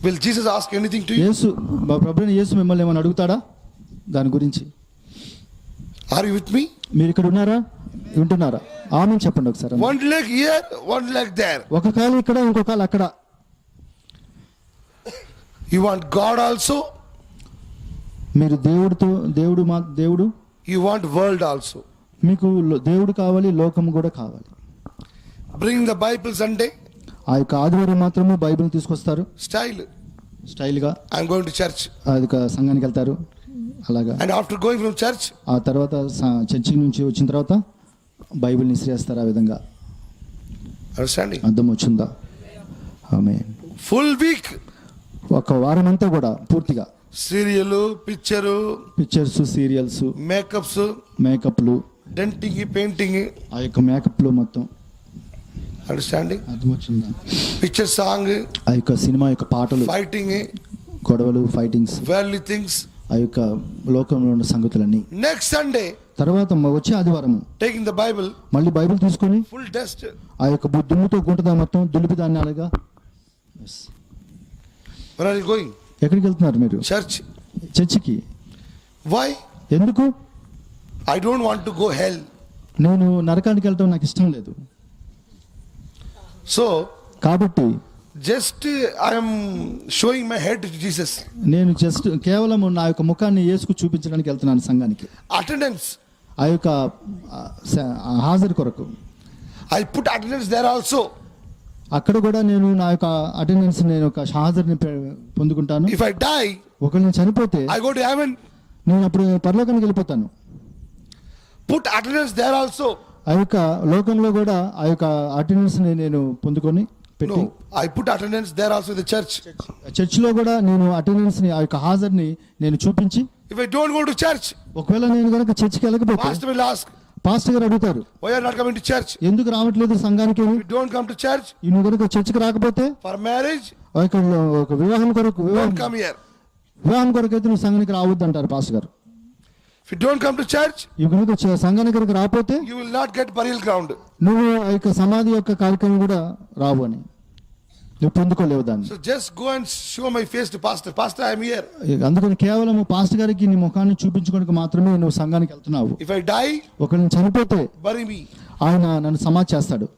Speaker 2: Will Jesus ask anything to you?
Speaker 1: యేసు, ప్రభువైన యేసు మిమ్మల్ని ఏమైనా అడుగుతాడా దాని గురించి?
Speaker 2: Are you with me?
Speaker 1: మీరు ఇక్కడ ఉన్నారా? వింటున్నారా? ఆమెన్ చెప్పండి ఒకసారి.
Speaker 2: One leg here, one leg there.
Speaker 1: ఒక కాలు ఇక్కడ, ఇంకో కాలు అక్కడ.
Speaker 2: You want God also?
Speaker 1: మీరు దేవుడు,
Speaker 2: You want world also?
Speaker 1: మీకు దేవుడు కావాలి, లోకం కూడా కావాలి.
Speaker 2: Bring the Bible Sunday.
Speaker 1: ఆ యొక్క ఆదివారం మాత్రమే బైబిల్ తీసుకొస్తారు. స్టైల్గా
Speaker 2: I'm going to church.
Speaker 1: అది సంఘానికి వెళ్తారు అలాగా.
Speaker 2: And after going from church,
Speaker 1: ఆ తర్వాత చర్చి నుంచి వచ్చిన తర్వాత బైబిల్ని ఇసిరేస్తారు ఆ విధంగా.
Speaker 2: Understanding?
Speaker 1: అర్థం వచ్చిందా? ఆమేన్.
Speaker 2: Full week.
Speaker 1: ఒక వారం అంతా కూడా పూర్తిగా
Speaker 2: Serial,
Speaker 1: పిక్చర్స్, సీరియల్స్, మేకప్లు,
Speaker 2: denting, painting.
Speaker 1: ఆ యొక్క మేకప్లు మొత్తం.
Speaker 2: Understanding?
Speaker 1: అర్థం వచ్చిందా?
Speaker 2: Picture song,
Speaker 1: ఆ యొక్క సినిమా యొక్క పాటలు,
Speaker 2: fighting,
Speaker 1: గొడవలు, ఫైటింగ్స్,
Speaker 2: worldly things.
Speaker 1: ఆ యొక్క లోకంలో ఉన్న సంగతులన్నీ.
Speaker 2: Next Sunday,
Speaker 1: తర్వాత వచ్చే ఆదివారం
Speaker 2: taking the Bible,
Speaker 1: మళ్ళీ బైబిల్ తీసుకొని
Speaker 2: full dust.
Speaker 1: ఆ యొక్క దుమ్ముతో గుంటదా మొత్తం దులిపి దాన్ని అలాగా.
Speaker 2: Where are you going?
Speaker 1: ఎక్కడికి వెళ్తున్నారు మీరు?
Speaker 2: Church.
Speaker 1: చర్చికి.
Speaker 2: Why?
Speaker 1: ఎందుకు?
Speaker 2: I don't want to go hell.
Speaker 1: నేను నరకానికి వెళ్ళటం నాకు ఇష్టం లేదు.
Speaker 2: So,
Speaker 1: కాబట్టి
Speaker 2: just I am showing my head to Jesus.
Speaker 1: నేను జస్ట్ కేవలం నా యొక్క ముఖాన్ని యేసుకు చూపించడానికి వెళ్తున్నాను సంఘానికి.
Speaker 2: Attendance.
Speaker 1: ఆ యొక్క హాజరు కొరకు.
Speaker 2: I put attendance there also.
Speaker 1: అక్కడ కూడా నేను నా యొక్క అటెండెన్స్, నేను ఒక హాజరుని పొందుకుంటాను.
Speaker 2: If I die,
Speaker 1: ఒకవేళ నేను చనిపోతే
Speaker 2: I go to heaven.
Speaker 1: నేను అప్పుడు పరలోకానికి వెళ్ళిపోతాను.
Speaker 2: Put attendance there also.
Speaker 1: ఆ యొక్క లోకంలో కూడా ఆ యొక్క అటెండెన్స్ నేను పొందుకొని పెట్టి.
Speaker 2: No, I put attendance there also in the church.
Speaker 1: చర్చిలో కూడా నేను అటెండెన్స్ ని, ఆ యొక్క హాజరుని నేను చూపించి.
Speaker 2: If I don't go to church,
Speaker 1: ఒకవేళ నేను కనుక చర్చికి వెళ్ళకపోతే
Speaker 2: pastor will ask,
Speaker 1: పాస్టర్ గారు అడుగుతారు,
Speaker 2: why are you not coming to church?
Speaker 1: ఎందుకు రావట్లేదు సంఘానికి?
Speaker 2: If you don't come to church
Speaker 1: నువ్వు కనుక చర్చికి రాకపోతే
Speaker 2: for marriage,
Speaker 1: ఒక వివాహం కొరకు,
Speaker 2: don't come here.
Speaker 1: వివాహం కొరకు అయితే నువ్వు సంఘానికి రావద్దు అంటారు పాస్టర్ గారు.
Speaker 2: If you don't come to church,
Speaker 1: ఇవి కనుక సంఘానికి కనుక రాకపోతే
Speaker 2: you will not get burial ground.
Speaker 1: నువ్వు ఆ యొక్క సమాధి యొక్క కార్యక్రమం కూడా రావు అని, నువ్వు పొందుకోలేవు దాన్ని.
Speaker 2: So just go and show my face to pastor. Pastor, I am here.
Speaker 1: అందుకని కేవలం పాస్టర్ గారికి నీ ముఖాన్ని చూపించుకోవడానికి మాత్రమే నువ్వు సంఘానికి వెళ్తున్నావు.
Speaker 2: If I die,
Speaker 1: ఒక నేను చనిపోతే
Speaker 2: bury me.
Speaker 1: ఆయన నన్ను సమాధి చేస్తాడు.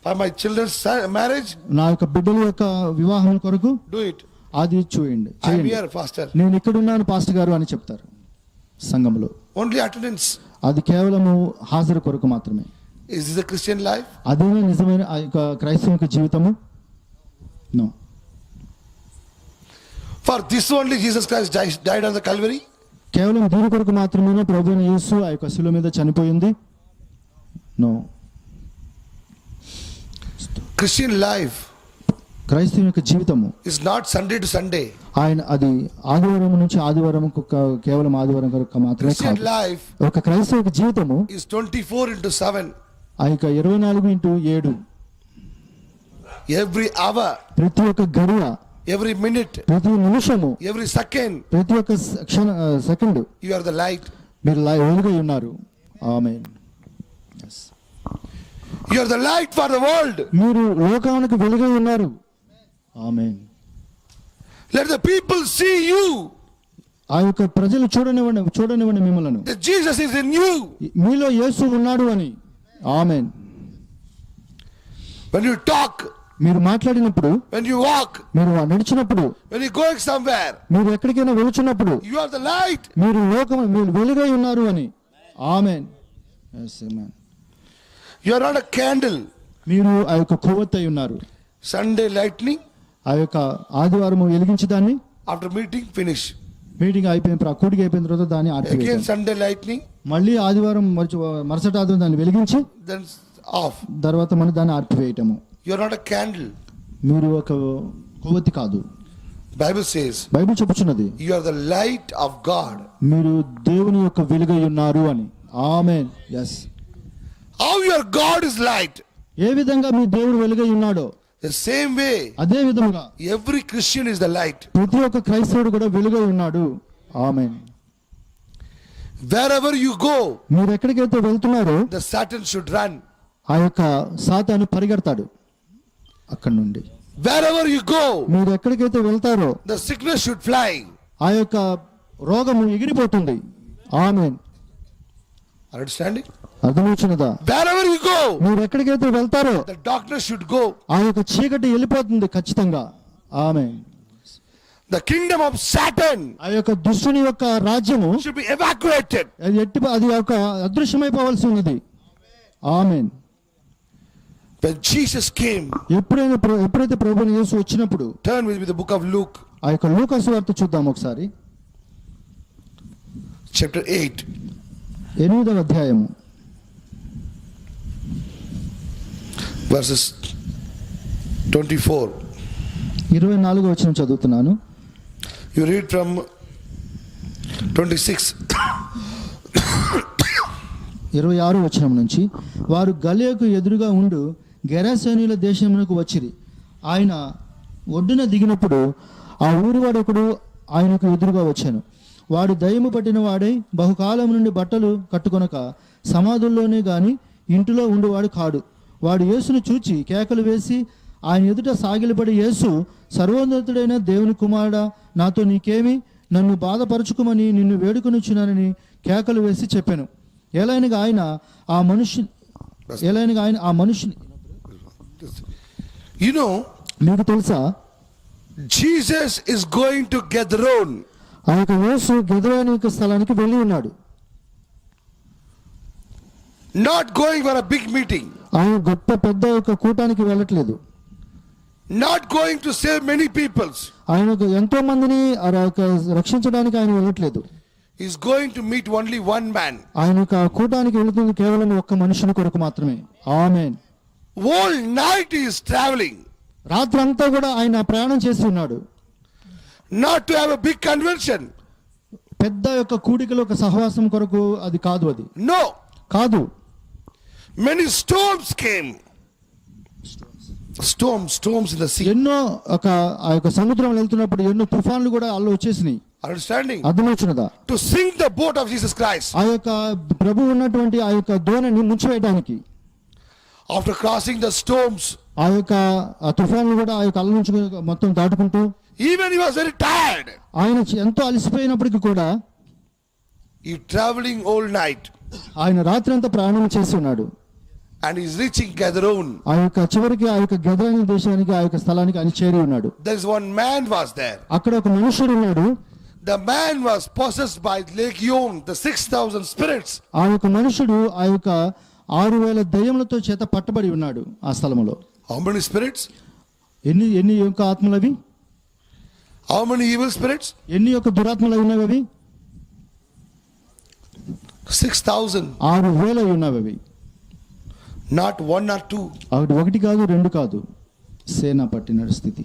Speaker 2: For my children's marriage,
Speaker 1: నా యొక్క బిడ్డల యొక్క వివాహం కొరకు
Speaker 2: do it.
Speaker 1: అది చేయండి.
Speaker 2: I am here, pastor.
Speaker 1: నేను ఇక్కడ ఉన్నాను పాస్టర్ గారు అని చెప్తారు సంఘంలో.
Speaker 2: Only attendance.
Speaker 1: అది కేవలము హాజరు కొరకు మాత్రమే.
Speaker 2: Is this a Christian life?
Speaker 1: అదేనా నిజమైన ఆ యొక్క క్రైస్తవ జీవితము? No.
Speaker 2: For this only Jesus Christ died on the Calvary?
Speaker 1: కేవలం దీని కొరకు మాత్రమే ప్రభువైన యేసు ఆ యొక్క శిలువ మీద చనిపోయింది? నో.
Speaker 2: Christian life,
Speaker 1: క్రైస్తవుని యొక్క జీవితము
Speaker 2: is not Sunday to Sunday.
Speaker 1: ఆయన అది ఆదివారం నుంచి ఆదివారం కేవలం ఆదివారం వరకు మాత్రమే
Speaker 2: Christian
Speaker 1: కాదు.
Speaker 2: life
Speaker 1: ఒక క్రైస్తవ యొక్క జీవితము
Speaker 2: is 24/7.
Speaker 1: ఆ యొక్క 24/7
Speaker 2: Every hour,
Speaker 1: ప్రతి ఒక్క గడియ,
Speaker 2: every minute,
Speaker 1: ప్రతి నిమిషము,
Speaker 2: every second,
Speaker 1: ప్రతి ఒక్క second
Speaker 2: you are the light.
Speaker 1: మీరు వెలుగై ఉన్నారు. ఆమేన్.
Speaker 2: You are the light for the world.
Speaker 1: మీరు లోకానికి వెలుగై ఉన్నారు. ఆమేన్.
Speaker 2: Let the people see you.
Speaker 1: ఆ యొక్క ప్రజలు చూడనివ్వండి మిమ్మల్ని,
Speaker 2: That Jesus is in you.
Speaker 1: మీలో యేసు ఉన్నాడు అని. ఆమేన్.
Speaker 2: When you talk,
Speaker 1: మీరు మాట్లాడినప్పుడు,
Speaker 2: when you walk,
Speaker 1: మీరు నడిచినప్పుడు,
Speaker 2: when you going somewhere,
Speaker 1: మీరు ఎక్కడికైనా వెళుచున్నప్పుడు
Speaker 2: you are the light.
Speaker 1: మీరు వెలుగై ఉన్నారు అని. ఆమేన్. Yes, amen.
Speaker 2: You are not a candle.
Speaker 1: మీరు ఆ యొక్క కొవ్వొత్తై ఉన్నారు.
Speaker 2: Sunday lightning,
Speaker 1: ఆ యొక్క ఆదివారం వెలిగించి దాన్ని,
Speaker 2: after meeting finish.
Speaker 1: మీటింగ్ అయిపోయిన కూడికి అయిపోయిన తర్వాత దాన్ని
Speaker 2: Again
Speaker 1: ఆర్పివేయటం.
Speaker 2: Sunday lightning,
Speaker 1: మళ్ళీ ఆదివారం మరుసటి ఆదివారం దాన్ని వెలిగించి
Speaker 2: then off.
Speaker 1: తర్వాత మనం దాన్ని ఆర్పివేయటము.
Speaker 2: You are not a candle.
Speaker 1: మీరు ఒక కొవ్వొత్తి కాదు.
Speaker 2: Bible says
Speaker 1: బైబిల్ చెప్పుచున్నది
Speaker 2: you are the light of God.
Speaker 1: మీరు దేవుని యొక్క వెలుగై ఉన్నారు అని. Amen. Yes.
Speaker 2: How your God is light.
Speaker 1: ఏ విధంగా మీ దేవుడు వెలుగై ఉన్నాడో
Speaker 2: The same way,
Speaker 1: అదే విధముగా
Speaker 2: every Christian is the light.
Speaker 1: ప్రతి ఒక్క క్రైస్తవుడు కూడా వెలుగై ఉన్నాడు. ఆమేన్.
Speaker 2: Wherever you go,
Speaker 1: మీరు ఎక్కడికైతే వెళ్తున్నారో
Speaker 2: the Satan should run.
Speaker 1: ఆ యొక్క సాతాను పరిగెడతాడు అక్కడి నుండి.
Speaker 2: Wherever you go,
Speaker 1: మీరు ఎక్కడికైతే వెళ్తారో
Speaker 2: the sickness should fly.
Speaker 1: ఆ యొక్క రోగము ఎగిరిపోతుంది. ఆమేన్.
Speaker 2: Understanding?
Speaker 1: అర్థమవుతున్నదా?
Speaker 2: Wherever you go,
Speaker 1: మీరు ఎక్కడికైతే వెళ్తారో
Speaker 2: the darkness should go.
Speaker 1: ఆ యొక్క చీకటి వెళ్ళిపోతుంది ఖచ్చితంగా. ఆమేన్.
Speaker 2: The kingdom of Satan
Speaker 1: ఆ యొక్క దుష్టుని యొక్క రాజ్యము
Speaker 2: should be evacuated.
Speaker 1: అది ఒక అదృశ్యమైపోవాల్సి ఉన్నది. ఆమేన్.
Speaker 2: When Jesus came,
Speaker 1: ఎప్పుడైతే ప్రభువైన యేసు వచ్చినప్పుడు,
Speaker 2: turn with me the book of Luke,
Speaker 1: ఆ యొక్క లూకా సువార్త చూద్దాం ఒకసారి.
Speaker 2: chapter 8.
Speaker 1: 8వ అధ్యాయము
Speaker 2: verses 24.
Speaker 1: 24వ వచనం చదువుతున్నాను.
Speaker 2: You read from 26.
Speaker 1: 26వ వచనం నుంచి, వారు గలిలయకు ఎదురుగా ఉండు గెరాసేనీయుల దేశమునకు వచ్చిరి. ఆయన ఒడ్డున దిగినప్పుడు ఆ ఊరివాడొకడు ఆయనకు ఎదురుగా వచ్చాను. వాడు దయ్యము పట్టిన వాడై బహుకాలం నుండి బట్టలు కట్టుకొనక సమాధుల్లోనే గాని ఇంటిలో ఉండువాడు కాడు. వాడు యేసును చూచి కేకలు వేసి ఆయన ఎదుట సాగిలపడి, యేసు, సర్వోన్నతుడైన దేవుని కుమారుడా, నాతో నీకేమి? నన్ను బాధపరచుకోమని నిన్ను వేడుకొనిచున్నానని కేకలు వేసి చెప్పాను. ఎలాగనగా ఆయన ఆ మనుషుని
Speaker 2: You know,
Speaker 1: మీకు తెలుసా,
Speaker 2: Jesus is going to Gedron.
Speaker 1: ఆ యొక్క యేసు గెదరాని యొక్క స్థలానికి వెళ్ళి ఉన్నాడు.
Speaker 2: Not going for a big meeting.
Speaker 1: ఆయన గొప్ప పెద్ద యొక్క కూటానికి వెళ్ళట్లేదు.
Speaker 2: Not going to save many peoples.
Speaker 1: ఆయన ఎంతో మందిని రక్షించడానికి ఆయన వెళ్ళట్లేదు.
Speaker 2: He's going to meet only one man.
Speaker 1: ఆయన యొక్క కూటానికి వెళుతుంది కేవలం ఒక్క మనుషుని కొరకు మాత్రమే. ఆమేన్.
Speaker 2: Whole night he is traveling.
Speaker 1: రాత్రంతా కూడా ఆయన ప్రయాణం చేసి ఉన్నాడు.
Speaker 2: Not to have a big convention.
Speaker 1: పెద్ద యొక్క కూడికలో ఒక సహవాసం కొరకు అది కాదు. అది
Speaker 2: No.
Speaker 1: కాదు.
Speaker 2: Many storms came. Storms in the sea.
Speaker 1: ఎన్నో ఆ యొక్క సముద్రం వెళ్తున్నప్పుడు ఎన్నో తుఫాన్లు కూడా అల్లు వచ్చేసినాయి.
Speaker 2: Understanding?
Speaker 1: అర్థమవుతున్నదా?
Speaker 2: To sink the boat of Jesus Christ.
Speaker 1: ఆ యొక్క ప్రభు ఉన్నటువంటి ఆ యొక్క దోణిని ముంచివేయడానికి.
Speaker 2: After crossing the storms,
Speaker 1: ఆ యొక్క తుఫాన్లు కూడా ఆ యొక్క అల్ల నుంచి మొత్తం దాటుకుంటూ,
Speaker 2: even he was very tired.
Speaker 1: ఆయన ఎంతో అలసిపోయినప్పటికీ కూడా
Speaker 2: He traveling all night.
Speaker 1: ఆయన రాత్రి అంతా ప్రయాణం చేసి ఉన్నాడు.
Speaker 2: And he's reaching Gedron.
Speaker 1: ఆ యొక్క చివరికి ఆ యొక్క గెదరాని దేశానికి, ఆ యొక్క స్థలానికి ఆయన చేరి ఉన్నాడు.
Speaker 2: There is one man was there.
Speaker 1: అక్కడ ఒక మనుషుడు ఉన్నాడు.
Speaker 2: The man was possessed by Legion, the 6,000 spirits.
Speaker 1: ఆ యొక్క మనుషుడు ఆ యొక్క 6,000 దయ్యములతో చేత పట్టబడి ఉన్నాడు ఆ స్థలములో.
Speaker 2: How many spirits?
Speaker 1: ఎన్ని యొక్క ఆత్మలు అవి?
Speaker 2: How many evil spirits?
Speaker 1: ఎన్ని యొక్క దురాత్మలు ఉన్నవి అవి?
Speaker 2: 6,000.
Speaker 1: 6,000 ఉన్నవి అవి.
Speaker 2: Not one or two.
Speaker 1: ఒకటి కాదు, రెండు కాదు. సేన పట్టిన స్థితి.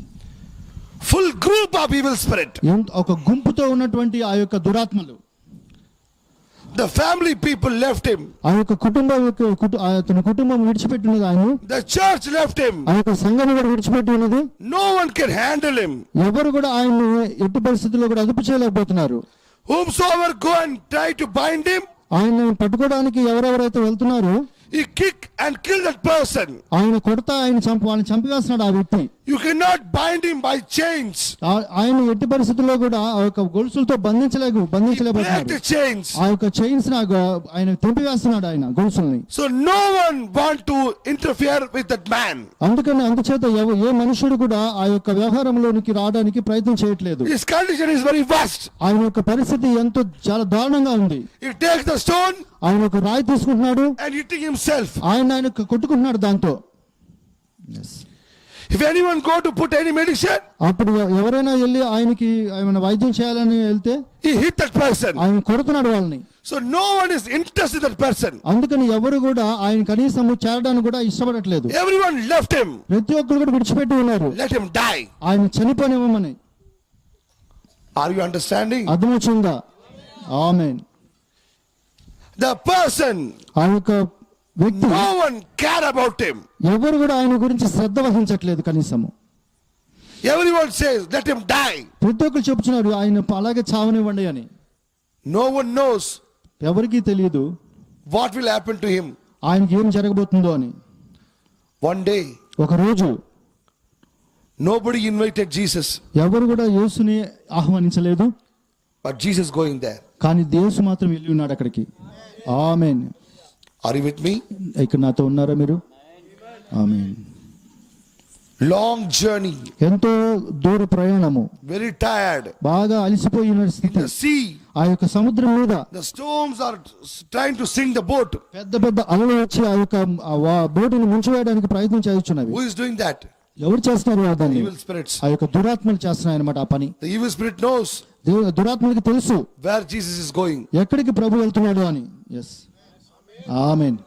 Speaker 2: Full group of evil spirit.
Speaker 1: ఒక గుంపుతో ఉన్నటువంటి ఆ యొక్క దురాత్మలు.
Speaker 2: The family people left him.
Speaker 1: ఆ యొక్క అతని కుటుంబం విడిచిపెట్టినది ఆయన.
Speaker 2: The church left him.
Speaker 1: ఆ యొక్క సంఘం కూడా విడిచిపెట్టి ఉన్నది.
Speaker 2: No one can handle him.
Speaker 1: ఎవరు కూడా ఆయన్ని ఎట్టి పరిస్థితుల్లో కూడా అదుపు చేయలేకపోతున్నారు.
Speaker 2: Whomsoever go and try to bind him,
Speaker 1: ఆయన పట్టుకోవడానికి ఎవరెవరైతే వెళ్తున్నారో
Speaker 2: he kick and kill that person.
Speaker 1: ఆయన కొడతా వాళ్ళని చంపివేస్తున్నాడు ఆ వ్యక్తి.
Speaker 2: You cannot bind him by chains.
Speaker 1: ఆయన ఎట్టి పరిస్థితుల్లో కూడా ఆ యొక్క గొలుసులతో
Speaker 2: Break
Speaker 1: బంధించలేకపోతున్నాడు.
Speaker 2: the chains.
Speaker 1: ఆ యొక్క చైన్స్ ఆయన తెంపివేస్తున్నాడు ఆయన గొలుసుల్ని.
Speaker 2: So no one want to interfere with that man.
Speaker 1: అందుచేత ఏ మనుషుడు కూడా ఆ యొక్క వ్యవహారంలోనికి రావడానికి ప్రయత్నం చేయట్లేదు.
Speaker 2: His condition is very worst.
Speaker 1: ఆయన యొక్క పరిస్థితి ఎంతో చాలా దారుణంగా ఉంది.
Speaker 2: He takes the stone
Speaker 1: ఆయన ఒక రాయి తీసుకుంటున్నాడు,
Speaker 2: and hitting himself.
Speaker 1: ఆయన కొట్టుకుంటున్నాడు దాంతో.
Speaker 2: If anyone go to put any medicine,
Speaker 1: అప్పుడు ఎవరైనా వెళ్ళి ఆయనకి ఏమైనా వైద్యం చేయాలని వెళ్తే
Speaker 2: he hit that person.
Speaker 1: ఆయన కొడుతున్నాడు వాళ్ళని.
Speaker 2: So no one is interested in that person.
Speaker 1: అందుకని ఎవరు కూడా ఆయన కనీసం చేరడానికి కూడా ఇష్టపడట్లేదు.
Speaker 2: Everyone left him.
Speaker 1: ప్రతి ఒక్కరు కూడా విడిచిపెట్టి ఉన్నారు.
Speaker 2: Let him die.
Speaker 1: ఆయన చనిపోనివ్వమని.
Speaker 2: Are you understanding?
Speaker 1: అర్థమవుతుందా? ఆమేన్.
Speaker 2: The person,
Speaker 1: ఆ యొక్క వ్యక్తి
Speaker 2: no one care about him.
Speaker 1: ఎవరు కూడా ఆయన గురించి శ్రద్ధ వహించట్లేదు కనీసము.
Speaker 2: Everyone says, let him die.
Speaker 1: ప్రతి ఒక్కరు చెప్తున్నారు ఆయన అలాగే చావనివ్వండి అని.
Speaker 2: No one knows
Speaker 1: ఎవరికీ తెలియదు
Speaker 2: what will happen to him.
Speaker 1: ఆయనకి ఏం జరగబోతుందో అని.
Speaker 2: One day,
Speaker 1: ఒక రోజు
Speaker 2: nobody invited Jesus,
Speaker 1: ఎవరు కూడా యేసుని ఆహ్వానించలేదు.
Speaker 2: but Jesus going there.
Speaker 1: కానీ యేసు మాత్రం వెళ్ళి ఉన్నాడు అక్కడికి. ఆమేన్.
Speaker 2: Are you with me?
Speaker 1: ఇక్కడ నాతో ఉన్నారా మీరు? ఆమేన్.
Speaker 2: Long journey,
Speaker 1: ఎంతో దూర ప్రయాణము,
Speaker 2: very tired.
Speaker 1: బాగా అలసిపోయిన
Speaker 2: In
Speaker 1: స్థితి.
Speaker 2: the sea,
Speaker 1: ఆ యొక్క సముద్రం మీద
Speaker 2: the storms are trying to sink the boat.
Speaker 1: పెద్ద పెద్ద అలలు వచ్చి ఆ యొక్క బోటుని ముంచివేయడానికి ప్రయత్నం చేస్తున్నవి.
Speaker 2: Who is doing that?
Speaker 1: ఎవరు చేస్తున్నారు దాన్ని?
Speaker 2: Evil spirits.
Speaker 1: ఆ యొక్క దురాత్మలు చేస్తున్నాయి అన్నమాట ఆ పని.
Speaker 2: The evil spirit knows
Speaker 1: దురాత్మలకి తెలుసు
Speaker 2: where Jesus is going.
Speaker 1: ఎక్కడికి ప్రభు వెళ్తున్నాడు అని. Yes, amen.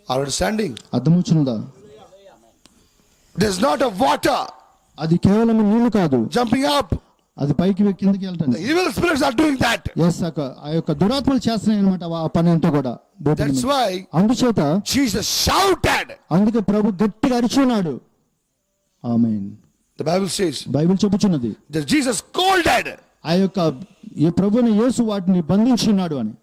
Speaker 2: Are you understanding?
Speaker 1: అర్థమవుతుందా?
Speaker 2: There's not a water
Speaker 1: అది కేవలం నీళ్లు కాదు,
Speaker 2: jumping up.
Speaker 1: అది పైకి కిందకి
Speaker 2: The
Speaker 1: వెళ్తాను.
Speaker 2: evil spirits are doing that.
Speaker 1: Yes, ఆ యొక్క దురాత్మలు చేస్తున్నాయి అనమాట ఆ పని అంతా కూడా బోటు
Speaker 2: That's
Speaker 1: మీద.
Speaker 2: why
Speaker 1: అందుచేత
Speaker 2: Jesus shouted.
Speaker 1: అందుకే ప్రభు గట్టిగా అరిచున్నాడు. Amen.
Speaker 2: The Bible says
Speaker 1: Bible చెప్పుచున్నది
Speaker 2: that Jesus scolded.
Speaker 1: ఆ యొక్క ఈ ప్రభుని యేసు వాటిని బంధించున్నాడు అని.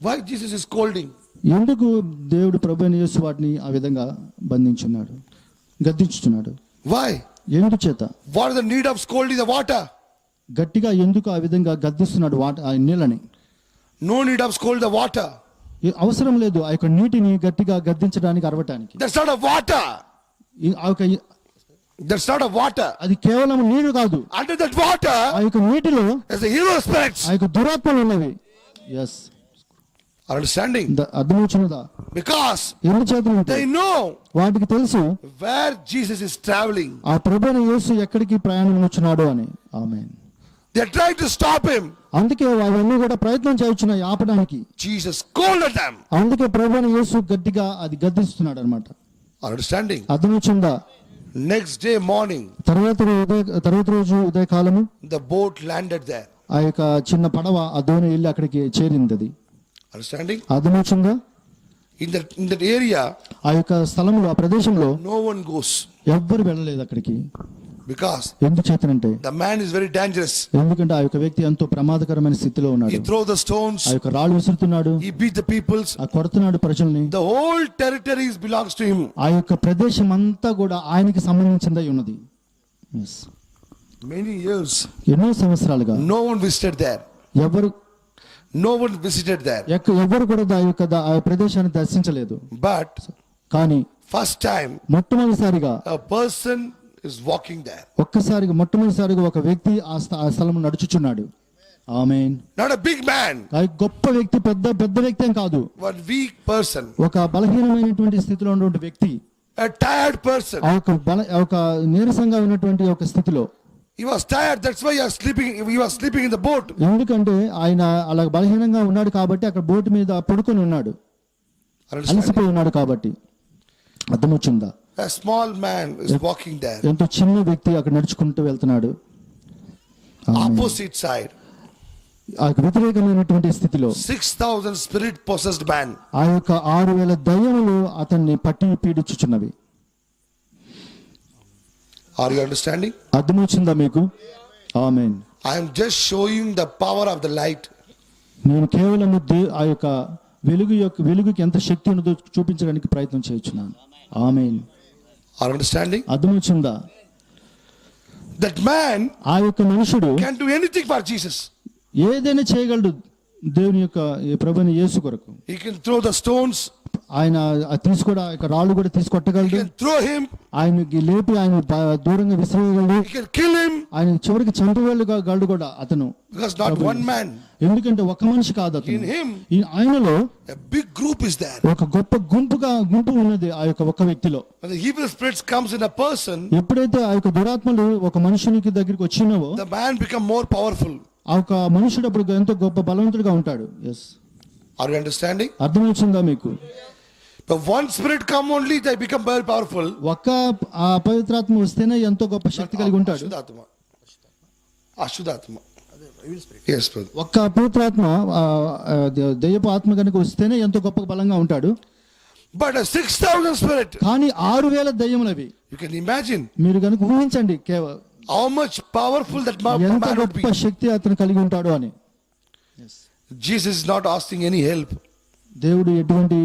Speaker 2: Why Jesus is scolding?
Speaker 1: ఎందుకు దేవుడు ప్రభుని యేసు వాటిని ఆ విధంగా బంధించున్నాడు, గద్దించుతున్నాడు?
Speaker 2: Why?
Speaker 1: ఎందుచేత?
Speaker 2: What is the need of scolding the water?
Speaker 1: గట్టిగా ఎందుకు ఆ విధంగా గద్దిస్తున్నాడు ఆ నీళ్ళని?
Speaker 2: No need of scold the water.
Speaker 1: అవసరం లేదు ఆ యొక్క నీటిని గట్టిగా గద్దించడానికి, అరవటానికి.
Speaker 2: That's not a water. That's not a water.
Speaker 1: అది కేవలం నీరు కాదు.
Speaker 2: Under that water,
Speaker 1: ఆ యొక్క నీటిలో
Speaker 2: there's the evil spirits.
Speaker 1: ఆ యొక్క దురాత్మలు ఉన్నవి. Yes,
Speaker 2: Are you understanding?
Speaker 1: అర్థమవుతున్నదా?
Speaker 2: Because
Speaker 1: ఎందుచేత
Speaker 2: they know
Speaker 1: వాటికి తెలుసు
Speaker 2: where Jesus is traveling.
Speaker 1: ఆ ప్రభుని యేసు ఎక్కడికి ప్రయాణం వచ్చున్నాడు అని. ఆమేన్.
Speaker 2: They're trying to stop him.
Speaker 1: అందుకే అవన్నీ కూడా ప్రయత్నం చేస్తున్నాయి ఆపడానికి.
Speaker 2: Jesus scolded them.
Speaker 1: అందుకే ప్రభుని యేసు గట్టిగా అది గద్దిస్తున్నాడు అన్నమాట.
Speaker 2: Are you understanding?
Speaker 1: అర్థమవుతుందా?
Speaker 2: Next day morning,
Speaker 1: తర్వాత రోజు ఉదయకాలము
Speaker 2: the boat landed there.
Speaker 1: ఆ యొక్క చిన్న పడవ ఆ దోణి వెళ్ళి అక్కడికి చేరింది. అది
Speaker 2: Understanding?
Speaker 1: అర్థమవుతుందా?
Speaker 2: In that area,
Speaker 1: ఆ యొక్క స్థలంలో, ఆ ప్రదేశంలో
Speaker 2: no one goes.
Speaker 1: ఎవ్వరు వెళ్ళలేదు అక్కడికి.
Speaker 2: Because
Speaker 1: ఎందుచేతనంటే
Speaker 2: the man is very dangerous.
Speaker 1: ఎందుకంటే ఆ యొక్క వ్యక్తి ఎంతో ప్రమాదకరమైన స్థితిలో
Speaker 2: He
Speaker 1: ఉన్నాడు.
Speaker 2: throw the stones.
Speaker 1: ఆ యొక్క రాళ్ళు విసురుతున్నాడు,
Speaker 2: He beat the peoples.
Speaker 1: ఆ కొడుతున్నాడు ప్రజల్ని.
Speaker 2: The whole territory belongs to him.
Speaker 1: ఆ యొక్క ప్రదేశం అంతా కూడా ఆయనకి సంబంధించిందై ఉన్నది. Yes.
Speaker 2: Many years,
Speaker 1: ఎన్నో సంవత్సరాలుగా
Speaker 2: no one visited there.
Speaker 1: ఎవరు కూడా ఆ ప్రదేశాన్ని దర్శించలేదు.
Speaker 2: But
Speaker 1: కానీ
Speaker 2: first time,
Speaker 1: మొట్టమొదటిసారిగా
Speaker 2: a person is walking there.
Speaker 1: మొట్టమొదటిసారిగా ఒక వ్యక్తి ఆ స్థలం నడుచుచున్నాడు. ఆమేన్.
Speaker 2: Not a big man.
Speaker 1: గొప్ప వ్యక్తి, పెద్ద వ్యక్తి ఏం కాదు.
Speaker 2: One weak person.
Speaker 1: ఒక బలహీనమైనటువంటి స్థితిలో ఉన్నటువంటి వ్యక్తి.
Speaker 2: A tired person.
Speaker 1: ఒక నీరసంగా ఉన్నటువంటి ఒక స్థితిలో.
Speaker 2: He was tired. That's why he was sleeping in the boat.
Speaker 1: ఎందుకంటే ఆయన అలా బలహీనంగా ఉన్నాడు కాబట్టి అక్కడ బోటు మీద పడుకొని ఉన్నాడు, అలసిపోయి ఉన్నాడు కాబట్టి. అర్థమవుతుందా?
Speaker 2: A small man is walking there.
Speaker 1: ఎంతో చిన్న వ్యక్తి అక్కడ నడుచుకుంటూ వెళ్తున్నాడు.
Speaker 2: Opposite side.
Speaker 1: ఆ వ్యతిరేకమైనటువంటి స్థితిలో
Speaker 2: 6,000 spirit possessed man.
Speaker 1: ఆ యొక్క 6,000 దయ్యములు అతన్ని పట్టి పీడించుచున్నవి.
Speaker 2: Are you understanding?
Speaker 1: అర్థమవుతుందా మీకు? ఆమేన్.
Speaker 2: I am just showing the power of the light.
Speaker 1: నేను కేవలం ఆ యొక్క వెలుగుకి ఎంత శక్తి ఉన్నదో చూపించడానికి ప్రయత్నం చేస్తున్నాను. ఆమేన్.
Speaker 2: Are you understanding?
Speaker 1: అర్థమవుతుందా?
Speaker 2: That man
Speaker 1: ఆ యొక్క మనుషుడు
Speaker 2: can do anything for Jesus.
Speaker 1: ఏదైనా చేయగలడు దేవుని యొక్క ప్రభుని యేసు కొరకు.
Speaker 2: He can throw the stones.
Speaker 1: ఆయన తీసుకోవడం ఆ యొక్క రాళ్ళు కూడా
Speaker 2: He
Speaker 1: తీసుకొట్టగలడు.
Speaker 2: can throw him.
Speaker 1: ఆయనకి లేపి ఆయన దూరంగా విసిరేయగలడు.
Speaker 2: He can kill him.
Speaker 1: ఆయన చివరికి చంపగలడు కూడా అతను.
Speaker 2: Because not one man.
Speaker 1: ఎందుకంటే ఒక మనిషి కాదు
Speaker 2: In
Speaker 1: అతను.
Speaker 2: him,
Speaker 1: ఆయనలో
Speaker 2: a big group is there.
Speaker 1: ఒక గొప్ప గుంపు ఉన్నది ఆ యొక్క ఒక్క వ్యక్తిలో.
Speaker 2: When the evil spirits comes in a person,
Speaker 1: ఎప్పుడైతే ఆ యొక్క దురాత్మలు ఒక మనుషునికి దగ్గరికి వచ్చినావో
Speaker 2: the man become more powerful.
Speaker 1: ఆ యొక్క మనుషుడు అప్పుడు ఎంతో గొప్ప బలవంతుడిగా ఉంటాడు. ఎస్.
Speaker 2: Are you understanding?
Speaker 1: అర్థమవుతుందా మీకు?
Speaker 2: But one spirit come only, they become very powerful.
Speaker 1: ఒక్క ఆ పవిత్రాత్మ వస్తేనే ఎంతో గొప్ప శక్తి కలిగి ఉంటాడు.
Speaker 2: Ashudatma. Yes, brother.
Speaker 1: ఒక్క పవిత్రాత్మ దెయ్యపు ఆత్మ కనుక వస్తేనే ఎంతో గొప్ప బలంగా ఉంటాడు.
Speaker 2: But a 6,000 spirit.
Speaker 1: కానీ 6,000 దయ్యములవి.
Speaker 2: You can imagine
Speaker 1: మీరు కనుక ఊహించండి
Speaker 2: how much powerful that man
Speaker 1: ఎంత
Speaker 2: would be.
Speaker 1: గొప్ప శక్తి అతను కలిగి ఉంటాడు అని.
Speaker 2: Jesus is not asking any help.
Speaker 1: దేవుడు ఎటువంటి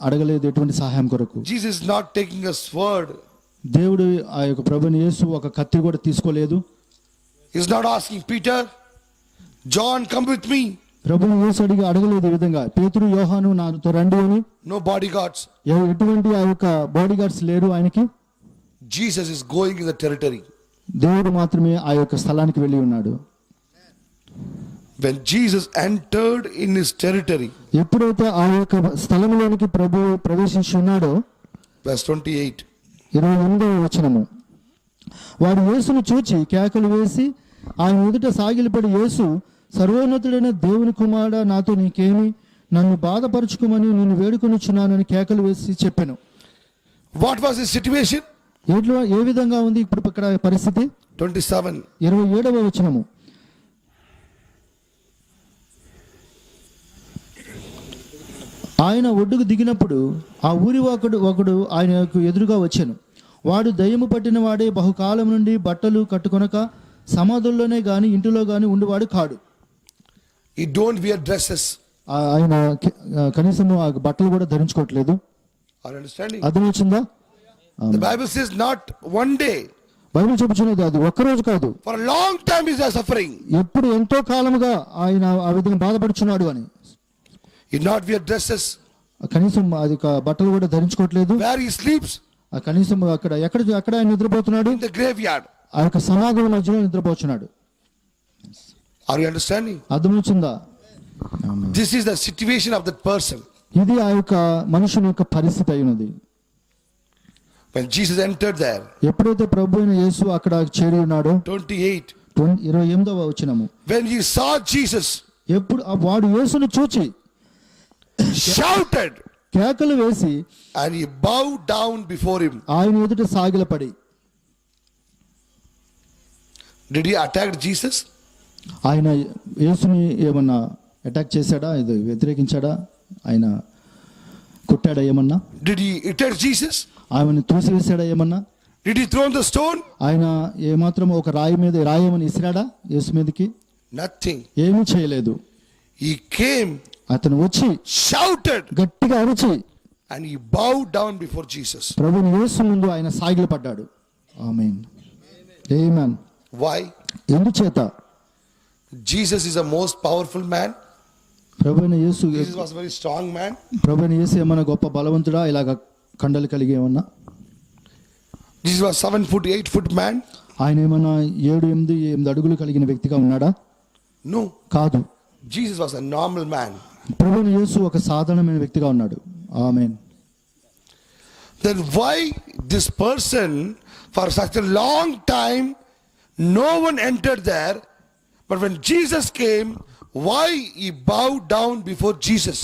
Speaker 1: అడగలేదు, ఎటువంటి సహాయం కొరకు.
Speaker 2: Jesus is not taking a sword.
Speaker 1: దేవుడు ఆ యొక్క ప్రభుని యేసు ఒక కత్తి కూడా తీసుకోలేదు.
Speaker 2: He's not asking Peter, John, come with me.
Speaker 1: ప్రభుని యేసు అడగలేదు ఈ విధంగా, పేతురు యోహాను నాతో రండి అని.
Speaker 2: No bodyguards.
Speaker 1: ఎటువంటి ఆ యొక్క బాడీ గార్డ్స్ లేరు ఆయనకి.
Speaker 2: Jesus is going in the territory.
Speaker 1: దేవుడు మాత్రమే ఆ యొక్క స్థలానికి వెళ్ళి ఉన్నాడు.
Speaker 2: When Jesus entered in his territory,
Speaker 1: ఎప్పుడైతే ఆ యొక్క స్థలంలోనికి ప్రభు ప్రవేశించి ఉన్నాడో,
Speaker 2: verse 28,
Speaker 1: 28వ వచనము, వాడు యేసును చూచి కేకలు వేసి ఆయన ఎదుట సాగిలపడి, యేసు, సర్వోన్నతుడైన దేవుని కుమారుడా, నాతో నీకేమి, నన్ను బాధపరచుకోమని నిన్ను వేడుకొనుచున్నానని కేకలు వేసి చెప్పాను.
Speaker 2: what was his situation?
Speaker 1: ఏ విధంగా ఉంది ఇప్పుడు ఇక్కడ పరిస్థితి?
Speaker 2: 27,
Speaker 1: 27వ వచనము, ఆయన ఒడ్డుకు దిగినప్పుడు ఆ ఊరి ఒకడు ఆయనకు ఎదురుగా వచ్చాను. వాడు దయ్యము పట్టిన వాడే, బహుకాలం నుండి బట్టలు కట్టుకొనక సమాధుల్లోనే గాని ఇంటిలో గాని ఉండేవాడు కాడు.
Speaker 2: he don't wear dresses.
Speaker 1: ఆయన కనీసం ఆ బట్టలు కూడా ధరించుకోవట్లేదు.
Speaker 2: Are you understanding?
Speaker 1: అర్థమవుతుందా?
Speaker 2: The Bible says not one day.
Speaker 1: Bible చెబుతున్నది అది ఒక్కరోజు కాదు,
Speaker 2: For a long time he is suffering.
Speaker 1: ఎప్పుడు ఎంతో కాలముగా ఆయన ఆ విధంగా బాధపడుచున్నాడు అని.
Speaker 2: He not wear dresses.
Speaker 1: కనీసం అది బట్టలు కూడా ధరించుకోవట్లేదు.
Speaker 2: Where he sleeps?
Speaker 1: కనీసం ఎక్కడ ఆయన నిద్రపోతున్నాడు?
Speaker 2: In the graveyard.
Speaker 1: ఆ యొక్క సమాధుల మధ్యలో నిద్రపోతున్నాడు.
Speaker 2: Are you understanding?
Speaker 1: అర్థమవుతుందా?
Speaker 2: This is the situation of that person.
Speaker 1: ఇది ఆ యొక్క మనుషుని యొక్క పరిస్థితి అయినది.
Speaker 2: When Jesus entered there,
Speaker 1: ఎప్పుడైతే ప్రభు అయిన యేసు అక్కడ చేరి ఉన్నాడో,
Speaker 2: 28,
Speaker 1: 28వ వచనము,
Speaker 2: when he saw Jesus,
Speaker 1: ఎప్పుడు వాడు యేసును చూచి
Speaker 2: shouted,
Speaker 1: కేకలు వేసి
Speaker 2: and he bowed down before him.
Speaker 1: ఆయన ఎదుట సాగిలపడి.
Speaker 2: Did he attack Jesus?
Speaker 1: ఆయన యేసుని ఏమన్నా అటాక్ చేశాడా? ఇది వ్యతిరేకించాడా? ఆయన కొట్టాడా ఏమన్నా?
Speaker 2: Did he attack Jesus?
Speaker 1: ఆయనని తోసివేశాడా ఏమన్నా?
Speaker 2: Did he throw the stone?
Speaker 1: ఆయన ఏమాత్రం ఒక రాయమని ఇసిరాడా యేసు మీదకి?
Speaker 2: Nothing.
Speaker 1: ఏమీ చేయలేదు.
Speaker 2: He came,
Speaker 1: అతను వచ్చి
Speaker 2: shouted,
Speaker 1: గట్టిగా అరిచి
Speaker 2: and he bowed down before Jesus.
Speaker 1: ప్రభుని యేసు ముందు ఆయన సాగిలపడ్డాడు. ఆమేన్. ఆమేన్.
Speaker 2: Why?
Speaker 1: ఎందుచేత?
Speaker 2: Jesus is a most powerful man.
Speaker 1: ప్రభుని యేసు
Speaker 2: Jesus was a very strong man.
Speaker 1: ప్రభుని యేసు ఏమన్నా గొప్ప బలవంతుడా, ఇలాగ కండలు కలిగి ఏమన్నా?
Speaker 2: Jesus was 7 foot 8 foot man.
Speaker 1: ఆయన ఏమన్నా 7-8 అడుగులు కలిగిన వ్యక్తిగా ఉన్నాడా?
Speaker 2: No.
Speaker 1: కాదు.
Speaker 2: Jesus was a normal man.
Speaker 1: ప్రభుని యేసు ఒక సాధారణమైన వ్యక్తిగా ఉన్నాడు. ఆమేన్.
Speaker 2: Then why this person for such a long time no one entered there, but when Jesus came, why he bowed down before Jesus?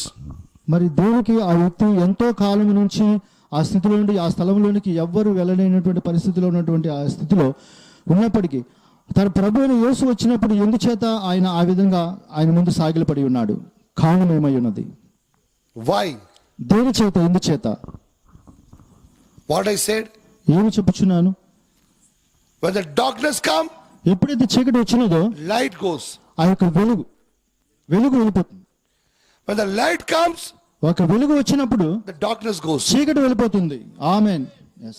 Speaker 1: మరి దేవునికి ఆ వ్యక్తి ఎంతో కాలం నుంచి ఆ స్థితిలో నుండి ఆ స్థలంలోనికి ఎవ్వరు వెళ్ళలేనటువంటి పరిస్థితిలో ఉన్నటువంటి ఆ స్థితిలో ఉన్నప్పటికీ తన ప్రభు అయిన యేసు వచ్చినప్పుడు ఎందుచేత ఆయన ఆ విధంగా ఆయన ముందు సాగిలపడి ఉన్నాడు? కారణం ఏమై ఉన్నది?
Speaker 2: Why?
Speaker 1: దేని చేత, ఎందుచేత?
Speaker 2: What I said?
Speaker 1: ఏమి చెప్పుచున్నాను?
Speaker 2: When the darkness come,
Speaker 1: ఎప్పుడైతే చీకటి వచ్చినదో
Speaker 2: light goes.
Speaker 1: ఆ యొక్క వెలుగు వెళ్ళిపోతుంది.
Speaker 2: When the light comes,
Speaker 1: ఒక వెలుగు వచ్చినప్పుడు
Speaker 2: the darkness goes.
Speaker 1: చీకటి వెళ్ళిపోతుంది. ఆమేన్. yes.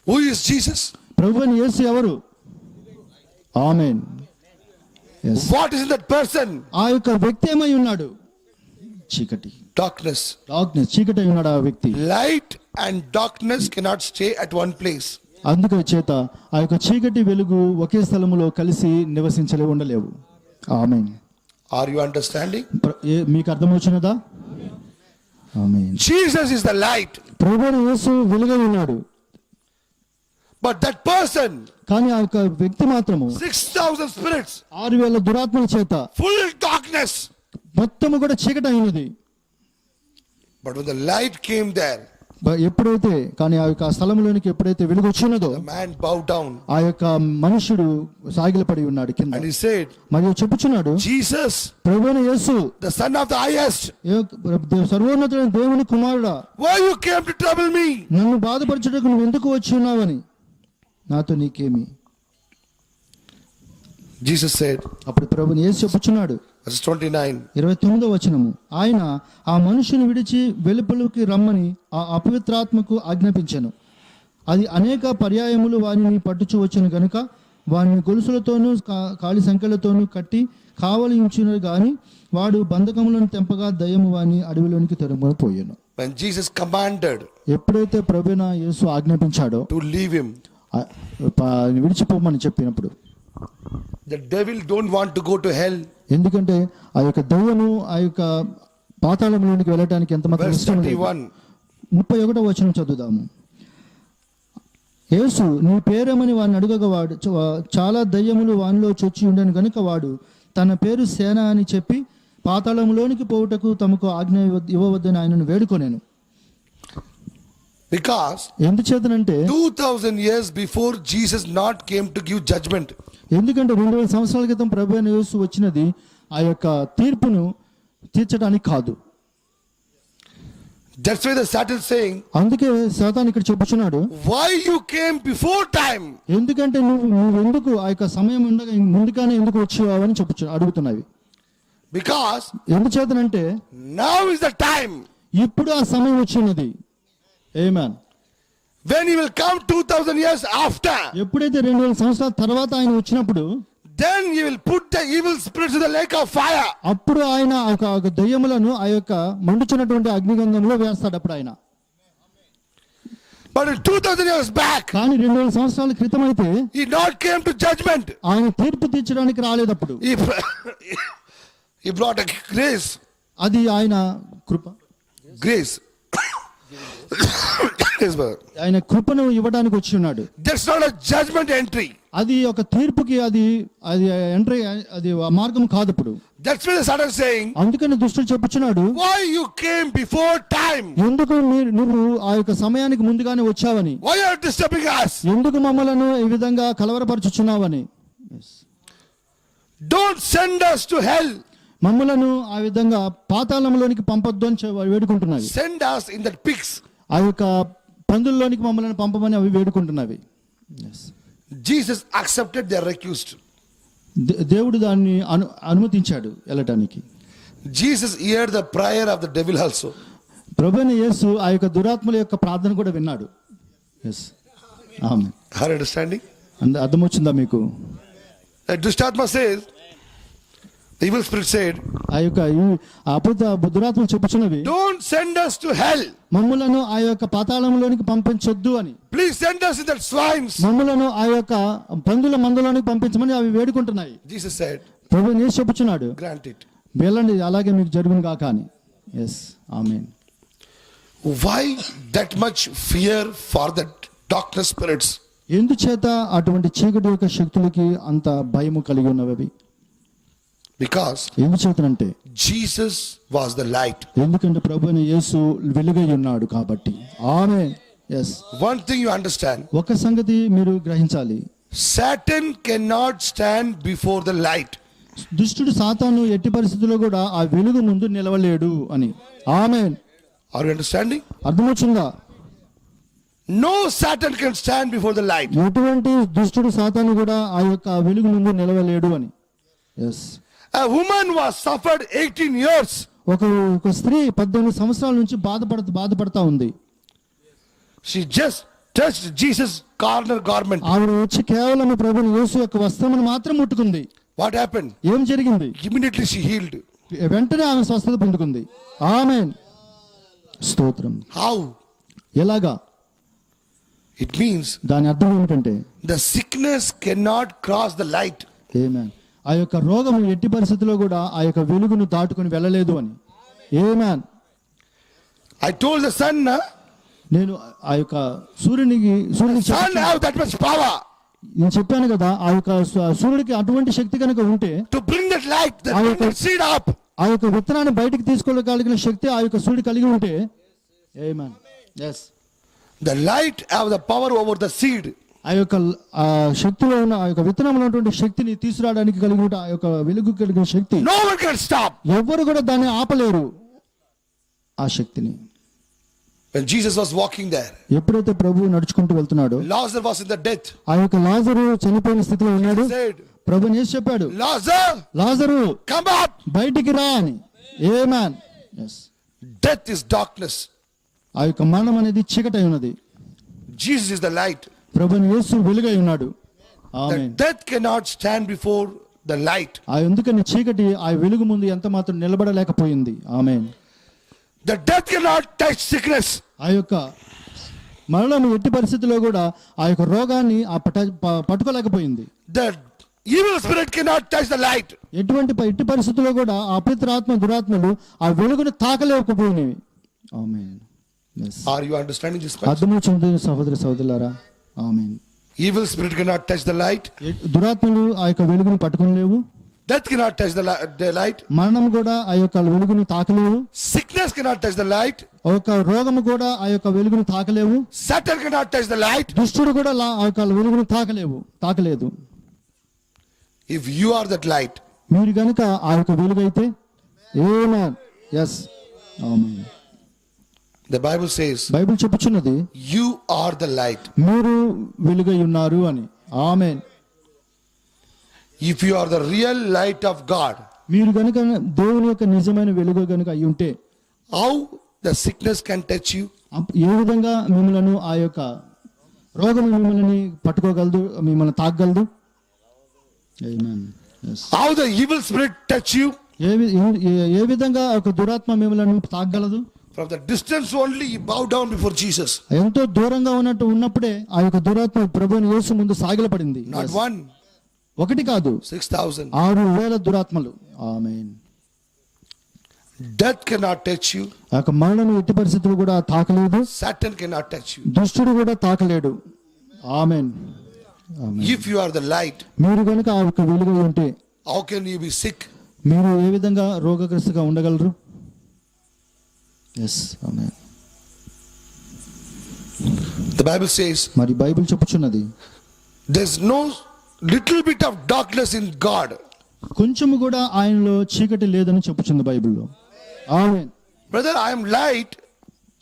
Speaker 2: Who is Jesus?
Speaker 1: ప్రభువైన యేసు ఎవరు? ఆమేన్. yes.
Speaker 2: What is in that person?
Speaker 1: ఆ యొక్క వ్యక్తి ఏమై ఉన్నాడు? చీకటి,
Speaker 2: Darkness.
Speaker 1: డార్క్నెస్, చీకటి అయి ఉన్నాడు ఆ వ్యక్తి.
Speaker 2: Light and darkness cannot stay at one place.
Speaker 1: అందుకే చేత ఆ యొక్క చీకటి వెలుగు ఒకే స్థలములో కలిసి ఉండలేవు. ఆమేన్.
Speaker 2: Are you understanding?
Speaker 1: మీకు అర్థమవుతున్నదా? ఆమేన్.
Speaker 2: Jesus is the light.
Speaker 1: ప్రభువైన యేసు వెలుగై ఉన్నాడు.
Speaker 2: But that person,
Speaker 1: కానీ ఆ యొక్క వ్యక్తి మాత్రము
Speaker 2: 6,000 spirits,
Speaker 1: 6,000 దురాత్మల చేత
Speaker 2: full darkness.
Speaker 1: మొత్తము కూడా చీకటి అయినది.
Speaker 2: But when the light came there,
Speaker 1: ఎప్పుడైతే కానీ ఆ యొక్క స్థలంలోనికి ఎప్పుడైతే వెలుగు వచ్చినదో
Speaker 2: the man bowed down
Speaker 1: ఆ యొక్క మనుషుడు సాగిలపడి ఉన్నాడు కింద.
Speaker 2: and he said,
Speaker 1: మరియు చెప్పుచున్నాడు,
Speaker 2: Jesus,
Speaker 1: ప్రభువైన యేసు,
Speaker 2: the son of the highest,
Speaker 1: సర్వోన్నతుడైన దేవుని కుమారుడా,
Speaker 2: why you came to trouble me?
Speaker 1: నన్ను బాధపరచుటకు నువ్వు ఎందుకు వచ్చి ఉన్నావని, నాతో నీకేమి?
Speaker 2: Jesus said,
Speaker 1: అప్పుడు ప్రభువైన యేసు చెప్పుచున్నాడు,
Speaker 2: verse 29,
Speaker 1: 29వ వచనము, ఆయన ఆ మనుషుని విడిచి వెలుపలికి రమ్మని ఆ అపవిత్రాత్మకు ఆజ్ఞాపించెను. అది అనేక పర్యాయములు వారిని పట్టుచు వచ్చెను గనుక వారిని గొలుసులతోనూ కాలి సంఖ్యలతోనూ కట్టి కావలి ఉంచినది గాని వాడు బంధకములను తెంపగా దయ్యము వాని అడవిలోనికి తరుమును పోయాను.
Speaker 2: when Jesus commanded
Speaker 1: ఎప్పుడైతే ప్రభువైన యేసు ఆజ్ఞాపించాడో
Speaker 2: to leave him,
Speaker 1: విడిచిపోమని చెప్పినప్పుడు,
Speaker 2: the devil don't want to go to hell.
Speaker 1: ఎందుకంటే ఆ యొక్క దయ్యము ఆ యొక్క పాతాళంలోనికి వెళ్ళటానికి ఎంత మాత్రం
Speaker 2: Verse
Speaker 1: ఇష్టం లేదు.
Speaker 2: 31,
Speaker 1: 31వ వచనం చదువుదాము. యేసు నీ పేరేమని వాడిని అడుగగా వాడు చాలా దయ్యములు వానిలో చొచ్చి ఉండను గనుక వాడు తన పేరు సేన అని చెప్పి పాతాళంలోనికి పోవుటకు తమకు ఆజ్ఞ ఇవ్వవద్దని ఆయనను వేడుకొనేను.
Speaker 2: because
Speaker 1: ఎందుచేతనంటే
Speaker 2: 2000 years before Jesus not came to give judgment.
Speaker 1: ఎందుకంటే 2000 సంవత్సరాల క్రితం ప్రభువైన యేసు వచ్చినది ఆ యొక్క తీర్పును తీర్చడానికి కాదు.
Speaker 2: That's why the Satan saying,
Speaker 1: అందుకే సాతాను ఇక్కడ చెప్పుచున్నాడు,
Speaker 2: why you came before time?
Speaker 1: ఎందుకంటే నువ్వు ఎందుకు ఆ యొక్క సమయం ఉండగా ముందుగానే ఎందుకు వచ్చావని అడుగుతున్నవి.
Speaker 2: Because
Speaker 1: ఎందుచేతనంటే
Speaker 2: now is the time
Speaker 1: ఇప్పుడు ఆ సమయం వచ్చినది. ఆమేన్.
Speaker 2: when he will come 2000 years after.
Speaker 1: ఎప్పుడైతే 2000 సంవత్సరాల తర్వాత ఆయన వచ్చినప్పుడు,
Speaker 2: then he will put the evil spirits in the lake of fire.
Speaker 1: అప్పుడు ఆయన ఒక దయ్యములను ఆ యొక్క మండుచున్నటువంటి అగ్నిగంధంలో వేస్తాడు అప్పుడు ఆయన.
Speaker 2: But in 2000 years back,
Speaker 1: కానీ 2000 సంవత్సరాల క్రితం అయితే
Speaker 2: he not came to judgment.
Speaker 1: ఆయన తీర్పు తీర్చడానికి రాలేదప్పుడు.
Speaker 2: He brought a grace.
Speaker 1: అది ఆయన కృప.
Speaker 2: Grace.
Speaker 1: ఆయన కృపను ఇవ్వడానికి వచ్చి ఉన్నాడు.
Speaker 2: That's not a judgment entry.
Speaker 1: అది ఒక తీర్పుకి అది ఎంట్రీ, అది మార్గం కాదు. ఇప్పుడు
Speaker 2: That's why the Satan saying,
Speaker 1: అందుకని దుష్టుడు చెప్పుచున్నాడు,
Speaker 2: why you came before time?
Speaker 1: ఎందుకు నువ్వు ఆ యొక్క సమయానికి ముందుగానే వచ్చావని,
Speaker 2: Why are you disturbing us?
Speaker 1: ఎందుకు మమ్మలను ఈ విధంగా కలవరపరచుచున్నావని,
Speaker 2: don't send us to hell.
Speaker 1: మమ్మలను ఆ విధంగా పాతాళంలోనికి పంపొద్దు అని వేడుకుంటున్నవి.
Speaker 2: Send us in that pigs.
Speaker 1: ఆ యొక్క పందుల్లోనికి మమ్మల్ని పంపమని అవి వేడుకుంటున్నవి.
Speaker 2: Jesus accepted their request.
Speaker 1: దేవుడు దాన్ని అనుమతించాడు వెళ్ళటానికి.
Speaker 2: Jesus heard the prayer of the devil also.
Speaker 1: ప్రభువైన యేసు ఆ యొక్క దురాత్మల యొక్క ప్రార్థన కూడా విన్నాడు. ఆమేన్.
Speaker 2: Are you understanding?
Speaker 1: అర్థమవుతుందా మీకు?
Speaker 2: Dushatma says, the evil spirit said,
Speaker 1: ఆ యొక్క దురాత్మలు చెప్పుచున్నవి,
Speaker 2: don't send us to hell.
Speaker 1: మమ్ములను ఆ యొక్క పాతాళంలోనికి పంపించొద్దు అని.
Speaker 2: Please send us in that swines.
Speaker 1: మమ్ములను ఆ యొక్క పందుల మందలోనికి పంపించమని అవి వేడుకుంటున్నాయి.
Speaker 2: Jesus said,
Speaker 1: ప్రభువైన యేసు చెప్పుచున్నాడు,
Speaker 2: grant it.
Speaker 1: వెళ్ళండి, అలాగే మీకు జరుగును గాక అని. ఆమేన్.
Speaker 2: Why that much fear for the darkness spirits?
Speaker 1: ఎందుచేత అటువంటి చీకటి యొక్క శక్తులకి అంత భయము కలిగి ఉన్నవి?
Speaker 2: Because
Speaker 1: ఏమి చేతనంటే
Speaker 2: Jesus was the light.
Speaker 1: ఎందుకంటే ప్రభు అయిన యేసు వెలుగై ఉన్నాడు కాబట్టి. ఆమేన్. Yes.
Speaker 2: One thing you understand,
Speaker 1: ఒక సంగతి మీరు గ్రహించాలి.
Speaker 2: Satan cannot stand before the light.
Speaker 1: దుష్టుడు సాతాను ఎట్టి పరిస్థితుల్లో కూడా ఆ వెలుగు ముందు నిలవలేడు అని. ఆమేన్.
Speaker 2: Are you understanding?
Speaker 1: అర్థమవుతుందా?
Speaker 2: No Satan can stand before the light.
Speaker 1: ఎటువంటి దుష్టుడు సాతాను కూడా ఆ యొక్క వెలుగు ముందు నిలవలేడు అని. Yes.
Speaker 2: A woman was suffered 18 years.
Speaker 1: ఒక స్త్రీ 18 సంవత్సరాల నుంచి బాధపడతా ఉంది.
Speaker 2: She just touched Jesus' corner garment.
Speaker 1: ఆవిడ వచ్చి కేవలం ప్రభుని యేసు యొక్క వస్త్రమును మాత్రం ముట్టుకుంది.
Speaker 2: What happened?
Speaker 1: ఏం జరిగింది?
Speaker 2: Immediately she healed.
Speaker 1: వెంటనే ఆమె స్వస్థత పొందుకుంది. ఆమేన్. స్తోత్రం.
Speaker 2: How?
Speaker 1: ఎలాగా?
Speaker 2: It means
Speaker 1: దాని అర్థం ఏమిటంటే
Speaker 2: the sickness cannot cross the light.
Speaker 1: ఆమేన్. ఆ యొక్క రోగము ఎట్టి పరిస్థితుల్లో కూడా ఆ యొక్క వెలుగును దాటుకొని వెళ్ళలేదు అని. ఆమేన్.
Speaker 2: I told the sun,
Speaker 1: నేను ఆ యొక్క సూర్యునికి
Speaker 2: sun have that much power
Speaker 1: నేను చెప్పాను కదా, ఆ యొక్క సూర్యుడికి అటువంటి శక్తి కనుక ఉంటే
Speaker 2: to bring that light, that bring that seed up.
Speaker 1: ఆ యొక్క విత్తనాన్ని బయటికి తీసుకోగలిగిన శక్తి ఆ యొక్క సూర్యుడు కలిగి ఉంటే. ఆమేన్. yes.
Speaker 2: The light have the power over the seed.
Speaker 1: ఆ యొక్క శక్తిలో ఉన్న ఆ యొక్క విత్తనంలో ఉన్నటువంటి శక్తిని తీసుకురావడానికి కలిగి ఉంటే ఆ యొక్క వెలుగు కలిగిన శక్తి
Speaker 2: No one can stop.
Speaker 1: ఎవ్వరు కూడా దాన్ని ఆపలేరు ఆ శక్తిని.
Speaker 2: When Jesus was walking there,
Speaker 1: ఎప్పుడైతే ప్రభువు నడుచుకుంటూ వెళ్తున్నాడో
Speaker 2: Lazarus was in the death.
Speaker 1: ఆ యొక్క లాజరు చనిపోయిన స్థితిలో ఉన్నాడు.
Speaker 2: He said,
Speaker 1: ప్రభు యేసు చెప్పాడు,
Speaker 2: Lazarus,
Speaker 1: లాజరు
Speaker 2: come up.
Speaker 1: బయటికి రా అని. ఆమేన్. yes.
Speaker 2: Death is darkness.
Speaker 1: ఆ యొక్క మరణం అనేది చీకటై ఉన్నది.
Speaker 2: Jesus is the light.
Speaker 1: ప్రభు యేసు వెలుగై ఉన్నాడు.
Speaker 2: The
Speaker 1: amen.
Speaker 2: death cannot stand before the light.
Speaker 1: ఆ ఎందుకని చీకటి ఆ వెలుగు ముందు ఎంత మాత్రం నిలబడలేకపోయింది. ఆమేన్.
Speaker 2: The death cannot touch sickness.
Speaker 1: ఆ యొక్క మరణం ఎట్టి పరిస్థితుల్లో కూడా ఆ యొక్క రోగాన్ని పట్టుకోలేకపోయింది.
Speaker 2: The evil spirit cannot touch the light.
Speaker 1: ఎట్టి పరిస్థితుల్లో కూడా ఆ అపవిత్రాత్మ దురాత్మలు ఆ వెలుగును తాకలేకపోయినవి. ఆమేన్. yes.
Speaker 2: Are you understanding this much?
Speaker 1: అర్థమవుతుంది సహోదరులారా. ఆమేన్.
Speaker 2: Evil spirit cannot touch the light.
Speaker 1: దురాత్మలు ఆ యొక్క వెలుగును పట్టుకోలేవు.
Speaker 2: Death cannot touch the light.
Speaker 1: మరణం కూడా ఆ యొక్క వెలుగును తాకలేవు.
Speaker 2: Sickness cannot touch the light.
Speaker 1: ఒక రోగము కూడా ఆ యొక్క వెలుగును తాకలేవు.
Speaker 2: Satan cannot touch the light.
Speaker 1: దుష్టుడు కూడా ఆ యొక్క వెలుగును తాకలేదు.
Speaker 2: If you are that light,
Speaker 1: మీరు గనుక ఆ యొక్క వెలుగైతే. Amen. yes. Amen.
Speaker 2: the Bible says,
Speaker 1: Bible చెప్పుచున్నది
Speaker 2: you are the light.
Speaker 1: మీరు వెలుగై ఉన్నారు అని. ఆమేన్.
Speaker 2: If you are the real light of God,
Speaker 1: మీరు గనుక దేవుని యొక్క నిజమైన వెలుగు గనుక అయి ఉంటే
Speaker 2: how the sickness can touch you?
Speaker 1: ఏ విధంగా మిమ్మల్ని ఆ యొక్క రోగం మిమ్మల్ని పట్టుకోగలదు, మిమ్మల్ని తాకగలదు. ఆమేన్. yes.
Speaker 2: How the evil spirit touch you?
Speaker 1: ఏ విధంగా ఒక దురాత్మ మిమ్మల్ని తాకగలదు.
Speaker 2: From the distance only, you bow down before Jesus.
Speaker 1: ఎంతో దూరంగా ఉన్నప్పుడే ఆ యొక్క దురాత్మ ప్రభువుని యేసు ముందు సాగిలపడింది.
Speaker 2: Not
Speaker 1: yes.
Speaker 2: one,
Speaker 1: ఒకటి కాదు,
Speaker 2: 6,000.
Speaker 1: 6,000 దురాత్మలు. ఆమేన్.
Speaker 2: Death cannot touch you.
Speaker 1: ఆ యొక్క మరణం ఎట్టి పరిస్థితులు కూడా తాకలేదు.
Speaker 2: Satan cannot touch you.
Speaker 1: దుష్టుడు కూడా తాకలేడు. ఆమేన్. ఆమేన్.
Speaker 2: If you are the light,
Speaker 1: మీరు కనుక ఆ యొక్క వెలుగు ఉంటే
Speaker 2: how can you be sick?
Speaker 1: మీరు ఏ విధంగా రోగగ్రస్తుగా ఉండగలరు. ఎస్. ఆమేన్.
Speaker 2: The Bible says,
Speaker 1: మరి బైబిల్ చెప్పుచున్నది
Speaker 2: there's no little bit of darkness in God.
Speaker 1: కొంచెము కూడా ఆయనలో చీకటి లేదని చెప్పుచుంది బైబిల్లో. ఆమేన్.
Speaker 2: Brother, I am light.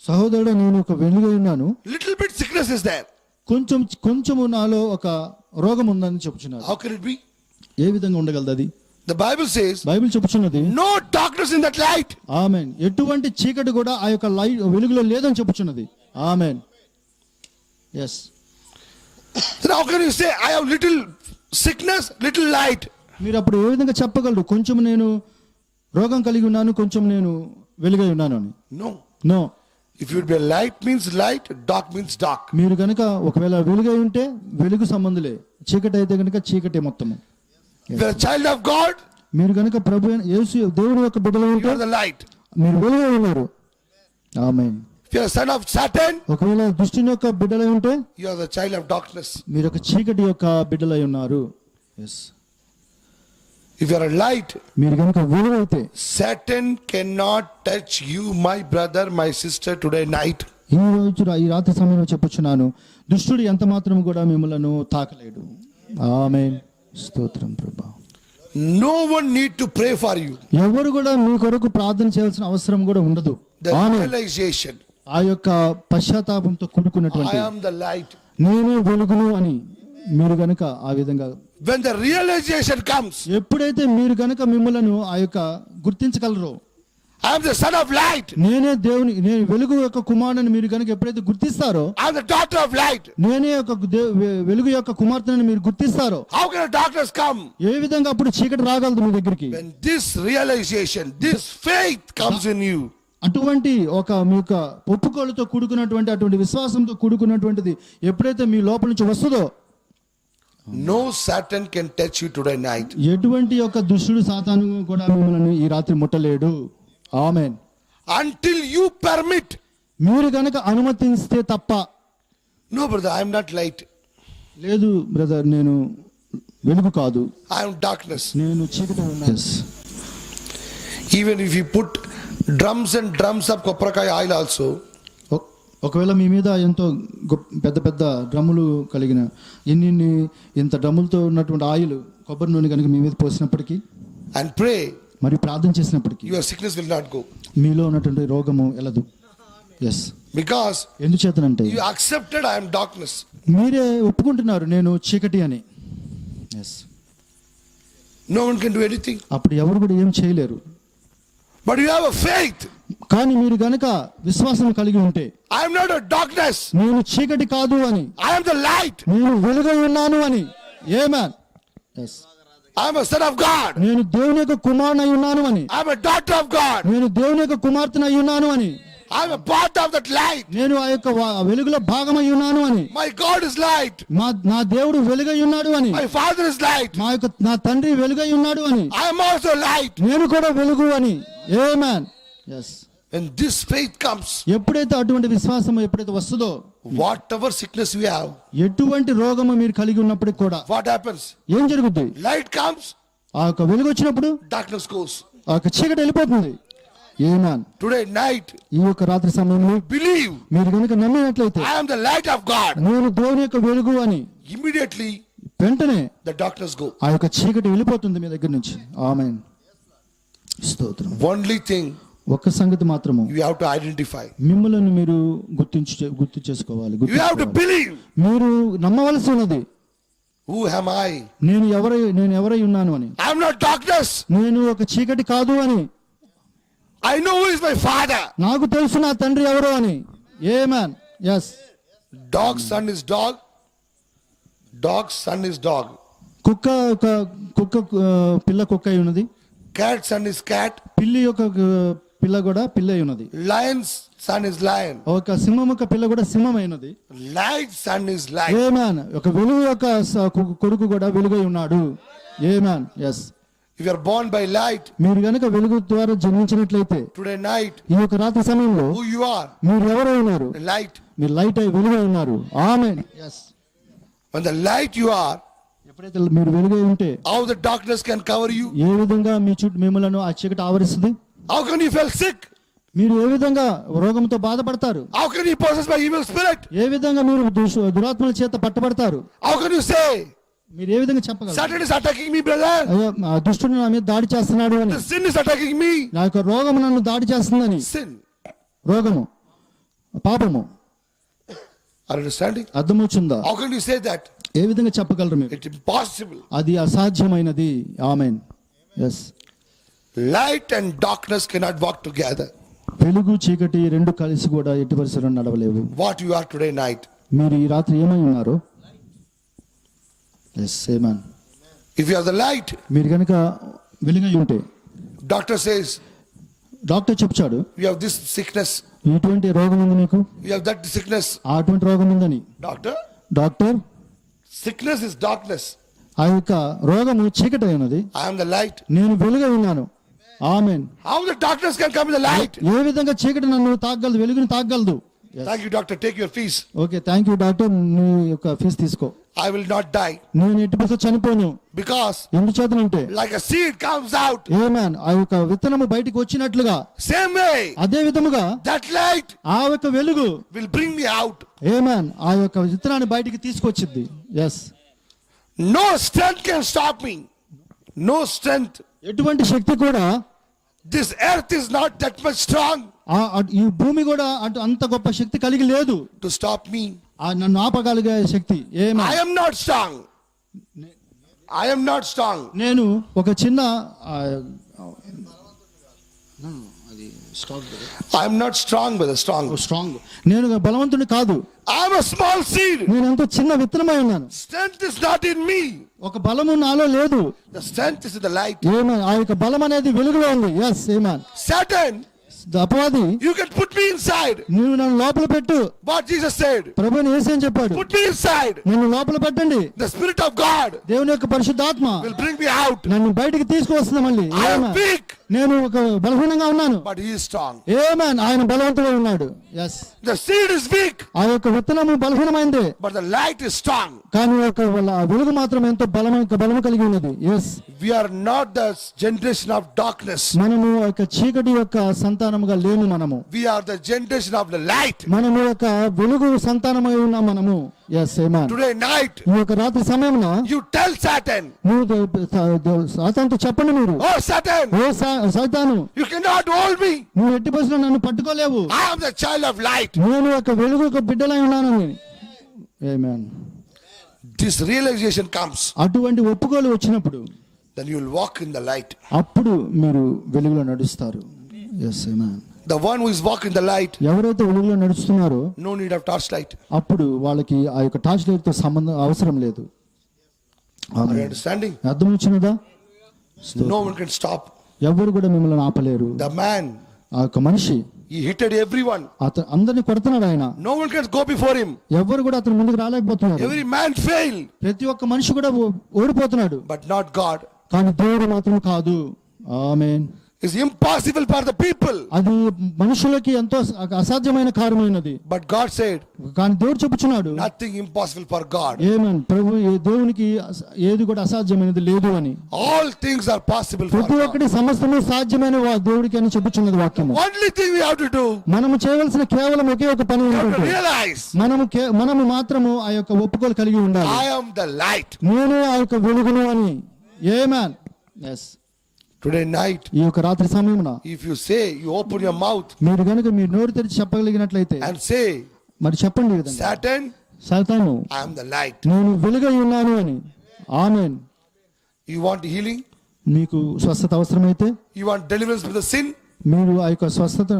Speaker 1: సహోదరుడు, నేను ఒక వెలుగై ఉన్నాను.
Speaker 2: Little bit sickness is there.
Speaker 1: కొంచెము నాలో ఒక రోగం ఉందని చెప్పుచున్నారు.
Speaker 2: How can it be?
Speaker 1: ఏ విధంగా ఉండగలదు అది?
Speaker 2: The Bible says,
Speaker 1: బైబిల్ చెప్పుచున్నది
Speaker 2: no darkness in that light.
Speaker 1: Amen. ఎటువంటి చీకటి కూడా ఆ యొక్క వెలుగులో లేదని చెప్పుచున్నది. Amen. Yes.
Speaker 2: Then how can you say, I have little sickness, little light?
Speaker 1: మీరు అప్పుడు ఏ విధంగా చెప్పగలరు, కొంచెం నేను రోగం కలిగి ఉన్నాను, కొంచెం నేను వెలుగై ఉన్నాను అని?
Speaker 2: No.
Speaker 1: No.
Speaker 2: If you would be a light means light, dark means dark.
Speaker 1: మీరు కనుక ఒకవేళ వెలుగై ఉంటే వెలుగు సంబంధులే, చీకటి అయితే కనుక చీకటి మొత్తము.
Speaker 2: If you are a child of God,
Speaker 1: మీరు కనుక ప్రభు యేసు దేవుని యొక్క బిడ్డలు
Speaker 2: you
Speaker 1: ఉంటే
Speaker 2: are the light.
Speaker 1: మీరు వెలుగై ఉన్నారు. ఆమేన్.
Speaker 2: If you are a son of Satan,
Speaker 1: ఒకవేళ దుష్టుని యొక్క బిడ్డలై ఉంటే
Speaker 2: you are the child of darkness.
Speaker 1: మీరు ఒక చీకటి యొక్క బిడ్డలై ఉన్నారు. Yes.
Speaker 2: If you are a light,
Speaker 1: మీరు కనుక వెలుగైతే
Speaker 2: Satan cannot touch you, my brother, my sister, today night.
Speaker 1: ఈ రాత్రి సమయంలో చెప్పుచున్నాను, దుష్టుడు ఎంత మాత్రం కూడా మిమ్మలను తాకలేడు. ఆమేన్. స్తోత్రం ప్రభా.
Speaker 2: No one need to pray for you.
Speaker 1: ఎవరు కూడా మీ కొరకు ప్రార్థన చేయాల్సిన అవసరం కూడా ఉండదు.
Speaker 2: The
Speaker 1: amen.
Speaker 2: realization,
Speaker 1: ఆ యొక్క పశ్చాత్తాపంతో కూడుకున్నటువంటి
Speaker 2: I am the light.
Speaker 1: నేనే వెలుగును అని మీరు గనుక ఆ విధంగా,
Speaker 2: When the realization comes,
Speaker 1: ఎప్పుడైతే మీరు గనుక మిమ్మలను ఆ యొక్క గుర్తించగలరో,
Speaker 2: I am the son of light.
Speaker 1: నేను వెలుగు యొక్క కుమారుని మీరు కనుక ఎప్పుడైతే గుర్తిస్తారో,
Speaker 2: I am the daughter of light.
Speaker 1: నేనే ఒక వెలుగు యొక్క కుమార్తెని మీరు గుర్తిస్తారో,
Speaker 2: How can a darkness come?
Speaker 1: ఏ విధంగా అప్పుడు చీకటి రాగలదు మీ దగ్గరికి?
Speaker 2: When this realization, this faith comes in you,
Speaker 1: అటువంటి మీ యొక్క ఒప్పుకోలుతో కూడుకున్నటువంటి అటువంటి విశ్వాసంతో కూడుకున్నటువంటిది ఎప్పుడైతే మీ లోపల నుంచి వస్తుందో,
Speaker 2: no Satan can touch you today night.
Speaker 1: ఎటువంటి యొక్క దుష్టుడు సాతాను కూడా మిమ్మల్ని ఈ రాత్రి ముట్టలేడు. ఆమేన్.
Speaker 2: Until you permit.
Speaker 1: మీరు గనక అనుమతిస్తే తప్ప.
Speaker 2: No brother, I am not light.
Speaker 1: లేదు బ్రదర్, నేను వెలుగు కాదు,
Speaker 2: I am darkness.
Speaker 1: నేను చీకటి ఉన్నాను.
Speaker 2: Even if you put drums and drums of koprakai oil also,
Speaker 1: ఒకవేళ మీ మీద ఎంతో పెద్ద పెద్ద డ్రమ్ములు కలిగిన ఇంత డ్రమ్ములతో ఉన్నటువంటి ఆయిల్, కొబ్బరి నూనె కనుక మీ మీద పోసినప్పటికీ
Speaker 2: and pray,
Speaker 1: మరి ప్రార్థన చేసినప్పటికీ
Speaker 2: your sickness will not go.
Speaker 1: మీలో ఉన్నటువంటి రోగము ఎలదు. ఎస్.
Speaker 2: Because
Speaker 1: ఎందుచేతనంటే
Speaker 2: you accepted I am darkness.
Speaker 1: మీరే ఒప్పుకుంటున్నారు నేను చీకటి అని. Yes.
Speaker 2: No one can do anything.
Speaker 1: అప్పుడు ఎవరు కూడా ఏం చేయలేరు.
Speaker 2: But you have a faith.
Speaker 1: కానీ మీరు గనక విశ్వాసం కలిగి ఉంటే,
Speaker 2: I am not a darkness.
Speaker 1: నేను చీకటి కాదు అని,
Speaker 2: I am the light.
Speaker 1: నేను వెలుగై ఉన్నాను అని. Amen. Yes.
Speaker 2: I am a son of God.
Speaker 1: నేను దేవుని యొక్క కుమారునై ఉన్నాను అని.
Speaker 2: I am a daughter of God.
Speaker 1: నేను దేవుని యొక్క కుమార్తెనై ఉన్నాను అని.
Speaker 2: I am a part of that light.
Speaker 1: నేను ఆ యొక్క వెలుగులో భాగమై ఉన్నాను అని.
Speaker 2: My God is light.
Speaker 1: నా దేవుడు వెలుగై ఉన్నాడు అని.
Speaker 2: My Father is light.
Speaker 1: నా తండ్రి వెలుగై ఉన్నాడు అని.
Speaker 2: I am also light.
Speaker 1: నేను కూడా వెలుగు అని. Amen. Yes.
Speaker 2: When this faith comes,
Speaker 1: ఎప్పుడైతే అటువంటి విశ్వాసం ఎప్పుడైతే వస్తుందో,
Speaker 2: whatever sickness we have,
Speaker 1: ఎటువంటి రోగము మీరు కలిగి ఉన్నప్పటికీ కూడా
Speaker 2: what happens?
Speaker 1: ఏం జరుగుతుంది?
Speaker 2: Light comes,
Speaker 1: ఆ యొక్క వెలుగు వచ్చినప్పుడు
Speaker 2: darkness goes.
Speaker 1: ఆ యొక్క చీకటి వెళ్ళిపోతుంది. ఆమేన్.
Speaker 2: Today night,
Speaker 1: ఈ యొక్క రాత్రి సమయంలో
Speaker 2: believe
Speaker 1: మీరు కనుక నమ్మినట్లయితే
Speaker 2: I am the light of God.
Speaker 1: నేను దేవుని యొక్క వెలుగు అని,
Speaker 2: Immediately
Speaker 1: వెంటనే
Speaker 2: the darkness go.
Speaker 1: ఆ యొక్క చీకటి వెళ్ళిపోతుంది మీ దగ్గర నుంచి. ఆమేన్. స్తోత్రం.
Speaker 2: Only thing
Speaker 1: ఒక్క సంగతి మాత్రము
Speaker 2: you have to identify.
Speaker 1: మిమ్మల్ని మీరు గుర్తు చేసుకోవాలి.
Speaker 2: You have to believe.
Speaker 1: మీరు నమ్మవలసి ఉన్నది,
Speaker 2: Who am I?
Speaker 1: నేను ఎవరై ఉన్నాను అని.
Speaker 2: I am not darkness.
Speaker 1: నేను ఒక చీకటి కాదు అని.
Speaker 2: I know who is my father.
Speaker 1: నాకు తెలుసు నా తండ్రి ఎవరో అని. Amen. Yes.
Speaker 2: Dog son is dog. Dog son is dog.
Speaker 1: కుక్క పిల్ల కుక్క అయి ఉన్నది.
Speaker 2: Cat son is cat.
Speaker 1: పిల్లి యొక్క పిల్ల కూడా పిల్ల అయి ఉన్నది.
Speaker 2: Lion's son is lion.
Speaker 1: ఒక సింహం యొక్క పిల్ల కూడా సింహం అయినది.
Speaker 2: Light son is light.
Speaker 1: ఆమేన్. ఒక వెలుగు యొక్క కొడుకు కూడా వెలుగై ఉన్నాడు. ఆమేన్. Yes.
Speaker 2: If you are born by light,
Speaker 1: మీరు గనుక వెలుగు ద్వారా జన్మించినట్లయితే
Speaker 2: today night,
Speaker 1: ఈ యొక్క రాత్రి సమయంలో
Speaker 2: who you are?
Speaker 1: మీరు ఎవరై ఉన్నారు?
Speaker 2: Light.
Speaker 1: మీరు లైట్ అయి వెలుగై ఉన్నారు. ఆమేన్. Yes.
Speaker 2: When the light you are,
Speaker 1: ఎప్పుడైతే మీరు వెలుగై ఉంటే
Speaker 2: how the darkness can cover you?
Speaker 1: ఏ విధంగా మీ చుట్టూ మిమ్మల్ని ఆ చీకటి ఆవరిస్తుంది?
Speaker 2: How can you feel sick?
Speaker 1: మీరు ఏ విధంగా రోగంతో బాధపడతారు?
Speaker 2: How can you possessed by evil spirit?
Speaker 1: ఏ విధంగా మీరు దురాత్మల చేత పట్టబడతారు?
Speaker 2: How can you say,
Speaker 1: మీరు ఏ విధంగా చెప్పగలరు?
Speaker 2: Satan is attacking me, brother?
Speaker 1: అయ్యో, ఆ దుష్టుడు నా మీద దాడి చేస్తున్నాడు అని.
Speaker 2: The sin is attacking me.
Speaker 1: నా యొక్క రోగము నన్ను దాడి చేస్తుందని.
Speaker 2: Sin.
Speaker 1: రోగము, పాపము.
Speaker 2: Are you understanding?
Speaker 1: అర్థమవుతుందా?
Speaker 2: How can you say that?
Speaker 1: ఏ విధంగా చెప్పగలరు మీరు?
Speaker 2: It's impossible.
Speaker 1: అది అసాధ్యమైనది. ఆమేన్. Yes.
Speaker 2: Light and darkness cannot walk together.
Speaker 1: వెలుగు చీకటి రెండు కలిసి కూడా ఎట్టి పరిసరం నడవలేవు.
Speaker 2: What you are today night?
Speaker 1: మీరు ఈ రాత్రి ఏమై ఉన్నారు? ఎస్. ఆమేన్.
Speaker 2: If you are the light,
Speaker 1: మీరు కనుక వెలుగై ఉంటే,
Speaker 2: doctor says,
Speaker 1: డాక్టర్ చెప్తాడు,
Speaker 2: you have this sickness,
Speaker 1: ఇటువంటి రోగం ఉంది నీకు,
Speaker 2: you have that sickness.
Speaker 1: అటువంటి రోగం ఉందని.
Speaker 2: Doctor,
Speaker 1: doctor,
Speaker 2: sickness is darkness.
Speaker 1: ఆ యొక్క రోగము చీకటి అయినది,
Speaker 2: I am the light.
Speaker 1: నేను వెలుగై ఉన్నాను. ఆమేన్.
Speaker 2: How the darkness can come in the light?
Speaker 1: ఏ విధంగా చీకటి నన్ను తాగగలదు, వెలుగుని తాగగలదు?
Speaker 2: Thank you, doctor. Take your fees.
Speaker 1: Okay, thank you doctor, నీ యొక్క ఫీజు తీసుకో.
Speaker 2: I will not die.
Speaker 1: నేను ఎట్టి పరిస్థితి చనిపోను.
Speaker 2: Because
Speaker 1: ఎందుచేతనంటే
Speaker 2: like a seed comes out,
Speaker 1: amen ఆ యొక్క విత్తనము బయటికి వచ్చినట్లుగా
Speaker 2: same way,
Speaker 1: అదే విధముగా
Speaker 2: that light
Speaker 1: ఆ యొక్క వెలుగు
Speaker 2: will bring me out.
Speaker 1: Amen ఆ యొక్క విత్తనాన్ని బయటికి తీసుకొచ్చిద్ది. Yes,
Speaker 2: No strength can stop me. No strength.
Speaker 1: ఎటువంటి శక్తి కూడా,
Speaker 2: This earth is not that much strong
Speaker 1: ఈ భూమి కూడా అంత గొప్ప శక్తి కలిగి లేదు
Speaker 2: to stop me.
Speaker 1: నన్ను ఆపగలిగే శక్తి.
Speaker 2: I am not strong. I am not strong.
Speaker 1: నేను ఒక చిన్న
Speaker 2: I am not strong, but strong.
Speaker 1: Strong, నేను బలవంతుని కాదు,
Speaker 2: I am a small seed.
Speaker 1: నేను ఎంతో చిన్న విత్తనమై ఉన్నాను.
Speaker 2: Strength is not in me.
Speaker 1: ఒక బలము నాలో లేదు.
Speaker 2: The strength is in the light.
Speaker 1: ఏమన్ ఆ యొక్క బలం అనేది వెలుగులో ఉంది. ఎస్, ఏమన్
Speaker 2: Satan,
Speaker 1: అపవాది,
Speaker 2: you can put me inside.
Speaker 1: నువ్వు నన్ను లోపల పెట్టు.
Speaker 2: What Jesus said.
Speaker 1: ప్రభువుని యేసు చెప్పాడు,
Speaker 2: Put me inside.
Speaker 1: నన్ను లోపల పెట్టండి.
Speaker 2: The Spirit of God
Speaker 1: దేవుని యొక్క పరిశుద్ధాత్మ
Speaker 2: will bring me out.
Speaker 1: నన్ను బయటికి తీసుకువస్తుంది. మళ్ళీ
Speaker 2: I am
Speaker 1: ఏమన్
Speaker 2: weak,
Speaker 1: నేను ఒక బలహీనంగా ఉన్నాను.
Speaker 2: but He is strong.
Speaker 1: ఏమన్ ఆయన బలవంతుడై ఉన్నాడు. Yes,
Speaker 2: The seed is weak,
Speaker 1: ఆ యొక్క విత్తనము బలహీనమైంది,
Speaker 2: but the light is strong.
Speaker 1: కానీ యొక్క వెలుగు మాత్రం ఎంతో బలము కలిగి ఉన్నది. Yes,
Speaker 2: We are not the generation of darkness.
Speaker 1: మనము యొక్క చీకటి యొక్క సంతానముగా లేము. మనము
Speaker 2: We are the generation of the light.
Speaker 1: మనము యొక్క వెలుగు సంతానమై ఉన్నాం మనము. ఎస్, ఆమేన్.
Speaker 2: Today night,
Speaker 1: ఈ యొక్క రాత్రి సమయమున
Speaker 2: you tell Satan,
Speaker 1: నువ్వు సాతానుతో చెప్పండి, మీరు,
Speaker 2: oh Satan,
Speaker 1: ఓ సైతాను,
Speaker 2: you cannot hold me.
Speaker 1: నువ్వు ఎట్టి పరిస్థితుల్లో నన్ను పట్టుకోలేవు.
Speaker 2: I am the child of light.
Speaker 1: నేను యొక్క వెలుగు యొక్క బిడ్డలై ఉన్నానని. ఆమేన్.
Speaker 2: This realization comes,
Speaker 1: అటువంటి ఒప్పుకోలు వచ్చినప్పుడు
Speaker 2: then you will walk in the light.
Speaker 1: అప్పుడు మీరు వెలుగులో నడుస్తారు. ఎస్, ఆమేన్.
Speaker 2: The one who is walking in the light,
Speaker 1: ఎవరైతే వెలుగులో నడుస్తున్నారో
Speaker 2: no need of torchlight.
Speaker 1: అప్పుడు వాళ్ళకి ఆ యొక్క టార్చ్ లైట్ తో సంబంధం అవసరం లేదు.
Speaker 2: Are you understanding?
Speaker 1: అర్థం వచ్చినదా?
Speaker 2: No one can stop.
Speaker 1: ఎవరు కూడా మిమ్మల్ని ఆపలేరు.
Speaker 2: The man,
Speaker 1: ఆ యొక్క మనిషి
Speaker 2: he hitted everyone.
Speaker 1: అతను అందరిని కొడుతున్నాడు. ఆయన
Speaker 2: No one can go before him.
Speaker 1: ఎవరు కూడా అతను ముందుకు రాలేకపోతున్నారు.
Speaker 2: Every man failed,
Speaker 1: ప్రతి ఒక్క మనిషి కూడా ఓడిపోతున్నాడు.
Speaker 2: but not God.
Speaker 1: కానీ దేవుడు మాత్రం కాదు. ఆమేన్.
Speaker 2: It's impossible for the people,
Speaker 1: అది మనుషులకి ఎంతో అసాధ్యమైన కార్యమైనది.
Speaker 2: but God said,
Speaker 1: కానీ దేవుడు చెప్పుచున్నాడు,
Speaker 2: nothing impossible for God.
Speaker 1: ఏమన్ ప్రభు, దేవునికి ఏది కూడా అసాధ్యమైనది లేదు అని.
Speaker 2: All things are possible for
Speaker 1: ప్రతి
Speaker 2: God.
Speaker 1: ఒక్కటి సమస్తము సాధ్యమైన దేవుడికి అని చెప్పుచున్నది వాక్యము.
Speaker 2: Only thing we have to do,
Speaker 1: మనము చేయవలసిన కేవలం ఒకే ఒక పని
Speaker 2: we have to
Speaker 1: ఏంటంటే
Speaker 2: realize,
Speaker 1: మనము మాత్రము ఆ యొక్క ఒప్పుకోలు కలిగి ఉండాలి.
Speaker 2: I am the light.
Speaker 1: నేనే ఆ యొక్క వెలుగును అని. ఆమేన్. ఎస్,
Speaker 2: Today night,
Speaker 1: ఈ యొక్క రాత్రి సమయమున
Speaker 2: if you say, you open your mouth
Speaker 1: మీరు గనుక మీ నోరు తెరిచి చెప్పగలిగినట్లయితే
Speaker 2: and say,
Speaker 1: మరి చెప్పండి ఈ విధంగా,
Speaker 2: Satan,
Speaker 1: సైతాను,
Speaker 2: I am the light.
Speaker 1: నేను వెలుగై ఉన్నాను అని. ఆమేన్.
Speaker 2: You want healing?
Speaker 1: మీకు స్వస్థత అవసరమైతే,
Speaker 2: You want deliverance from the sin?
Speaker 1: మీరు ఆ యొక్క స్వస్థత,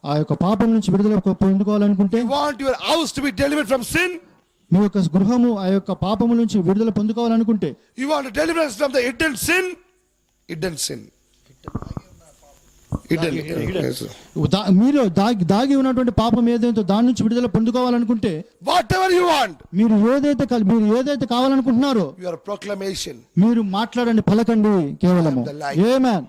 Speaker 1: ఆ యొక్క పాపం నుంచి విడుదల పొందుకోవాలనుకుంటే,
Speaker 2: You want your house to be delivered from sin?
Speaker 1: మీ యొక్క గృహము ఆ యొక్క పాపము నుంచి విడుదల పొందుకోవాలనుకుంటే,
Speaker 2: You want deliverance from the hidden sin? Hidden sin. Yes.
Speaker 1: మీరు దాగి ఉన్నటువంటి పాపం ఏదైతే దాని నుంచి విడుదల పొందుకోవాలనుకుంటే,
Speaker 2: Whatever you want,
Speaker 1: మీరు ఏదైతే కావాలనుకుంటున్నారో
Speaker 2: your proclamation.
Speaker 1: మీరు మాట్లాడండి, పలకండి కేవలము.
Speaker 2: I am the light.
Speaker 1: ఆమేన్.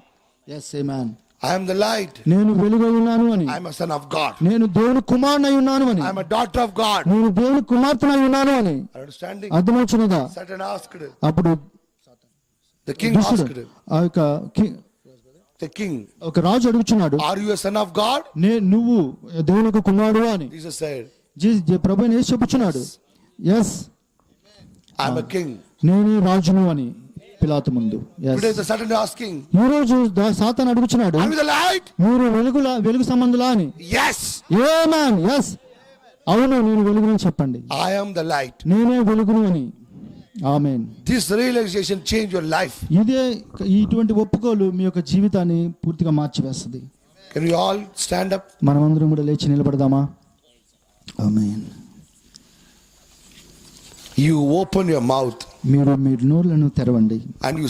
Speaker 1: ఎస్, ఆమేన్.
Speaker 2: I am the light.
Speaker 1: నేను వెలుగై ఉన్నాను అని.
Speaker 2: I am a son of God.
Speaker 1: నేను దేవుని కుమారునై ఉన్నాను అని.
Speaker 2: I am a daughter of God.
Speaker 1: నేను దేవుని కుమార్తెనై ఉన్నాను అని.
Speaker 2: Understanding?
Speaker 1: అర్థమవుతున్నదా?
Speaker 2: Satan asked.
Speaker 1: అప్పుడు
Speaker 2: The king
Speaker 1: దుష్టుడు,
Speaker 2: asked.
Speaker 1: ఆ యొక్క
Speaker 2: The king,
Speaker 1: ఒక రాజు అడుగుచున్నాడు,
Speaker 2: are you a son of God?
Speaker 1: నువ్వు దేవుని యొక్క కుమారుడు అని.
Speaker 2: Jesus said,
Speaker 1: ప్రభువైన యేసు చెప్పుచున్నాడు, yes,
Speaker 2: I am a king.
Speaker 1: నేను రాజును అని పిలాతు ముందు.
Speaker 2: Today the Satan is asking,
Speaker 1: ఈ రోజు సాతాను అడుగుచున్నాడు,
Speaker 2: are you the light?
Speaker 1: మీరు వెలుగు సంబంధులా అని.
Speaker 2: Yes,
Speaker 1: ఆమేన్. ఎస్, అవును, నేను వెలుగును చెప్పండి.
Speaker 2: I am the light.
Speaker 1: నేనే వెలుగును అని. ఆమేన్.
Speaker 2: This realization change your life.
Speaker 1: ఇటువంటి ఒప్పుకోలు మీ యొక్క జీవితాన్ని పూర్తిగా మార్చివేస్తుంది.
Speaker 2: Can we all stand up?
Speaker 1: మనమందరం కూడా లేచి నిలబడదామా? ఆమేన్.
Speaker 2: You open your mouth
Speaker 1: మీరు నోరులను తెరవండి.
Speaker 2: and you